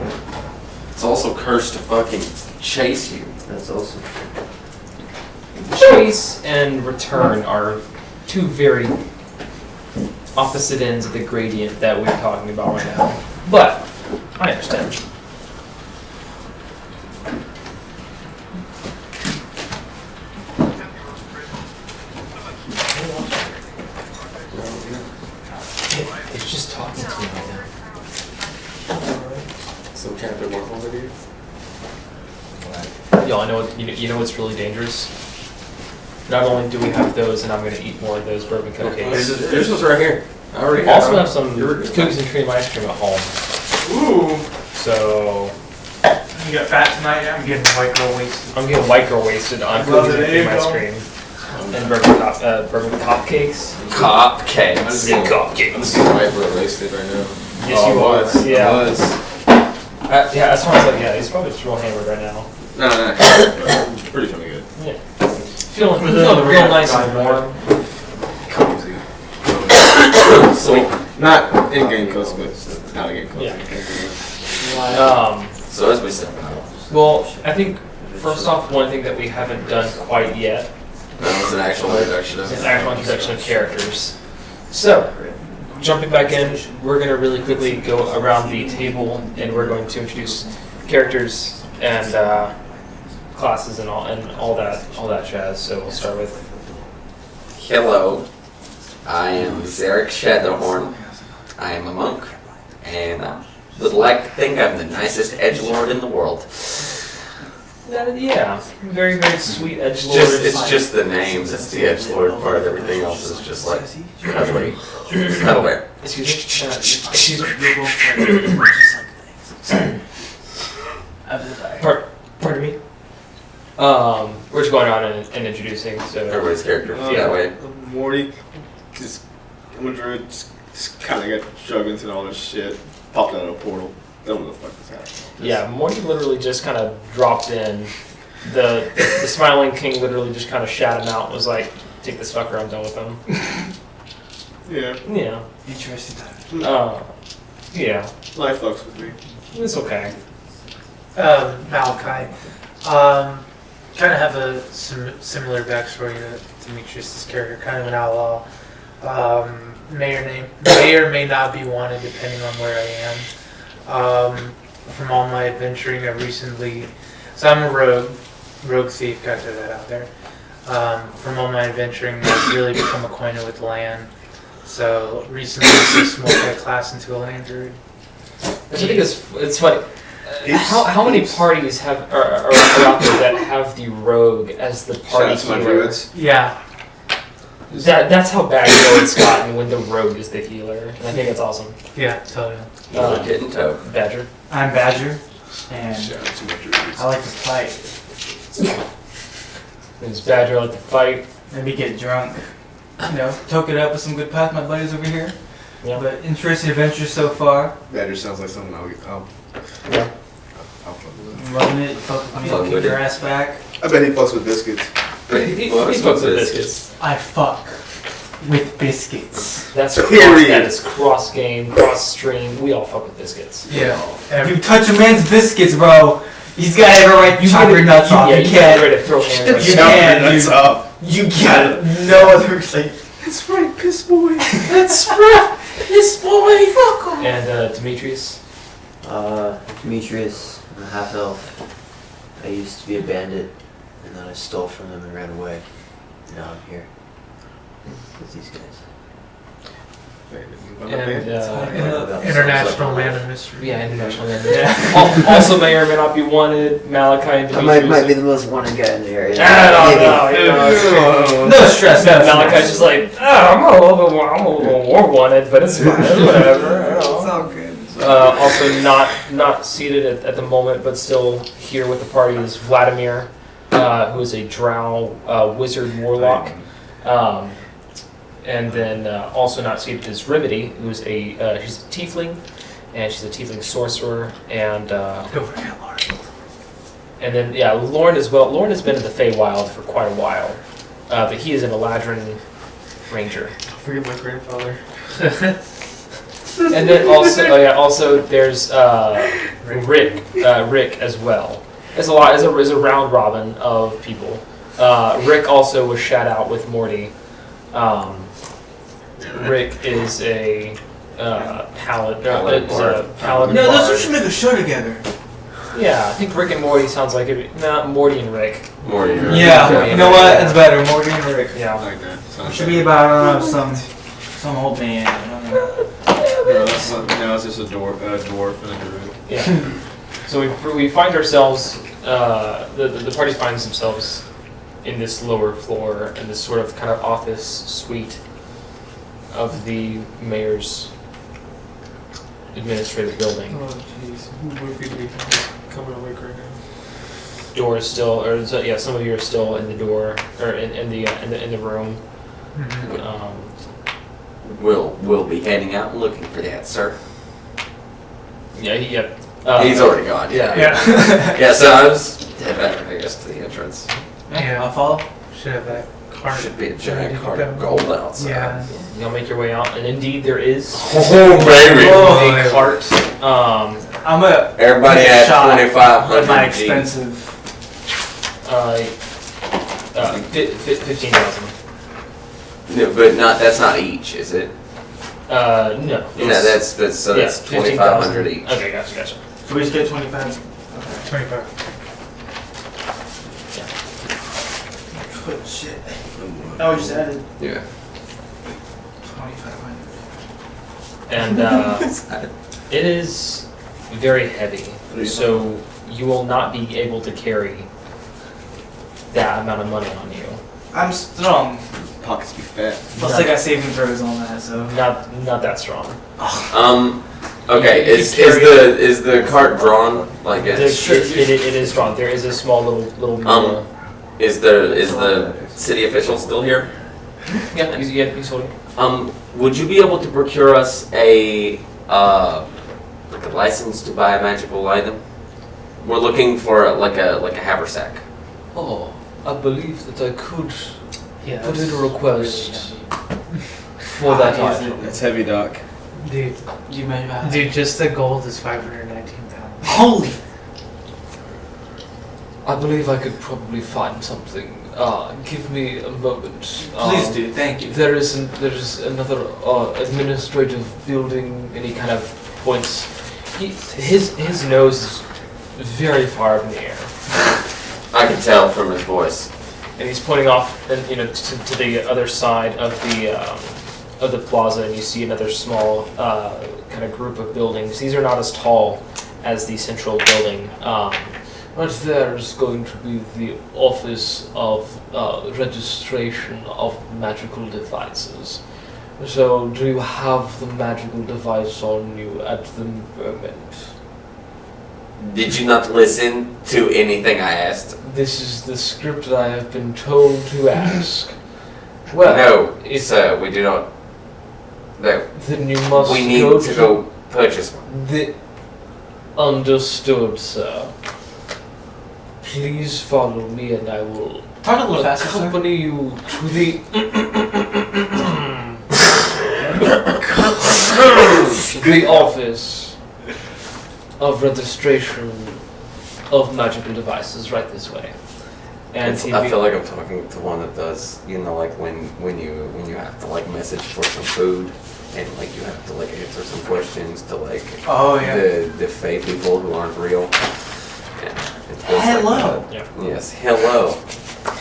It's also cursed to fucking chase you. that's also true. Chase and return are two very opposite ends of the gradient that we're talking about right now. But, I understand. It's just talking to me right now. Some Captain Marvel video. Y'all, you know what's really dangerous? Not only do we have those, and I'm going to eat more of those bourbon cupcakes. There's what's right here. I already We also have some You're- cookies and cream ice cream at home. Ooh. So You got fat tonight? I'm getting white girl wasted. I'm getting white girl wasted on Love cookies and it, cream there you ice go. cream and bourbon cupcakes. Cop cakes. Yeah, I'm cupcakes. just getting white bro wasted right now. Yes, Oh, you I are. was. Yeah. I was. Yeah, that's why I was like, yeah, he's probably just real hammered right now. No. Pretty fucking good. Yeah. Feeling real nice and warm. Cozy. So, not in-game cozy, but out of game cozy. Yeah. So that's my second. Well, I think first off, one thing that we haven't done quite yet That was an actual introduction of is an actual introduction of characters. So, jumping back in, we're going to really quickly go around the table and we're going to introduce characters and classes and all that jazz. So we'll start with Hello, I am Zarek Shadowhorn. I am a monk, and I would like to think I'm the nicest edgelord in the world. yeah, very very sweet It's edgelord. just the names that's the edgelord part. Everything else is just like cuddly. Cuddleware. Excuse me. Pardon me. We're just going on and introducing. So Everybody's character that way. Morty, I'm a druid, just kind of got drugged into all this shit. Popped out of a portal. Don't know what the fuck is happening. yeah, Morty literally just kind of dropped in. The Smiling King literally just kind of shat him out and was like, "Take this fucker, I'm done with him." Yeah, Yeah. Interesting. Yeah. life fucks with me. It's okay. Malachi. Kind of have a similar backstory to Demetrius' character, kind of an outlaw. May or may not be wanted depending on where I am. From all my adventuring, I've recently, so I'm a rogue thief, gotta throw that out there. From all my adventuring, I've really become acquainted with land. So recently I switched multi-class into a land druid. Which I think it's funny. How many parties are out there that have the rogue as the Shout party out to my healer? druids. Yeah, That's how bad you know it's gotten when the rogue is the healer, and I think it's awesome. yeah, totally. We're getting toe. Badger. I'm Badger, and Shout out to my druids. I like to fight. There's Badger like to fight. Maybe get drunk. You know, toke it up with some good past my buddies over here. Yeah. But interesting adventures so far. Badger sounds like something I'll Yeah. fuck with. I'm loving it. Fuck with me. Fuck I'll kick with your it. ass back. I bet he fucks with biscuits. He fucks with biscuits. I fuck with biscuits. That's Period. that is cross game, cross stream. We all fuck with biscuits. Yeah. You touch a man's biscuits, bro. He's got every right to chop your nuts off. Yeah, You you can't. get ready to throw hands right You now. can't, That's dude. up. You got no other like. That's right, piss boy. That's right. This boy. Fuck off. And Demetrius. Demetrius, I'm a half elf. I used to be a bandit, and then I stole from them and ran away. Now I'm here with these guys. And International Man of Mystery. yeah, international. Yeah. Also may or may not be wanted. Malachi and I Demetrius. might be the most wanted guy in the area. I don't know. You know, No stress. No Malachi's just like, I'm a little more wanted, but it's fine, whatever. It's You know. all good. Also not seated at the moment, but still here with the party is Vladimir, who is a drow wizard warlock. And then also not seated is Remedy, who's she's a tiefling, and she's a tiefling sorcerer, and Don't forget Lauren. and then yeah, Lauren as well. Lauren has been in the Feywild for quite a while, but he is an Eladrin ranger. Don't forget my grandfather. And then also there's Rick as well. There's a lot. There's a round robin of people. Rick also was shat out with Morty. Rick is a paladin. Paladin bard. Paladin No, those bard. two should make a show together. Yeah, I think Rick and Morty sounds like it. Not Morty and Rick. Morty. Yeah, you know what? It's better. Morty and Rick. I Yeah. like that. Sounds Should be about I don't know some old man. I don't know. No, that's not, now it's just a dwarf and a druid. Yeah. So we find ourselves. The party finds themselves in this lower floor in this sort of kind of office suite of the mayor's administrative building. Oh jeez, what if we coming awake right now? Door is still, or yeah, some of you are still in the door or in the room. We'll be heading out and looking for that, sir. Yeah, He's already gone. Yeah. Yeah, so I was head back, I guess, to the entrance. Yeah. I'll follow. Should have that card. Should be a giant cart of gold outside. Yeah. You'll make your way out, and indeed there is Oh, baby! a cart. I'm gonna Everybody take a at shot 2,500 at my G. expensive. 15,000. No, but that's not each, is it? No. No, it's- that's yeah, 2,500 each. Okay, gotcha. So we just get 25. 25. Oh shit. Oh, just added Yeah. 2,500. And it is very heavy, so you will not be able to carry that amount of money on you. I'm strong. Pockets be fat. Plus, I got saving throws on that, so. Not that strong. Okay. You Is carry is the cart drawn like It a? is strong. There is a small little mule. Is the city official still here? Yeah, he's holding. Would you be able to procure us a like a license to buy a magical item? We're looking for like a haversack. Oh, I believe that I could Yeah. put in a request for that item. That's heavy, Doc. Dude, You may have. dude, just the gold is 519 pounds. Holy. I believe I could probably find something. Give me a moment. Please do. Thank you. There's another administrative building, And he kind of points. His nose is very far up in the air, I can tell from his voice. and he's pointing off, and to the other side of the plaza, and you see another small kind of group of buildings. These are not as tall as the central building. right there is going to be the office of registration of magical devices. So, do you have the magical device on you at the moment? Did you not listen to anything I asked? This is the script that I have been told to ask. Well, No, it's sir, we do not. No, then you must we need go to go purchase one. The understood, sir. Please follow me, and I will Talk a little faster, sir. accompany you to the the office of registration of magical devices. Right this way. And I feel like I'm talking to one that does, like when you have to like message for some food, and like you have to like answer some questions to like Oh yeah. the fake people who aren't real. Yeah, it feels Hello. Like that. Yeah. Yes. Hello.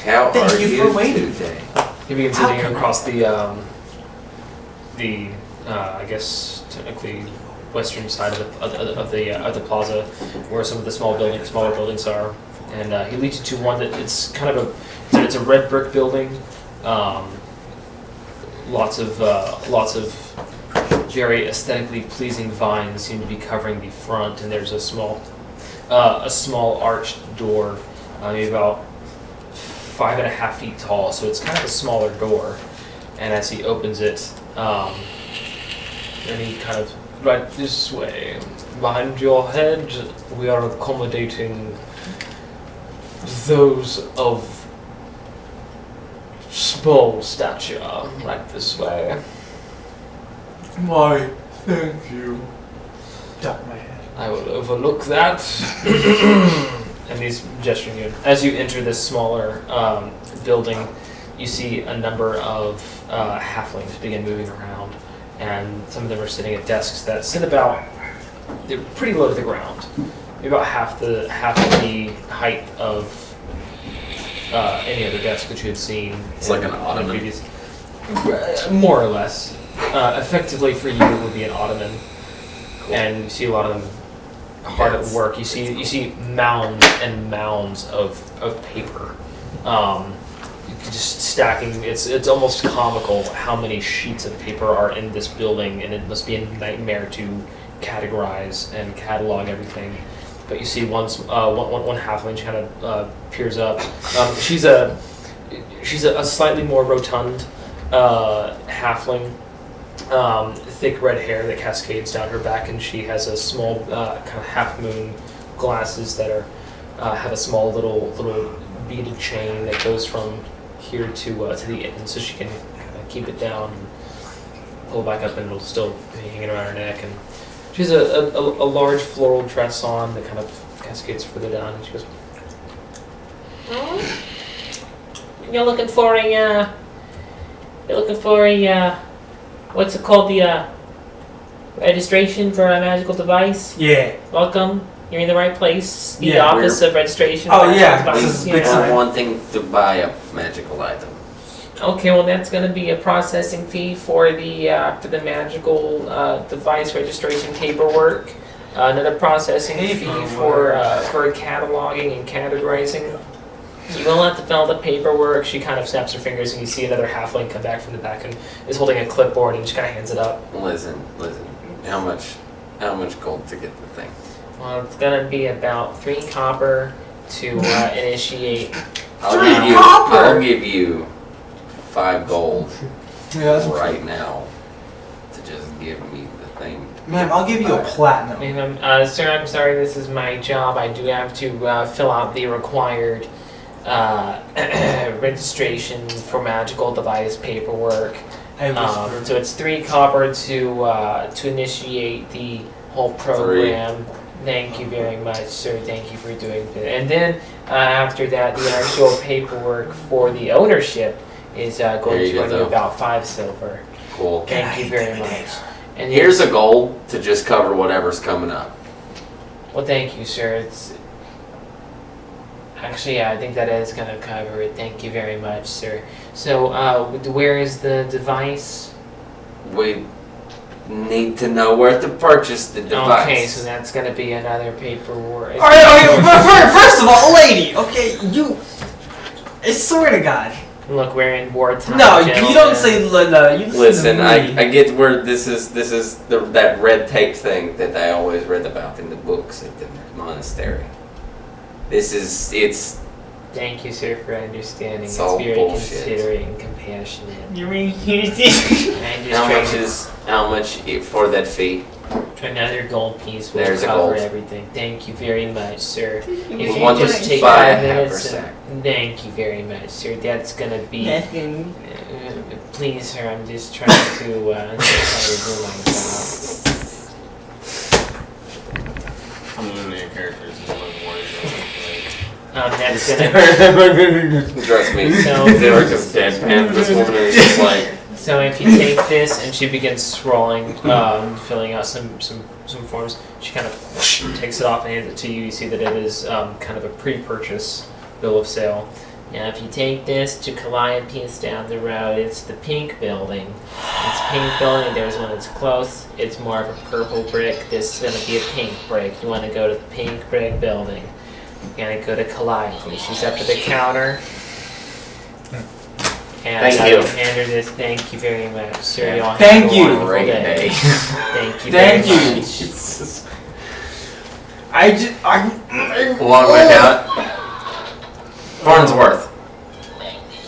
How Thank are you you for waiting. today? He begins How sitting can across the I guess technically western side of the plaza, where some of the smaller buildings are, and he leads you to one that it's kind of it's a red brick building, lots of very aesthetically pleasing vines seem to be covering the front, and there's a small arched door, maybe about 5.5 feet tall, so it's kind of a smaller door. And as he opens it, and he kind of, right this way, behind your head, we are accommodating those of small stature, right this way. Why? Thank you. Duck my head. I will overlook that. And he's gesturing you. As you enter this smaller building, you see a number of halflings begin moving around, and some of them are sitting at desks that sit about, they're pretty low to the ground, maybe about half the height of any other desk that you had seen. It's like an ottoman. previous- more or less. Effectively for you, it would be an ottoman, and you see a lot of them hard at work. You see mounds and mounds of paper. Just stacking. It's almost comical how many sheets of paper are in this building, and it must be a nightmare to categorize and catalog everything. But you see one halfling, she kind of peers up. She's a slightly more rotund halfling. Thick red hair that cascades down her back, and she has a small kind of half moon glasses that are have a small little beaded chain that goes from here to the end, so she can kind of keep it down and pull back up, and it'll still be hanging around her neck. And she has a large floral dress on that kind of cascades further down, and she goes, You're looking for a what's it called, the registration for a magical device? Yeah. Welcome. You're in the right place. The Yeah, office of registration. Oh, Magical yeah, Device, this is yeah. big time. I'm wanting to buy a magical item. Okay, well that's going to be a processing fee for the magical device registration paperwork. Another processing fee for cataloging and categorizing. You will have to fill out the paperwork. She kind of snaps her fingers, and you see another halfling come back from the back and is holding a clipboard, and she kind of hands it up. Listen. How much gold to get the thing? Well, it's going to be about 3 copper to initiate. I'll give you 5 gold Yeah, that's right now to just give me the thing. Ma'am, I'll give you a platinum. Sir, I'm sorry, this is my job. I do have to fill out the required registration for magical device paperwork. So it's 3 copper to initiate the whole program. Thank you very much, sir. Thank you for doing that. And then after that, the actual paperwork for the ownership is going to run you about 5 silver. Cool. Thank you very much. And Here's a gold to just cover whatever's coming up. Well, thank you, sir. It's actually, yeah, I think that is going to cover it. Thank you very much, sir. So, where is the device? We need to know where to purchase the device. Okay, so that's going to be another paperwork. Alright, first of all, lady, okay, I swear to God. Look, we're in wartime. No, you gentlemen. don't say no, you Listen, to me. I get where this is that red tape thing that I always read about in the books at the monastery. It's Thank you, sir, for understanding. It's It's all very bullshit. considerate and compassionate. You mean how much for that fee? Another gold piece will There's a cover gold. everything. Thank you very much, sir. If We you want to just take buy 5 a half minutes, percent. thank you very much, sir. That's gonna be. Please, sir, I'm just trying to do my job. I'm literally a character. That's gonna. Trust me. So- Zero goes deadpan. This woman is just like. So if you take this and she begins scrolling, filling out some forms, she kind of takes it off and hands it to you. You see that it is kind of a pre-purchase bill of sale. Now if you take this to Calliope's down the road, it's the pink building. It's pink building. There's one that's close. It's more of a purple brick. This is going to be a pink brick. You want to go to the pink brick building. You're going to go to Calliope. She's up at the counter. And Thank I you. will hand her this. Thank you very much, sir. Yeah. Y'all have Thank a you. wonderful Great day. day. Thank you Thank very you. much. One way out. Farnsworth,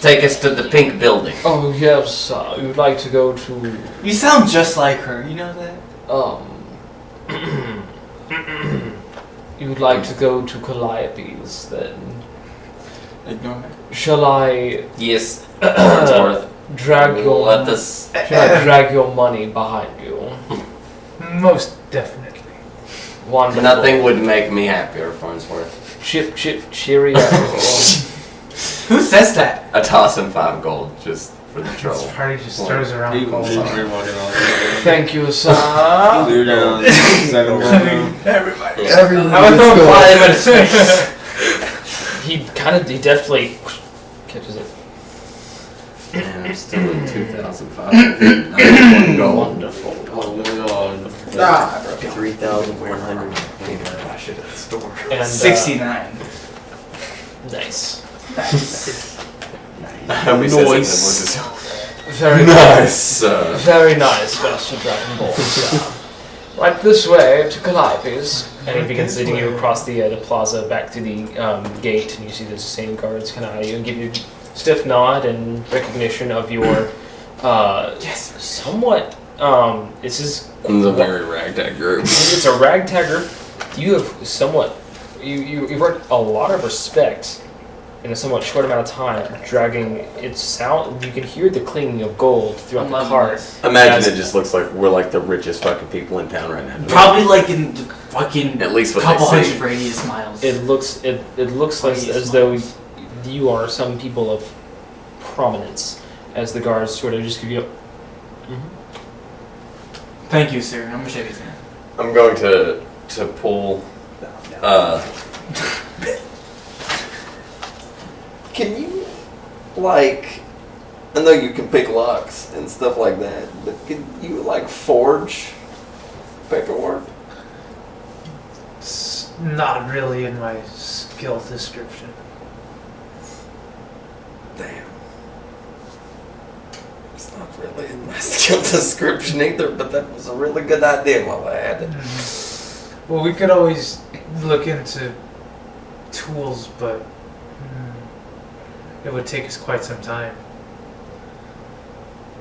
take us to the pink building. Oh yes, you'd like to go to You sound just like her, you know that? you'd like to go to Calliope's then. Ignore me. Shall I Yes, Farnsworth. drag your Let us. Shall I drag your money behind you? Most definitely. Wonderful. Nothing would make me happier, Farnsworth. Chip, cheerio. Who says that? I toss him 5 gold just for the This trouble. party just throws around He gold. was walking on. Thank you, sir. Clear down 7 gold. Everybody. Everyone I would throw a fly in his face. he deftly catches it. And I'm still at 2,591 gold. Wonderful. Oh my god. 3,100. Flash it at the store. And 69. nice. How many says Nice. it Very Nice. Very nice, Master Dragon Ball. sir. Right this way to Calliope's. And he begins leading you across the plaza back to the gate, and you see the same guards kind of eye you and give you a stiff nod and recognition of your somewhat. This is It's a very ragtag group. it's a ragtag group. You have somewhat you've earned a lot of respect in a somewhat short amount of time, dragging its sound. You can hear the clanging of gold throughout the cart. Imagine it just looks like we're like the richest fucking people in town right now. Probably like in the fucking At least what couple they hundred see. radius miles. It looks like as though you are some people of prominence, as the guards sort of just give you. Thank you, sir. I'm gonna shake his hand. I'm going to pull Can you, like, I know you can pick locks and stuff like that, but can you, like, forge paperwork? It's not really in my skill description. Damn. It's not really in my skill description either, but that was a really good idea, my lad. Well, we could always look into tools, but it would take us quite some time.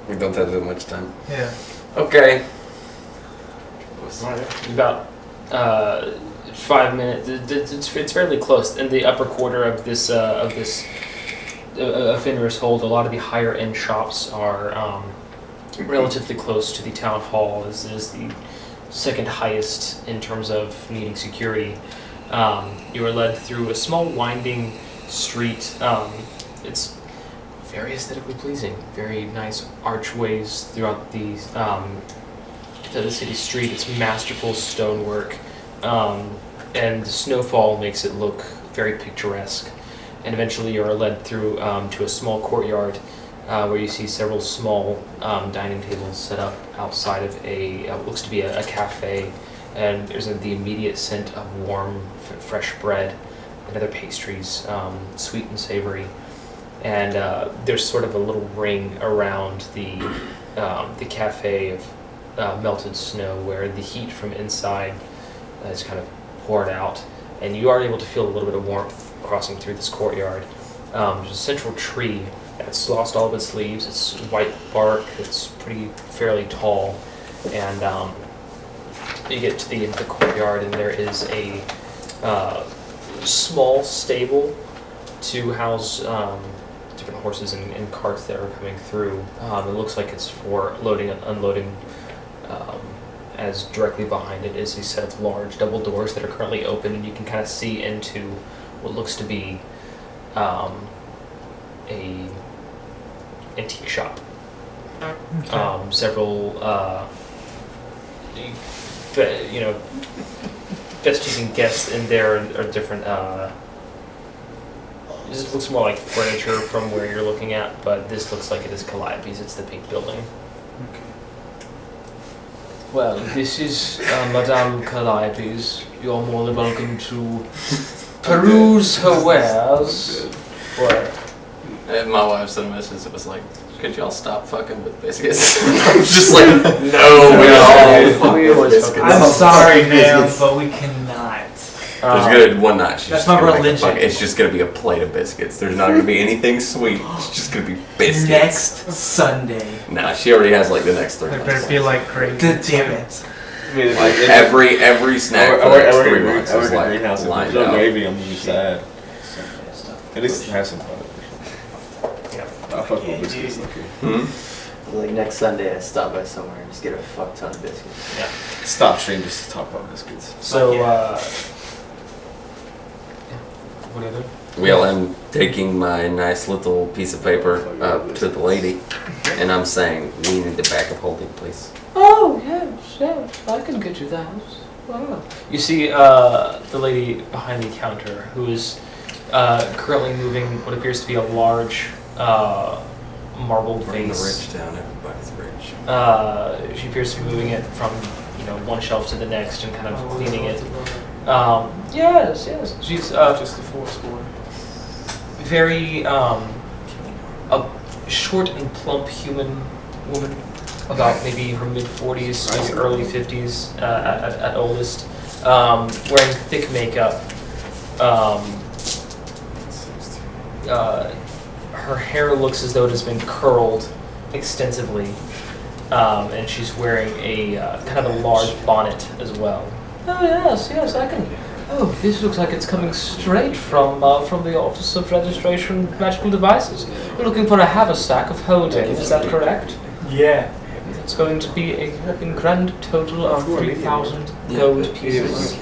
We don't have that much time. Yeah. Okay. About 5 minutes. It's fairly close. In the upper quarter of this Fenris Hold, a lot of the higher end shops are relatively close to the town hall. This is the second highest in terms of needing security. You are led through a small winding street. It's very aesthetically pleasing. Very nice archways throughout the city street. It's masterful stonework, and the snowfall makes it look very picturesque. And eventually you are led through to a small courtyard where you see several small dining tables set up outside of what looks to be a cafe. And there's the immediate scent of warm, fresh bread and other pastries, sweet and savory. And there's sort of a little ring around the cafe of melted snow where the heat from inside is kind of poured out. And you are able to feel a little bit of warmth crossing through this courtyard. There's a central tree that's lost all of its leaves. It's white bark. It's fairly tall. And you get to the end of the courtyard, and there is a small stable to house different horses and carts that are coming through. It looks like it's for loading and unloading. As directly behind it is a set of large double doors that are currently open, and you can kind of see into what looks to be a antique shop. Several best-using guests in there are different. This looks more like furniture from where you're looking at, but this looks like it is Calliope's. It's the pink building. Okay. Well, this is Madame Calliope's. You're more than welcome to peruse her wares. And my wife sent a message that was like, could y'all stop fucking with biscuits? I was just like, no, we all fuck with biscuits. I'm sorry, ma'am, but we cannot. There's gonna one night. She's That's just gonna my make a religion. it's just gonna be a plate of biscuits. There's not gonna be anything sweet. It's just gonna be biscuits. Next Sunday. Nah, she already has like the next 3 There months. better be like crazy. Damn it. I mean, Like every snack for the next 3 months I work is at like greenhouse. If lined there's no up. gravy, I'm gonna be sad. At least have some fun. I fuck with biscuits. Okay. Like next Sunday, I stop by somewhere and just get a fuck ton of biscuits. Stop stream just to talk about biscuits. So, what do you do? Well, I'm taking my nice little piece of paper up to the lady, and I'm saying, we need the backup holding, please. Oh, yes, I can get you that. Wow. You see the lady behind the counter who is currently moving what appears to be a large marbled Bring the vase. rich down, everybody's rich. She appears to be moving it from one shelf to the next and kind of cleaning it. Yes. She's Just the four score. very a short and plump human woman, about maybe her mid-40s, maybe early 50s at oldest, wearing thick makeup. Her hair looks as though it has been curled extensively, and she's wearing a kind of a large bonnet as well. Oh yes, I can. Oh, this looks like it's coming straight from the Office of Registration of Magical Devices. You're looking for a haversack of holding, is that correct? Yeah. It's going to be a grand total of 3,000 gold pieces.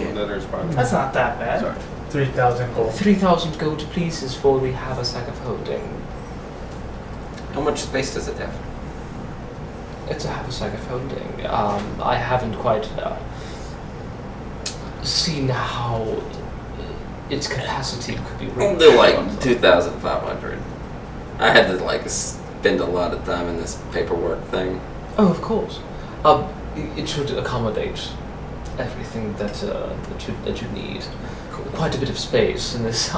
That's not that bad. Sorry. 3,000 gold. 3,000 gold pieces for the haversack of holding. How much space does it have? It's a haversack of holding. I haven't quite seen how its capacity could be We'll reached. do like 2,500. I had to like spend a lot of time in this paperwork thing. Oh, of course. It should accommodate everything that you need. Quite a bit of space in this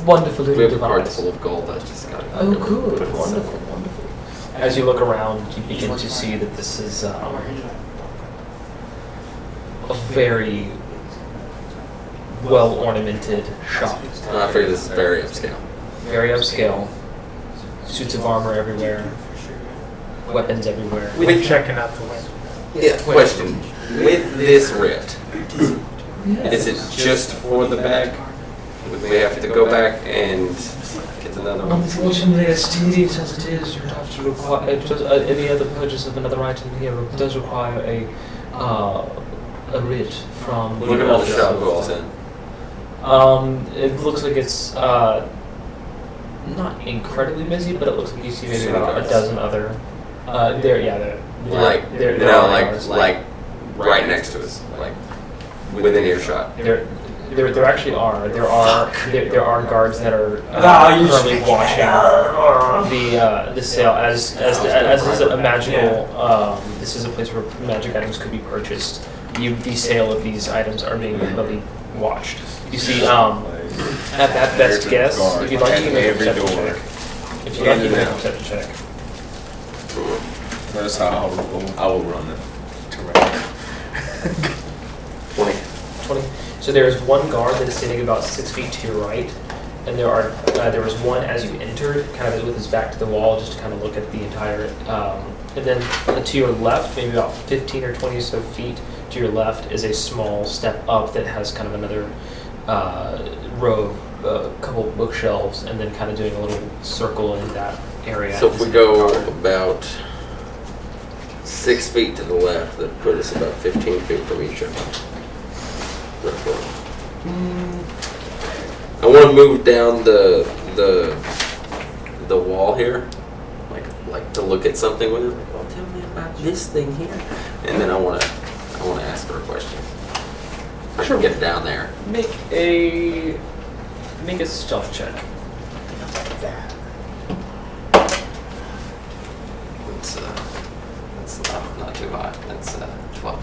wonderful We little have a cart device. full of gold. I just got. Oh, good. Wonderful, wonderful. As you look around, you begin to see that this is a very well ornamented shop. I figure this is very upscale. Very upscale. Suits of armor everywhere. Weapons everywhere. We're checking out the window. Yeah. Question: with this writ, is it just for the bag? Would we have to go back and get another one? Unfortunately, as tedious as it is, you would have to require any other purchase of another item here does require a writ from. Look at all the shop walls in. It looks like it's not incredibly busy, but it looks like you see maybe about a dozen other. There Like right next to us, like within earshot. There actually are. There are guards that are you currently watching the sale as this is a magical. This is a place where magic items could be purchased. The sale of these items are being really watched. You see, at that best guess, if you'd like, you can make a perception check. If you'd like, you can make a perception check. That's how I will run it. 20. 20. So there is one guard that is sitting about 6 feet to your right, and there was one as you entered, kind of with his back to the wall, just to kind of look at the entire. And then to your left, maybe about 15 or 20 or so feet to your left, is a small step up that has kind of another row of a couple of bookshelves, and then kind of doing a little circle in that area. So if we go about 6 feet to the left, that put us about 15 feet from each other. I want to move down the wall here, like to look at something with it. Like, oh, tell me about this thing here, and then I want to ask her a question. I can get down there. Make a stealth check. That's not too high. That's 12.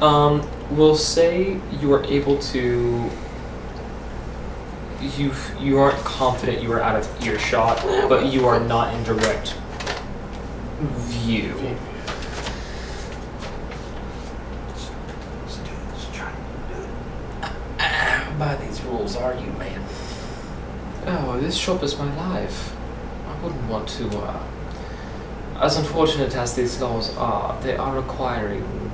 Well, we'll say you are able to. You aren't confident you are out of earshot, but you are not in direct view. By these rules, are you, man? Oh, this shop is my life. I wouldn't want to. As unfortunate as these laws are, they are requiring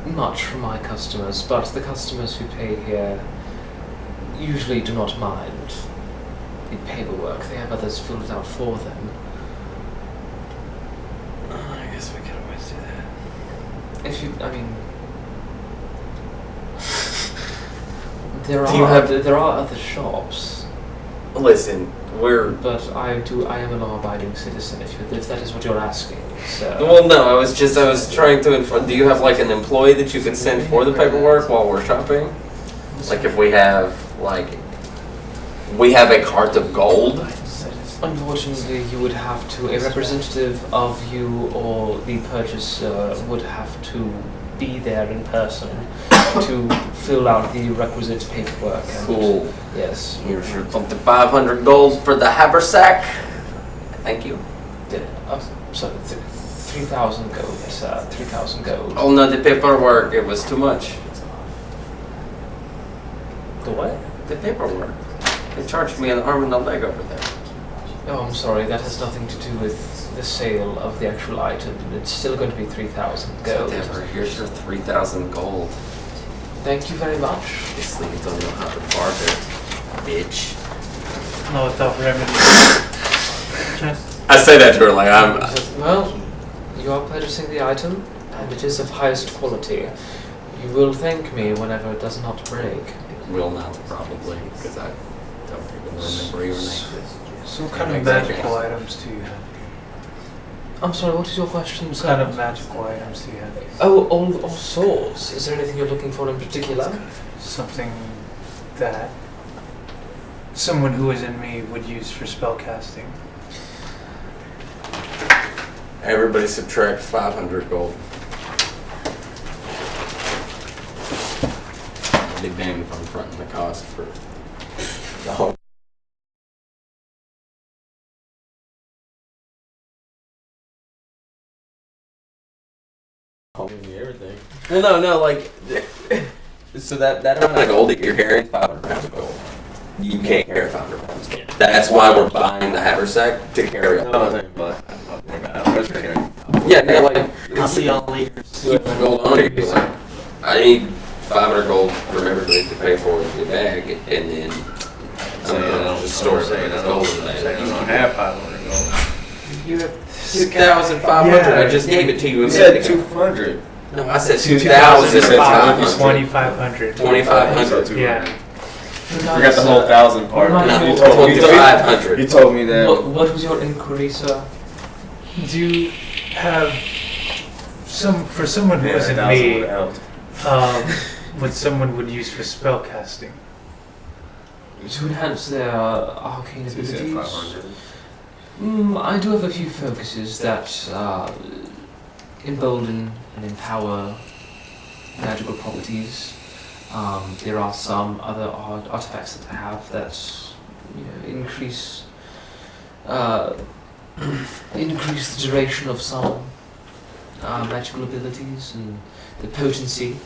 much from my customers, but the customers who pay here usually do not mind the paperwork. They have others fill it out for them. I guess we could always do that. If you, I mean, there are other shops, Listen, but I am a law-abiding citizen. If that is what you're asking, so. Well, no, I was trying to inform. Do you have like an employee that you could send for the paperwork while we're shopping? Like if we have a cart of gold. Unfortunately, you would have to. A representative of you or the purchaser would have to be there in person to fill out the requisite paperwork. And Cool. Yes. Here's your 500 gold for the haversack. Thank you. So 3,000 gold, 3,000 gold. Oh no, the paperwork. It was too much. The what? The paperwork. They charged me an arm and a leg over there. Oh, I'm sorry. That has nothing to do with the sale of the actual item. It's still going to be 3,000 gold. Whatever. Here's your 3,000 gold. Thank you very much. Obviously, you don't know how to barter, bitch. No, without remedy. I say that to her like I'm. Well, you are purchasing the item, and it is of highest quality. You will thank me whenever it does not break. Will not probably because I don't even remember your name. So what kind of magical items do you have? I'm sorry, what is your question? What kind of magical items do you have? Oh, all sorts. Is there anything you're looking for in particular? Something that someone who is in me would use for spellcasting. Everybody subtract 500 gold. I'll be damned if I'm fronting the cost for the whole. Everything. Well, no, like, so that amount of gold that you're carrying, 500 pounds of gold. You can't carry 500 pounds. That's why we're buying the haversack to carry all that. Yeah, no, like, I'll see y'all later. keep the gold on it. Like, I need 500 gold from everybody to pay for the bag, and then I'm gonna just store some of this gold in the bag. You don't have 500 gold. You have 2,500. I just gave it to you. You said 200. No, I said 2,500. 2,500. 2,500. Yeah. Forgot the whole 1,000 part. No, You told me 2,500. You told me that. What was your inquiry, sir? Do you have for someone who Yeah, isn't 1,000 me, would have helped. what someone would use for spellcasting? To enhance their arcane You said abilities? 500. I do have a few focuses that embolden and empower magical properties. There are some other artifacts that I have that increase increase the duration of some magical abilities and the potency.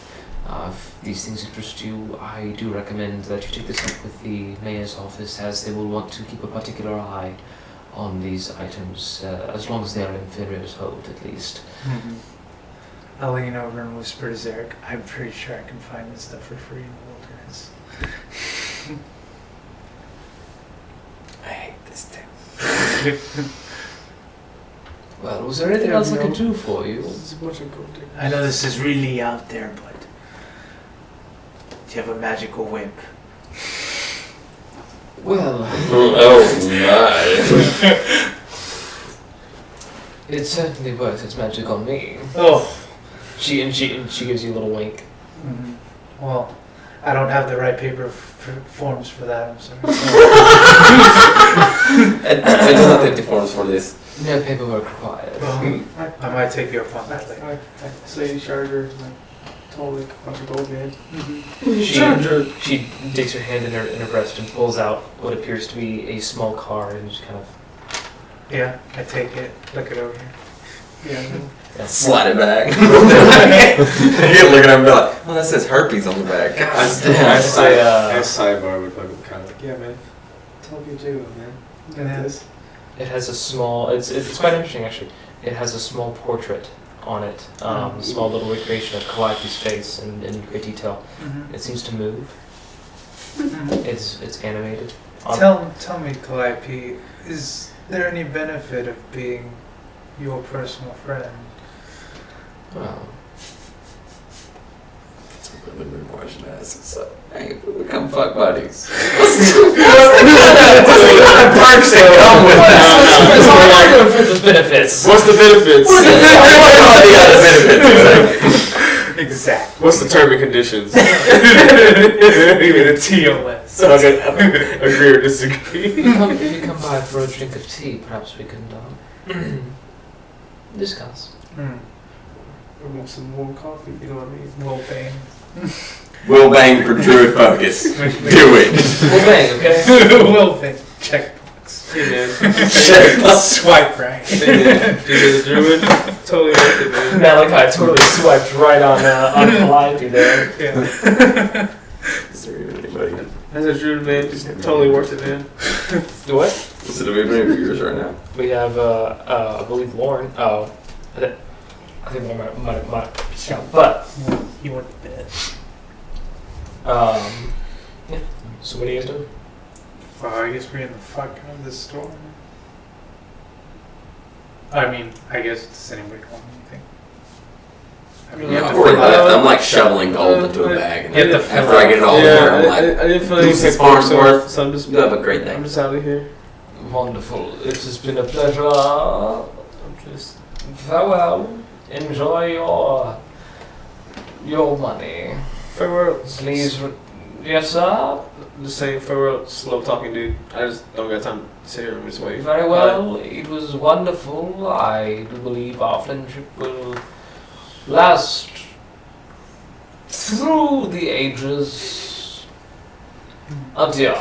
If these things interest you, I do recommend that you take this up with the mayor's office, as they will want to keep a particular eye on these items, as long as they are inferior to hold, at least. I'll lean over and whisper to Zarek, I'm pretty sure I can find this stuff for free in the wilderness. I hate this thing. Well, was there anything else I could do for you? I know this is really out there, but do you have a magical whip? Well, Oh my. it certainly works its magic on me. Oh. She gives you a little wink. Well, I don't have the right paper forms for that, I'm sorry. I don't have 50 forms for this. No paperwork required. Well, I might take you up on that later. I say Charger, totally a bunch of gold, man. She digs her hand in her breast and pulls out what appears to be a small card and just kind of Yeah, I take it. Look it over here. Slide it back. You look at him and be like, oh, that says herpes on the back. God damn. I sidebar with fucking kind of like, yeah, man. Tell me too, man. And this. It has a small. It's quite interesting actually. It has a small portrait on it, a small little recreation of Kawaii's face in great detail. It seems to move. It's animated. Tell me, Calliope, is there any benefit of being your personal friend? Well, That's a really weird question to ask. So, hey, we become fuck buddies. perks that come with It's all like the benefits. What's the benefits? Exactly. What's the term and conditions? Even a TOS. So I can agree or disagree. If you come by for a drink of tea, perhaps we can discuss. I want some warm coffee, you know what I mean? Will Bane. We'll bang for Druid Focus. Do it. We'll bang, okay? Will Bane. Checkbox. Hey, man. Swipe right. Hey, man. You the druid? Totally worth it, man. Malachi totally swiped right on Calliope there. Yeah. Is there even anybody? As a druid, man, just totally worth it, man. What? Is it even of yours right now? We have, I believe Lauren. Oh, I think Lauren might shout. But, You want to bed. yeah. So what are you guys doing? Well, I guess we're in the fuck out of this storm. I mean, I guess does anybody want anything? I mean, you have to Before he fill left, out. I'm like shoveling gold into a bag. And You have to fill after I get it all in there, I'm like, I didn't feel Lucy's like Farnsworth. so I'm just, you have a great I'm day. just out of here. Wonderful. It has been a pleasure. I'm just Farewell. Enjoy your money. Farewell. Please. Yes, sir. Just saying farewell, slow talking dude. I just don't got time to sit here and just wait. Very well. It was wonderful. I do believe our friendship will last through the ages. Adieu.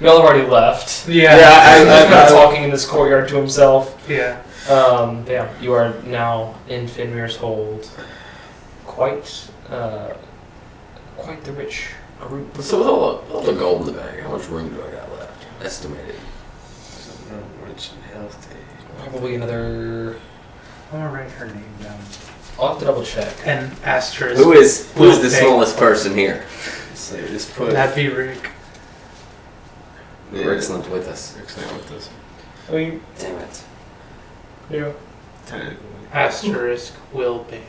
Y'all have already left. Yeah. He's kind of talking in this courtyard to himself. Yeah. Yeah, you are now in Finmir's hold. Quite the rich group. So with all the gold in the bag, how much room do I got left? Estimated. Rich and healthy. Probably another. I'm gonna write her name down. I'll have to double check. And asterisk. Who is the Will Pay. smallest person here? So just put. That'd be Rick. Yeah. Rick's not with us. Rick's not with us. I mean, Damn it. yeah. Technically. Asterisk Will Bank.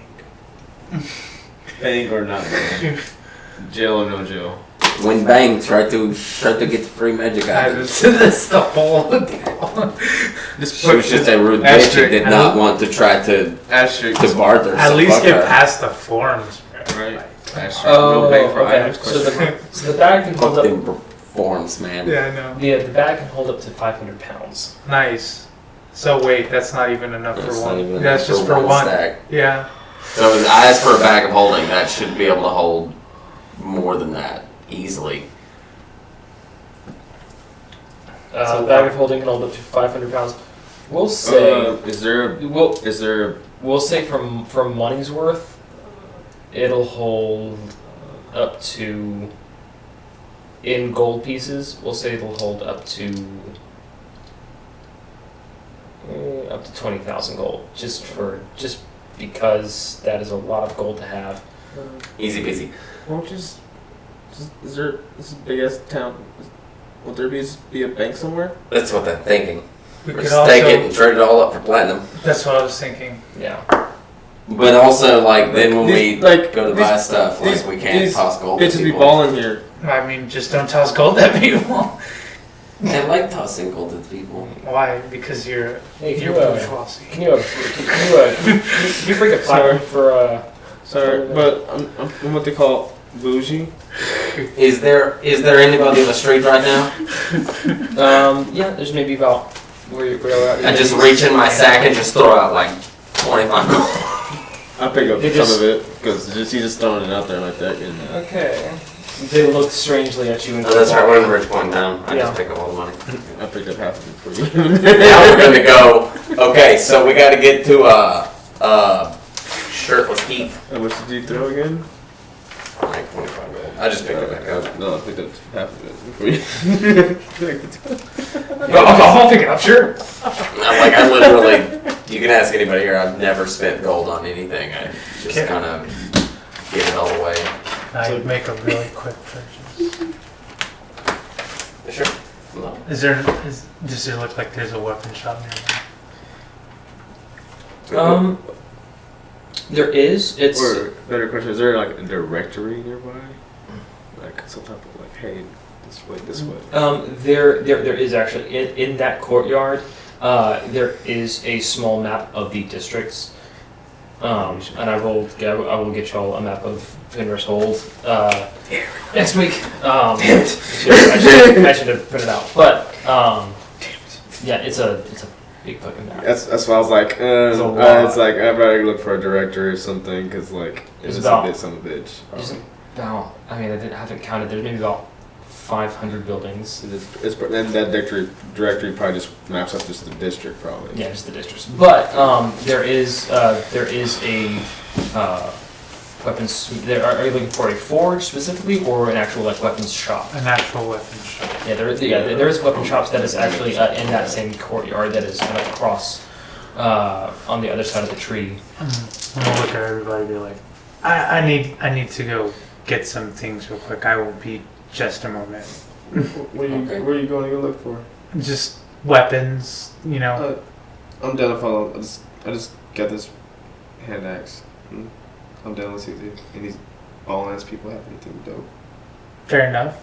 Bang or not bang. Jail or no jail. When Bang tried to get the free magic items. That's the whole deal. Just She was just a rude bitch and asterisk. did not want to try to Asterisk. barter. At so least fuck get her. past the forms. Right. Asterisk. Oh, no bang for okay. items. So the bag can hold Fuck up. them forms, man. Yeah, I know. The bag can hold up to 500 pounds. Nice. So wait, that's not even enough That's for not one. even That's just for one. stack. Yeah. So I asked for a bag of holding. That should be able to hold more than that easily. The bag of holding can hold up to 500 pounds. We'll say. Is there We'll say from money's worth, it'll hold up to. In gold pieces, we'll say it'll hold up to 20,000 gold, just because that is a lot of gold to have. Easy peasy. won't just is there this is a big ass town? Will there be a bank somewhere? That's what I'm thinking. We Or could stake it also. and trade it all up for platinum. That's what I was thinking. Yeah. But also, like, then when we like, go to these- buy stuff, like, these- we can't these toss gold at Bitches be people. balling here. I mean, just don't toss gold at people. I like tossing gold at people. Why? Because you're Hey, you're can bourgeoisie. you bring a platinum for Sorry, but I'm what they call bougie. Is there anybody on the street right now? yeah, there's maybe about where you're at. I just reach in my sack and just throw out like 25 gold. I pick up They some just- of it because he's just throwing it out there like that. And, Okay. They look strangely at you and Oh, that's right, we're in Rich Point Town. I Yeah. just pick up all the money. I picked up half of it for you. Now we're gonna go. Okay, so we gotta get to Shirtless Keith. How much did you throw again? Like 25 gold. I just picked it back up. No, I picked up half of it for you. I'll pick it up, sure. I literally, you can ask anybody here, I've never spent gold on anything. I just Okay. kind of give it all away. I make a really quick purchase. Sure. No. Does it look like there's a weapon shop nearby? There is. It's Or better question: is there like a directory nearby? Like some type of like, hey, this way. there is actually in that courtyard. There is a small map of the districts. And I will get y'all a map of Fenrir's Hold next week. I should have put it out, but yeah, it's a big fucking map. That's why I was like, a it's lot. like I better look for a directory or something because like It's it's about- a bit some bitch. Just about, I mean, I haven't counted. There's maybe about 500 buildings. It's and that directory probably just maps up just the district probably. Yeah, just the districts. But there is a weapons. Are you looking for a forge specifically, or an actual like weapons shop? An actual weapon shop. Yeah, there is weapon shops that is actually in that same courtyard that is kind of across on the other side of the tree. I'm gonna look at everybody and be like, I need to go get some things real quick. I will be just a moment. Where are you going to go look for? Just weapons, you know. I'm down to follow. I just got this hand axe. I'm down to see if any ball ass people have anything dope. Fair enough.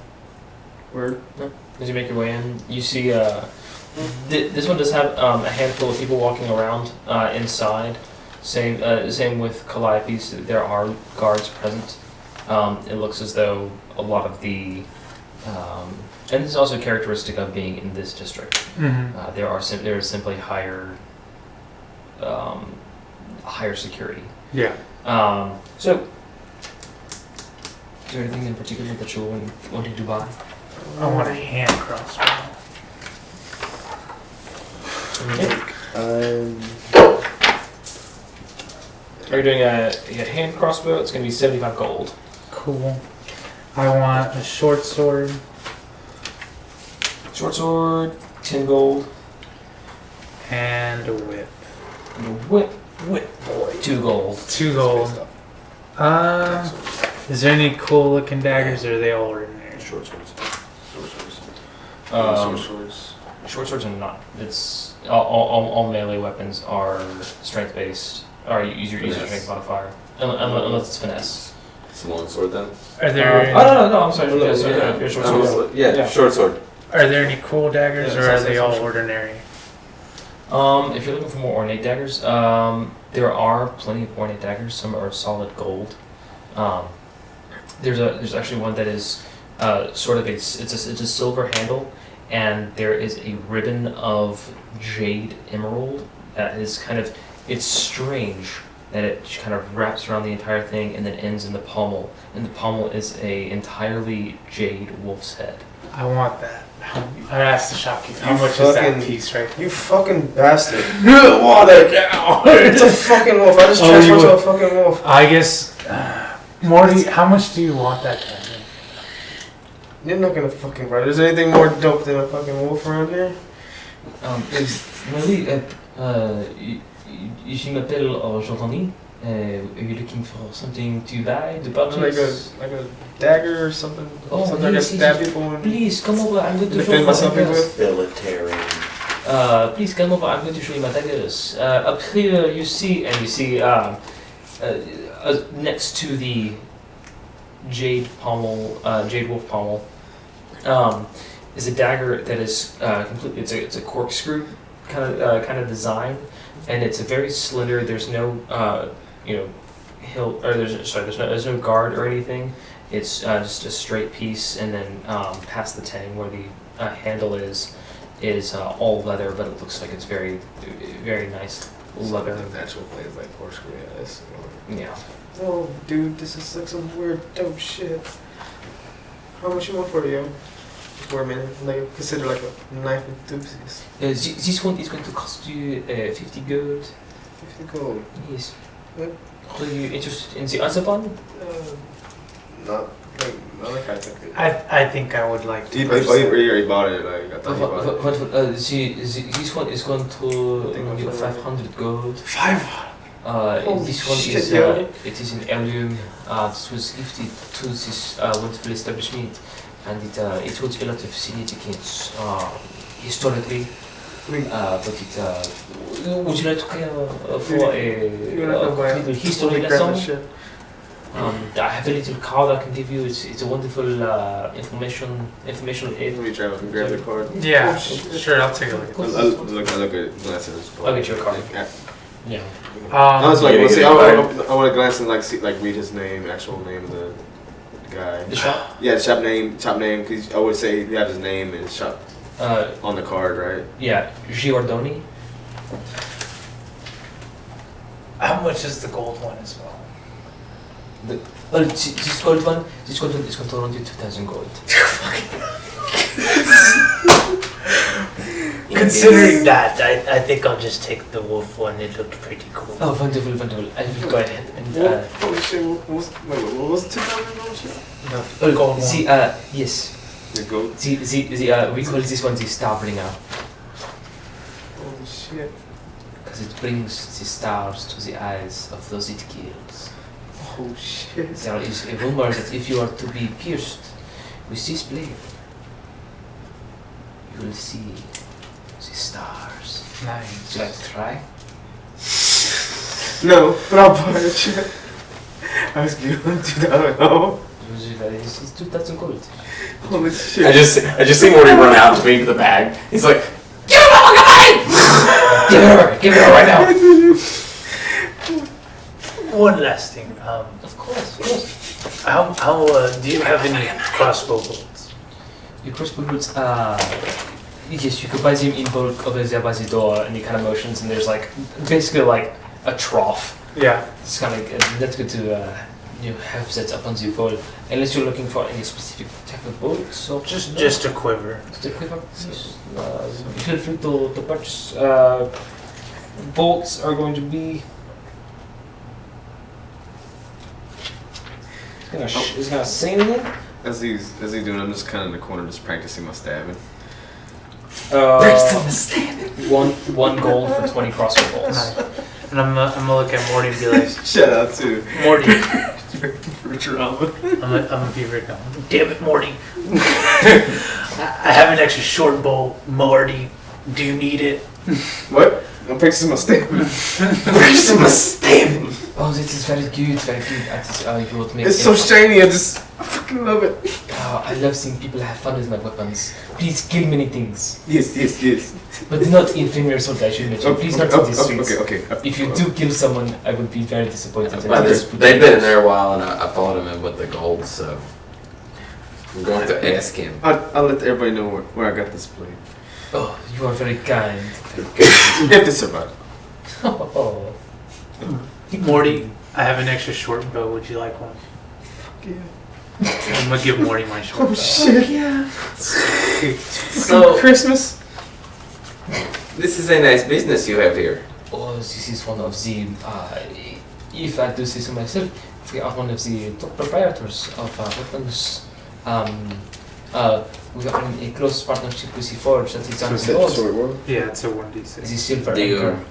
Word. As you make your way in, you see this one does have a handful of people walking around inside. Same with Calliope's. There are guards present. It looks as though a lot of the and this is also characteristic of being in this district. Mm-hmm. There is simply higher security. Yeah. So, is there anything in particular that you wanted to buy? I want a hand crossbow. Are you doing a hand crossbow? It's going to be 75 gold. Cool. I want a short sword. Short sword, 10 gold. And a whip. And a whip. Whip boy. 2 gold. 2 gold. Is there any cool looking daggers or are they all ordinary? Short swords. Short swords. Um, Short swords. Short swords are not. It's all melee weapons are strength based. Or you use your strength modifier. Unless it's finesse. It's a long sword then? Are there no, I'm sorry. Your short sword. Yeah, short sword. Are there any cool daggers Yeah, or are sounds they like all some- ordinary? If you're looking for more ornate daggers, there are plenty of ornate daggers. Some are solid gold. There's actually one that is sort of it's a silver handle, and there is a ribbon of jade emerald that is kind of, it's strange that it kind of wraps around the entire thing and then ends in the pommel. And the pommel is a entirely jade wolf's head. I want that. I asked the shopkeeper, how You much is that fucking- piece right there? You fucking bastard. What a cow. It's a fucking wolf. I just Oh, transformed you to a would- fucking wolf. I guess, Morty, how much do you want that thing? You're not gonna fucking write. Is there anything more dope than a fucking wolf around here? Je m'appelle Jordani. Are you looking for something to buy, to purchase? Like a dagger or something? Oh, something I can yes, stab yes. people with? Please come over. I'm going to show Defend you myself my daggers. Military. Please come over. I'm going to show you my daggers. Up here, you see next to the jade pommel, jade wolf pommel, is a dagger that is completely. It's a corkscrew kind of design, and it's a very slender. There's no hilt, or there's no guard or anything. It's just a straight piece, and then past the tang where the handle is all leather, but it looks like it's very, very nice leather. The actual blade is like corkscrew. Yeah. Oh, dude, this is like some weird dope shit. How much you want for it, yo? For a minute, like consider like a knife enthusiast. This one is going to cost you 50 gold. 50 gold. Yes. What? Are you interested in the other one? Not like I think. I think I would like to. You already bought it. Like I thought you bought it. This one is going to be 500 gold. 500. Holy This one shit, is yo. it is an heirloom. This was gifted to this wonderful establishment, and it holds a lot of significance historically. But would you like to care for a little history lesson? I have a little card I can give you. It's a wonderful informational aid. Let me try to grab the card. Yeah, sure, I'll take a look at I this. look at glances. I'll get you a card. Yeah. I was like, Yeah, well, see, yeah, I want to glance and like see, like read his name, actual name of the guy. The shop? Yeah, the shop name. Cause I would say he had his name and his shop on the card, right? Yeah, Giordoni. How much is the gold one as well? This gold one is going to run you 2,000 gold. Considering that, I think I'll just take the wolf one. It looked pretty cool. Oh, wonderful, wonderful. I will go ahead and. Holy shit! What was the 2,000 gold shop? The gold one. Yes. The gold. We call this one the Starbringer, Holy shit! because it brings the stars to the eyes of those it kills. Oh shit! There is a rumor that if you are to be pierced with this blade, you will see the stars. Nice. Would you like to try? No, but I'll buy it. Shit. I was giving to the other. No. It's 2,000 gold. Holy shit. I just see Morty run out to me with the bag. He's like, give it all Give it over. Give it over right now. One last thing. Of course. How do you have any crossbow bolts? Your crossbow bolts, yes, you could buy them in bulk over there by the door, and he kind of motions, and there's like, basically like a trough. Yeah. It's kind of, that's good to have that up on the wall, unless you're looking for any specific type of bolt, so... Just a quiver. Just a quiver? Yes. Feel free to purchase. Bolts are going to be... Is he gonna say anything? As he's doing, I'm just kind of in the corner, just practicing my stabbing. One gold for 20 crossbow bolts. And I'm gonna look at Morty and be like, Shout out to Morty. Richard I'm gonna be right now. Damn it, Morty. I have an extra short bow, Morty. Do you need it? What? I'm practicing my stabbing. Oh, this is very good, very good. You would make It's so shiny, I fucking love it. I love seeing people have fun with my weapons. Please kill many things. Yes. But not inferior soldier, I should mention. Please not in the streets. Okay. If you do kill someone, I would be very disappointed. They've been in there a while, and I followed him in with the gold, so I'm going to ask him. I'll let everybody know where I got this blade. Oh, you are very kind. If they survive. Oh. Morty, I have an extra short bow. Would you like one? Yeah. I'm gonna give Morty my short bow. Shit. Yeah. So Christmas. this is a nice business you have here. Oh, this is one of the, if I do say so myself, we are one of the top proprietors of weapons. We are in a close partnership with the Forge that is on the road. Yeah, it's a 1d6. The silver Do you anchor.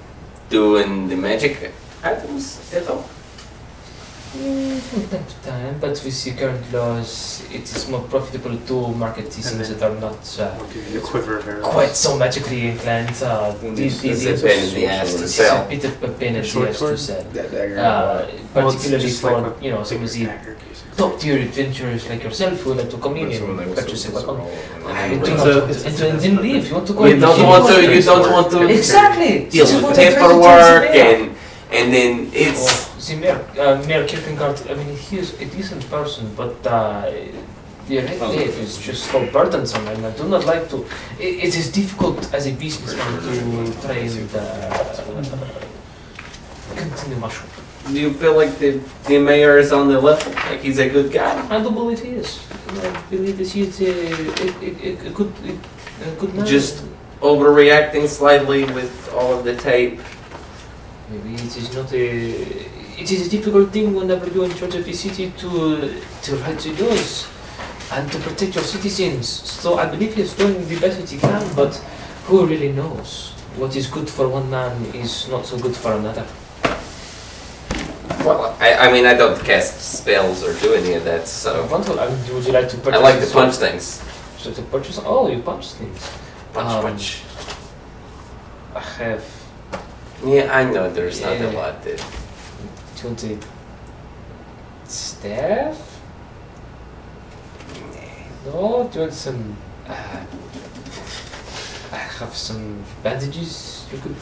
doing the magic items at all? From time to time, but with the current laws, it is more profitable to market these And things then- that are not I'll give you a quiver of arrows. quite so magically inclined. It's a pain in the ass to It's sell. a bit of a pain in the Short ass to sword? sell. That dagger. Well, it's Particularly just for, like a some of the dagger, basically. top tier adventurers like yourself who like to come in and purchase a weapon. And do It's not a- want to- and then leave. You want to go You and don't kill want to. monsters. You don't want to Exactly. deal This is with what I try to tell paperwork the mayor. and then it's. The Mayor Kierkegaard, I mean, he is a decent person, but the red tape is just so burdensome, and I do not like to. It is difficult as a businessman to try and continue mushroom. Do you feel like the mayor is on the level? Like he's a good guy? I do believe he is. I believe that he is a good man. Just overreacting slightly with all of the tape. Maybe it is not a. It is a difficult thing whenever you are in charge of a city to write the laws and to protect your citizens. So I believe he is doing the best that he can, but who really knows? What is good for one man is not so good for another. Well, I mean, I don't cast spells or do any of that, so. Wonderful. I mean, would you like to purchase? I like to a punch sword? things. So to purchase? Oh, you punch things. Punch. I have. Yeah, I know there's not a Yeah. lot that. 20 staff? No, do you want some? I have some bandages. You could.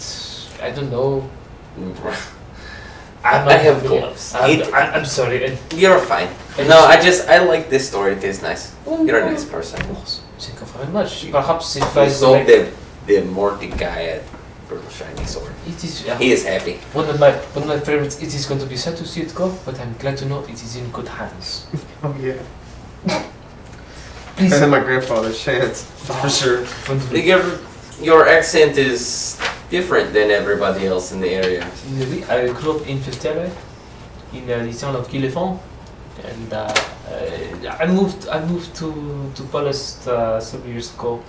I don't know. I have gloves. I'm sorry. You're fine. No, I like this story. It is nice. You're a nice person. Thank you very much. Perhaps if I I sold the Morty guy at Purple Shiny Sword. It is. He is happy. One of my favorites. It is going to be sad to see it go, but I'm glad to know it is in good hands. Oh yeah. Please. I had my grandfather's chance for sure. Your accent is different than everybody else in the area. I grew up in Festelle, in the town of Guilefond, and I moved to Polest several years ago.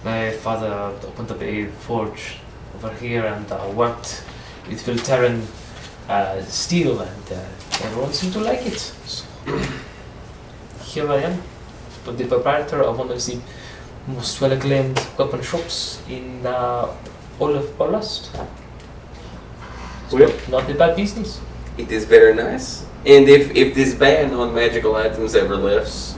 My father opened up a forge over here and worked with Voltaren steel, and everyone seemed to like it. So here I am, but the proprietor of one of the most well-acclaimed weapon shops in all of Polest. Well, Not a bad business. It is very nice. And if this ban on magical items ever lifts,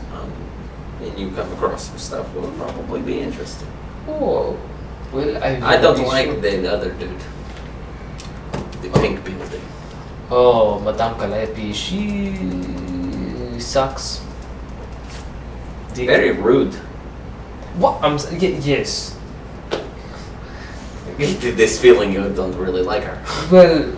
and you come across some stuff, will probably be interesting. Oh, well, I don't like the other dude. The pink building. Oh, Madame Calliope, she sucks. Very rude. What? Yes. This feeling you don't really like her. Well,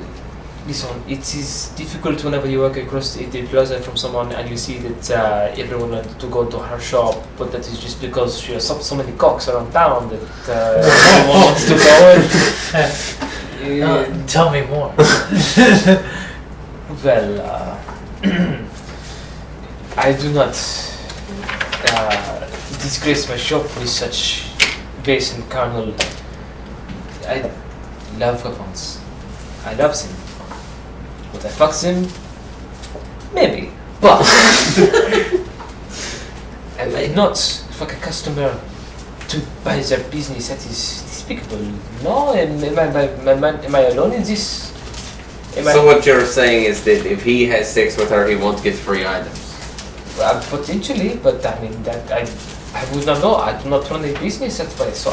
listen, it is difficult whenever you walk across the plaza from someone and you see that everyone wants to go to her shop, but that is just because she has so many cocks around town that everyone wants to go in. Tell me more. Well, I do not disgrace my shop with such base and carnal. I love weapons. I love them. Would I fuck them? Maybe. But I might not fuck a customer to buy their business. That is despicable. No? Am I alone in this? So what you're saying is that if he has sex with her, he won't get free items. Potentially, but I mean that I would not know. I do not run a business that way, so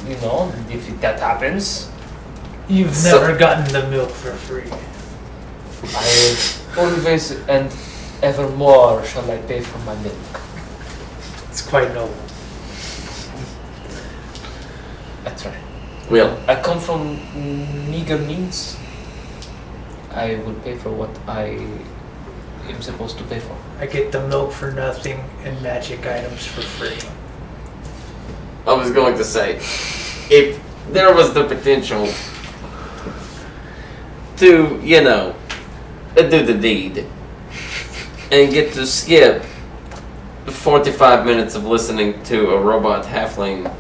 if that happens, You've never gotten the milk for free. I always and evermore shall I pay for my milk. It's quite noble. That's right. Well, I come from meager means. I will pay for what I am supposed to pay for. I get the milk for nothing and magic items for free. I was going to say, if there was the potential to, do the deed and get to skip 45 minutes of listening to a robot halfling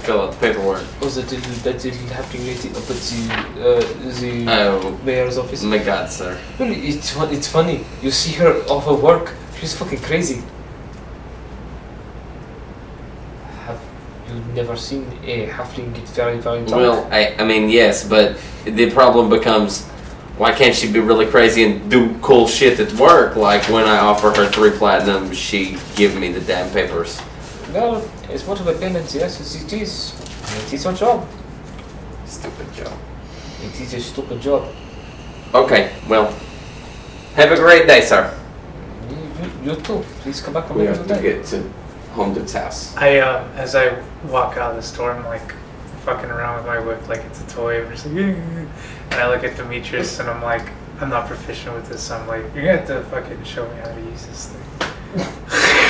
fill out the paperwork. Oh, that didn't happen lately up at the Oh, mayor's office. my God, sir. Well, it's funny. You see her off of work. She's fucking crazy. Have you never seen a halfling get very, very drunk? Well, I mean, yes, but the problem becomes, why can't she be really crazy and do cool shit at work? Like when I offer her 3 platinum, she give me the damn papers. Well, it's much of a payment, yes, as it is. It is her job. Stupid job. It is a stupid job. Okay, well, have a great day, sir. You too. Please come back We whenever have you to like. get to Home Dude's house. As I walk out of the store, I'm like fucking around with my whip like it's a toy. I'm just like, and I look at Demetrius and I'm like, I'm not proficient with this. So I'm like, you're gonna have to fucking show me how to use this thing.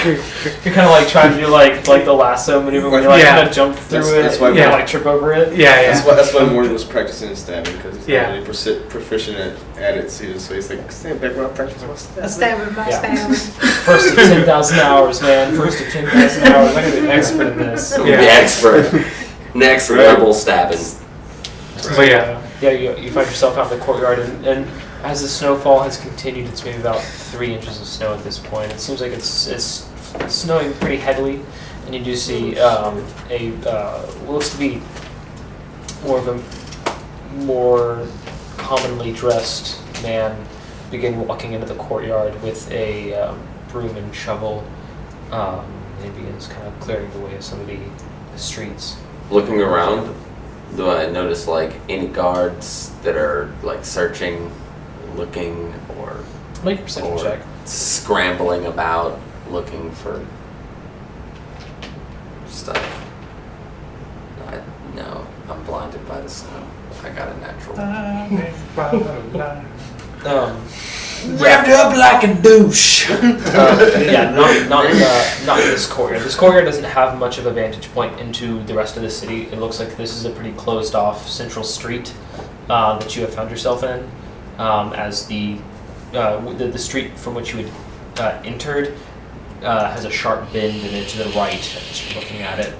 You're kind of like trying to do like the lasso maneuver when you're like Yeah. gonna jump through That's it why and we- like trip over it. Yeah, That's why Morgan was practicing his stabbing, because he's Yeah. not really proficient at it. So he's like, stand back when I practice my stabbing. Yeah. First of 10,000 hours, man. First of 10,000 hours. I'm gonna be an expert in this. The expert. Next level stabbing. But yeah. Yeah, you find yourself out in the courtyard, and as the snowfall has continued, it's maybe about 3 inches of snow at this point. It seems like it's snowing pretty heavily, and you do see what looks to be more commonly dressed man begin walking into the courtyard with a broom and shovel. And he begins kind of clearing the way of some of the streets. Looking around, do I notice like any guards that are like searching, looking, or Make a perception or check. scrambling about looking for stuff? No, I'm blinded by the snow. I got a natural. Wrapped up like a douche. Yeah, not in this courtyard. This courtyard doesn't have much of a vantage point into the rest of the city. It looks like this is a pretty closed off central street that you have found yourself in, as the street from which you had entered has a sharp bend in it to the right as you're looking at it,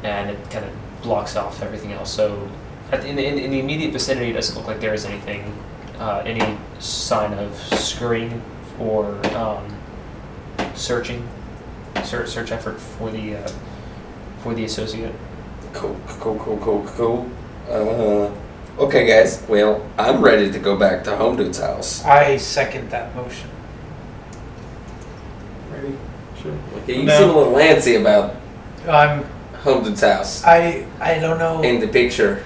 and it kind of blocks off everything else. So in the immediate vicinity, it doesn't look like there is anything, any sign of scurrying or search effort for the associate. Cool. Okay, guys. Well, I'm ready to go back to Home Dude's house. I second that motion. Ready? Sure. Okay, you No. seem a little antsy about I'm. Home Dude's house. I don't know. In the picture.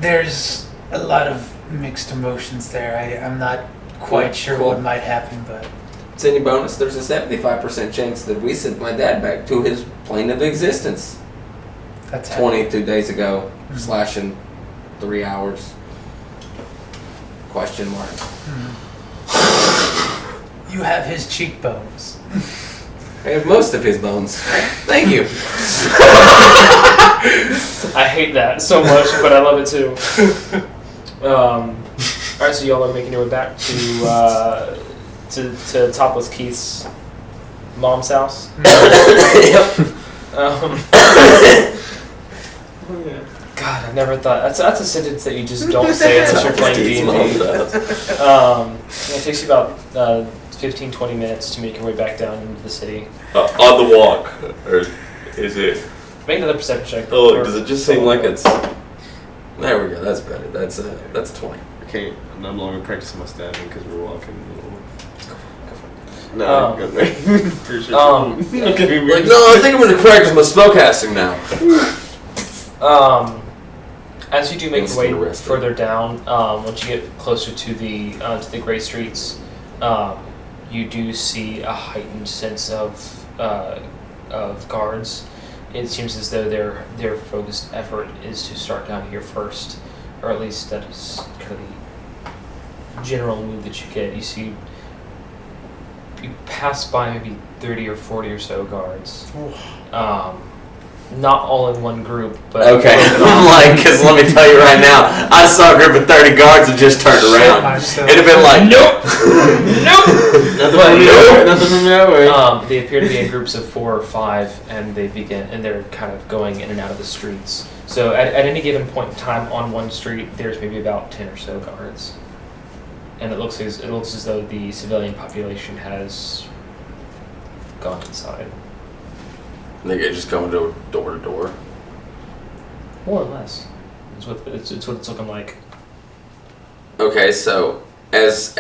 There's a lot of mixed emotions there. I'm not quite sure Cool. what might happen, but It's any bonus. There's a 75% chance that we sent my dad back to his plane of existence that's 22 days ago, Mhm. slashing 3 hours. Question mark. You have his cheekbones. I have most of his bones. Thank you. I hate that so much, but I love it too. Alright, so y'all are making your way back to Topless Keith's mom's house. Yep. Oh, yeah. God, I never thought that's a sentence that you just don't say unless you're playing Keith's D&D. mom's It takes you about 15-20 minutes to make your way back down into the city. On the walk, or is it? Make another perception check. Oh, Or- does it just seem like it's? There we go. That's better. That's 20. Okay, I'm no longer practicing my stabbing because we're walking. No, Um, good. Pretty sure. Okay, Like, no, I think I'm gonna practice my spellcasting now. As you do make your way Instant arrested. further down, once you get closer to the gray streets, you do see a heightened sense of guards. It seems as though their focused effort is to start down here first, or at least that is kind of the general mood that you get. You pass by maybe 30 or 40 or so guards. Not all in one group, but Okay, I'm like, because let me tell you right now, I saw a group of 30 guards and just turned around. It'd have been like, nope, Nothing from that way. They appear to be in groups of 4 or 5, and they're kind of going in and out of the streets. So at any given point in time on one street, there's maybe about 10 or so guards, and it looks as though the civilian population has gone inside. They just going to door to door. More or less. It's what it's looking like. Okay, so as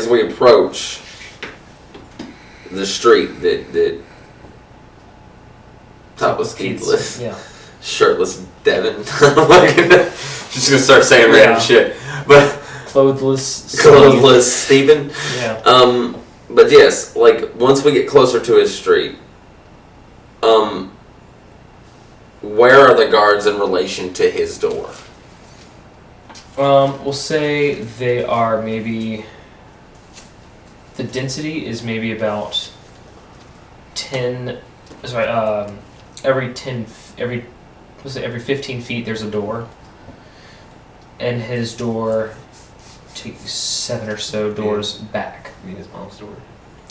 we approach the street that topless Keith lives, Yeah. shirtless Devin, I'm like, just gonna start saying random Yeah. shit, but clothless Stephen. Yeah. But yes, like once we get closer to his street, where are the guards in relation to his door? We'll say they are maybe. The density is maybe about 10. Sorry, every 15 feet there's a door, and his door takes 7 or so doors back. I mean his mom's door.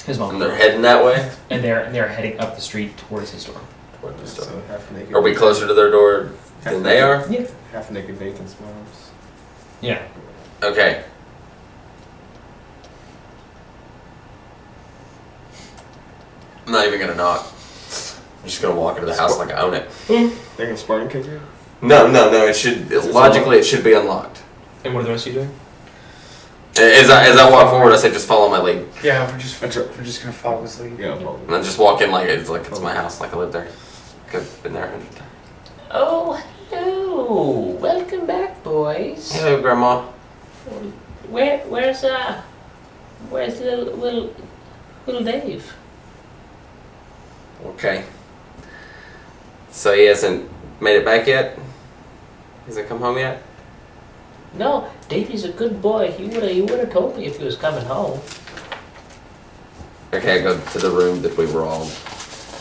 His mom. And they're heading that way? And they're heading up the street towards his door. Toward this So door. half naked. Are we closer to their door than they are? Yeah. Half naked Nathan's mom's. Yeah. Okay. I'm not even gonna knock. I'm just gonna walk into the house like I own it. They're gonna Spartan kick you? No. It should logically it should be unlocked. And what are the rest of you doing? As I walk forward, I say just follow my lead, Yeah, we're just gonna follow his lead. Yeah, well, and I just walk in like it's my house, like I live there. I've been there 100 times. Oh, hello. Welcome back, boys. Hello, Grandma. Where's little Dave? Okay. So he hasn't made it back yet? Hasn't come home yet? No, Davey's a good boy. He would have told me if he was coming home. Okay, I go to the room that we were all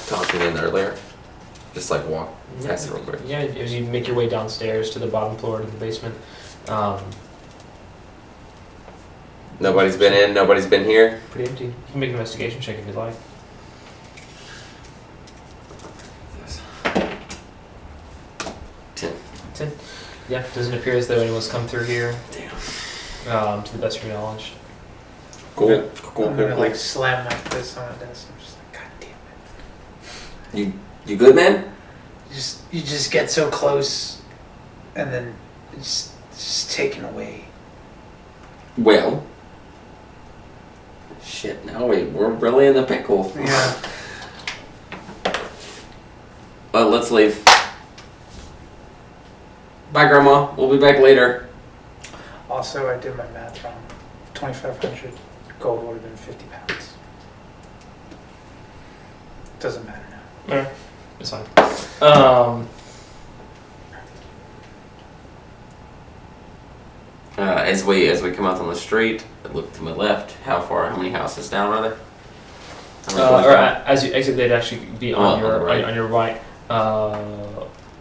talking in earlier. Just like walk past it real quick. Yeah, as you make your way downstairs to the bottom floor to the basement. Nobody's been in, nobody's been here. Pretty empty. You can make an investigation check if you'd like. Ten. 10. Yeah, doesn't appear as though anyone's come through here. Damn. To the best of your knowledge. Cool. I'm gonna like slam my fist on the desk. I'm just like, God damn it! You good, man? You just get so close, and then it's taken away. Well, shit. Now we're really in the pickle. Yeah. Let's leave. Bye, Grandma. We'll be back later. Also, I did my math wrong. 2,500 gold would have been 50 pounds. Doesn't matter now. Alright, it's fine. As we come out on the street, I look to my left. How many houses down are there? How many doors Or down? as you exit, they'd actually be on Oh, your on the on your right.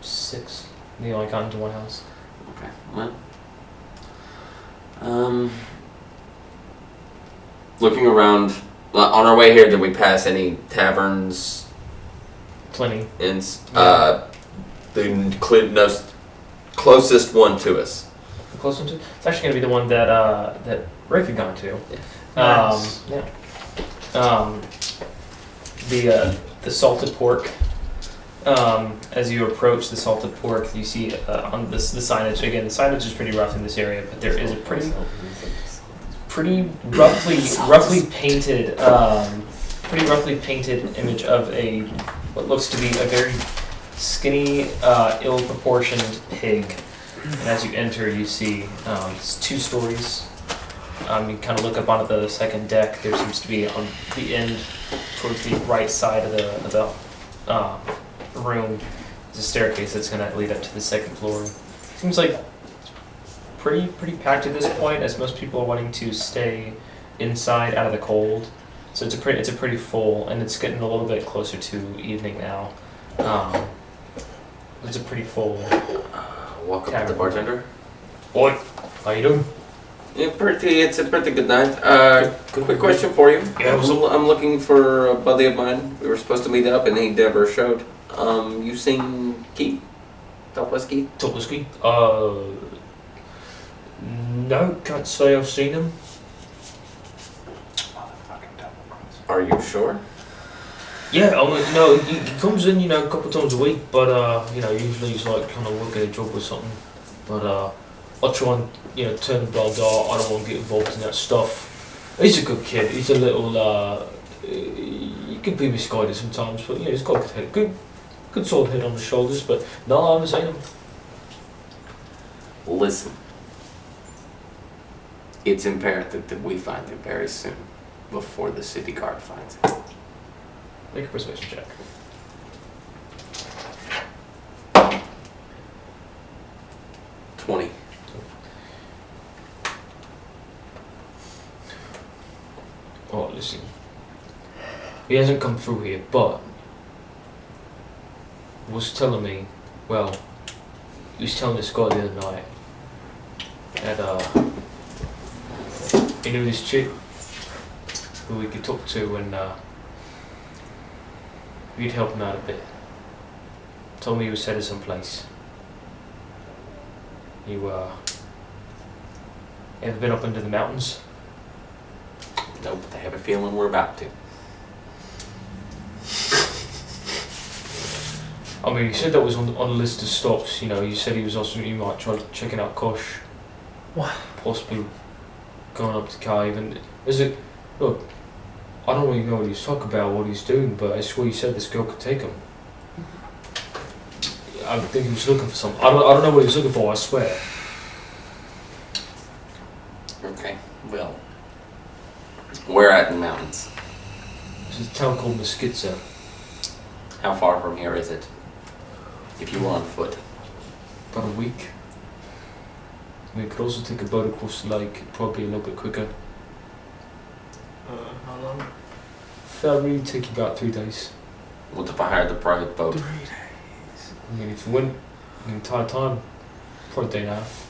6. You only got into one house. Okay. Well. Looking around, on our way here, did we pass any taverns? Plenty. The closest one to us. The close one to. It's actually going to be the one that Rick had gone to. Nice. Yeah. The salted pork. As you approach the salted pork, you see on the signage. Again, the signage is pretty rough in this area, but there is a pretty roughly painted image of what looks to be a very skinny, ill-proportioned pig. And as you enter, you see it's 2 stories. You kind of look up onto the second deck. There seems to be on the end, towards the right side of the room, there's a staircase that's going to lead up to the second floor. Seems like pretty packed at this point, as most people are wanting to stay inside out of the cold. So it's a pretty full, and it's getting a little bit closer to evening now. It's a pretty full. Walk up to the bartender. Oi, how you doing? Yeah, it's a pretty good night. Quick question for you. Yeah, I'm looking for a buddy of mine. We were supposed to meet up, and he never showed. You seen Keith? Topless Keith? Topless Keith? No, can't say I've seen him. Are you sure? Yeah, I mean, no, he comes in, a couple times a week, but, usually he's like kind of working a job or something. But, I try and, turn a blind eye. I don't want to get involved in that stuff. He's a good kid. He's a little, he can be misguided sometimes, but, he's got a good head. Good solid head on his shoulders, but no, I haven't seen him. Listen. It's imperative that we find him very soon, before the city guard finds him. Make a persuasion check. $20. Oh, listen. He hasn't come through here, but he was telling me, he was telling this guy the other night that he knew this chick who we could talk to, and we'd help him out a bit. Told me he was headed someplace. You ever been up into the mountains? Nope, I have a feeling we're about to. I mean, he said that was on the list of stops. He said he was also, he might try checking out Kosh. What? Possibly going up to Cave. And look, I don't really know what he's talking about, what he's doing, but I swear he said this girl could take him. I think he was looking for something. I don't know what he was looking for, I swear. Okay, well, we're at the mountains. There's a town called Mesquitza. How far from here is it? If you were on foot. About a week. We could also take a boat across the lake, probably a little bit quicker. How long? That'll really take you about 3 days. What if I hired the private boat? 3 days. I mean, if you went the entire time, probably a day and a half.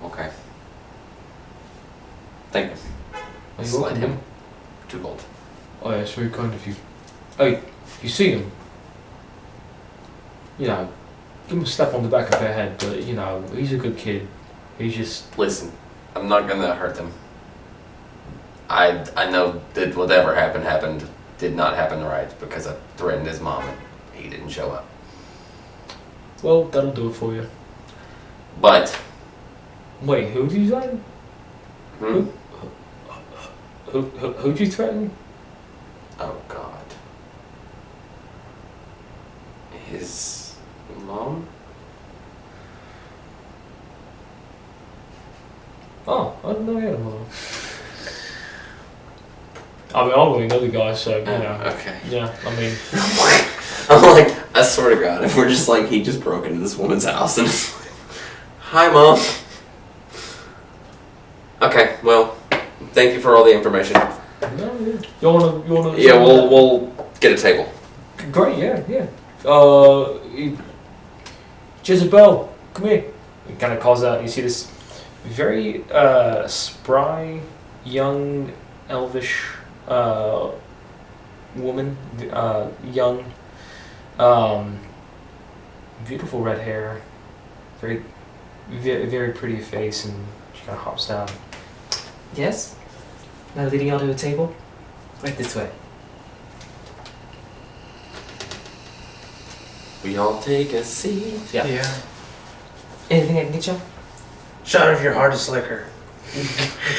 Okay. Thank you. Are you Slide welcome, him. man? 2 gold. Oh yeah, it's very kind of you. Hey, if you see him, give him a slap on the back of the head, but he's a good kid. He's just... Listen, I'm not gonna hurt them. I know that whatever happened did not happen right because I threatened his mom and he didn't show up. Well, that'll do it for you. But Wait, who'd you threaten? hmm? Who'd you threaten? Oh God. His mom? Oh, I didn't know he had a mom. I mean, I don't really know the guy, so, you know. Okay. Yeah, I mean, I'm like, I swear to God, if we're just like, he just broke into this woman's house and it's like, hi, Mom. Okay, well, thank you for all the information. no, yeah. You wanna? Yeah, we'll get a table. Great, yeah. Jezebel, come here. He kind of calls out. You see this very spry, young, elvish woman, young, beautiful red hair, very, very pretty face, and she kind of hops down. Yes? Now leading onto a table? Right this way. We all take a seat. Yeah. Anything I can get you? Shot of your hardest liquor.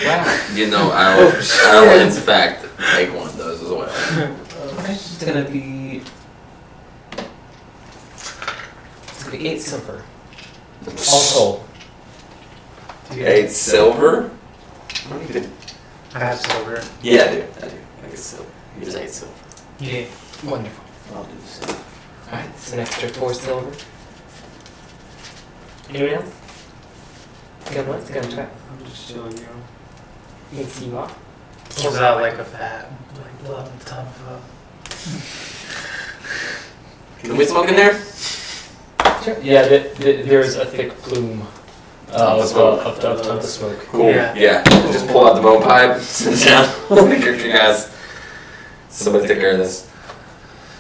Wow. You know, I'll in fact take one of those as well. Okay, it's gonna be 8 silver. All told. 8 silver? What do you do? I have silver. Yeah, I do. I get silver. Here's 8 silver. Yeah. Wonderful. I'll do the same. Alright, it's an extra 4 silver. Anyone else? Going once, going twice. I'm just chilling, yo. You can see you off. Pulls out like a fat, like blood and ton of Can we smoke in there? Sure. Yeah, there's a thick plume Of the smoke. of the smoke. Cool. Yeah. Just pull out the bone pipe, sit down. You guys. Somebody take care of this.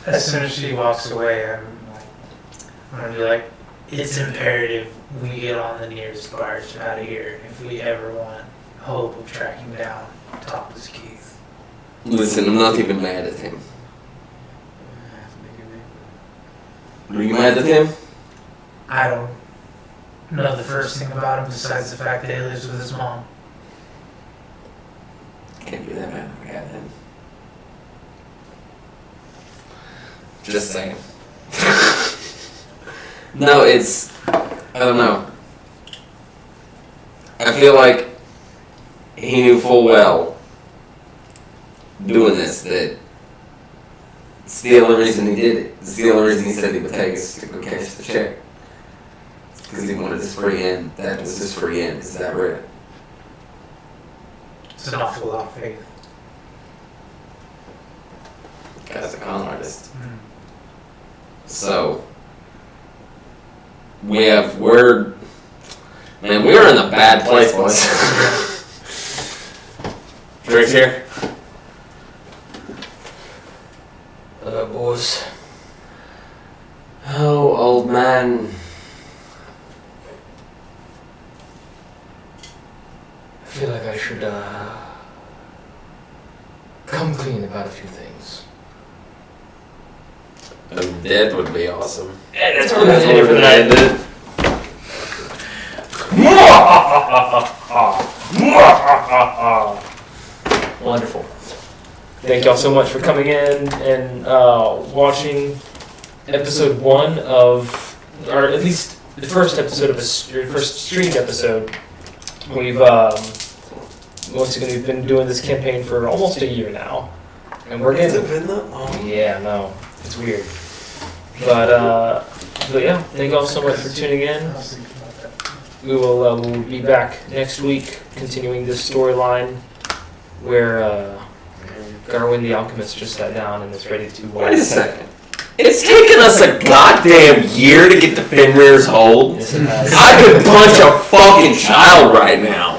As soon as she walks away, I'm gonna be like, it's imperative we get on the nearest barge out of here if we ever want hope of tracking down Topless Keith. Listen, I'm not even mad at him. Are you mad at him? I don't know the first thing about him besides the fact that he lives with his mom. Can't be that mad at him. Just saying. No, it's... I don't know. I feel like he knew full well doing this that it's the only reason he did it. It's the only reason he said he would take us to go cash the check. Because he wanted his free end. That was his free end. Is that right? It's an awful lot of faith. Guy's a con artist. So we're in a bad place, boys. Drinks here? Boys. Oh, old man. I feel like I should come clean about a few things. That would be awesome. Yeah, that's where we're gonna for the night, dude. Wonderful. Thank y'all so much for coming in and watching episode 1 of, or at least the first episode of your first streamed episode. We've once again we've been doing this campaign for almost a year now, and we're getting. been that long? Yeah, no, it's weird. But yeah, thank y'all so much for tuning in. We will we'll be back next week, continuing this storyline where Garwin the Alchemist just sat down and is ready to. Wait a second. It's taken us a goddamn year to get to Fenrir's hold. Yes, it has. I could punch a fucking child right now.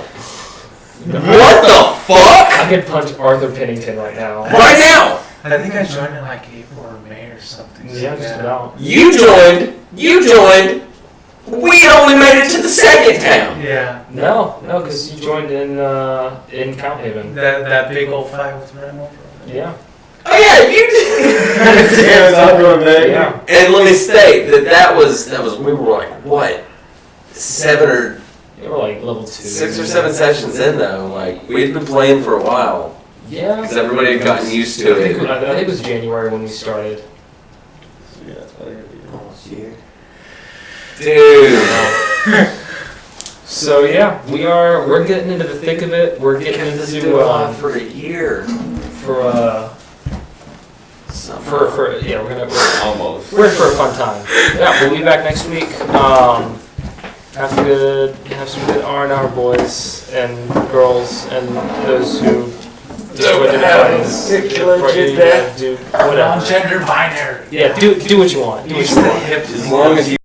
What the fuck? I could punch Arthur Pennington right now. Right now! I think I joined in like April or May or something. Yeah, just about. You joined. We only made it to the second town. Yeah. No, because you joined in Count Haven. That big old fight with Remo. Yeah. I yeah, you. Damn, it's not going back. Yeah. And let me state that was we were like what 7 or They were like level 2. 6 or 7 sessions in though. Like we'd been playing for a while Yeah. because everybody had gotten used to I think, it. I think it was January when we started. Yeah, that's probably gonna be. Almost a year. Dude. So yeah, we're getting into the thick of it. We're getting Kept this into dude alive for a year. for Somehow. yeah, we're Almost. in for a fun time. Yeah, we'll be back next week. Have some good R&R boys and girls and those who identify as do whatever. Non-gender binary. Yeah, do what you want. Do what you want. As long as you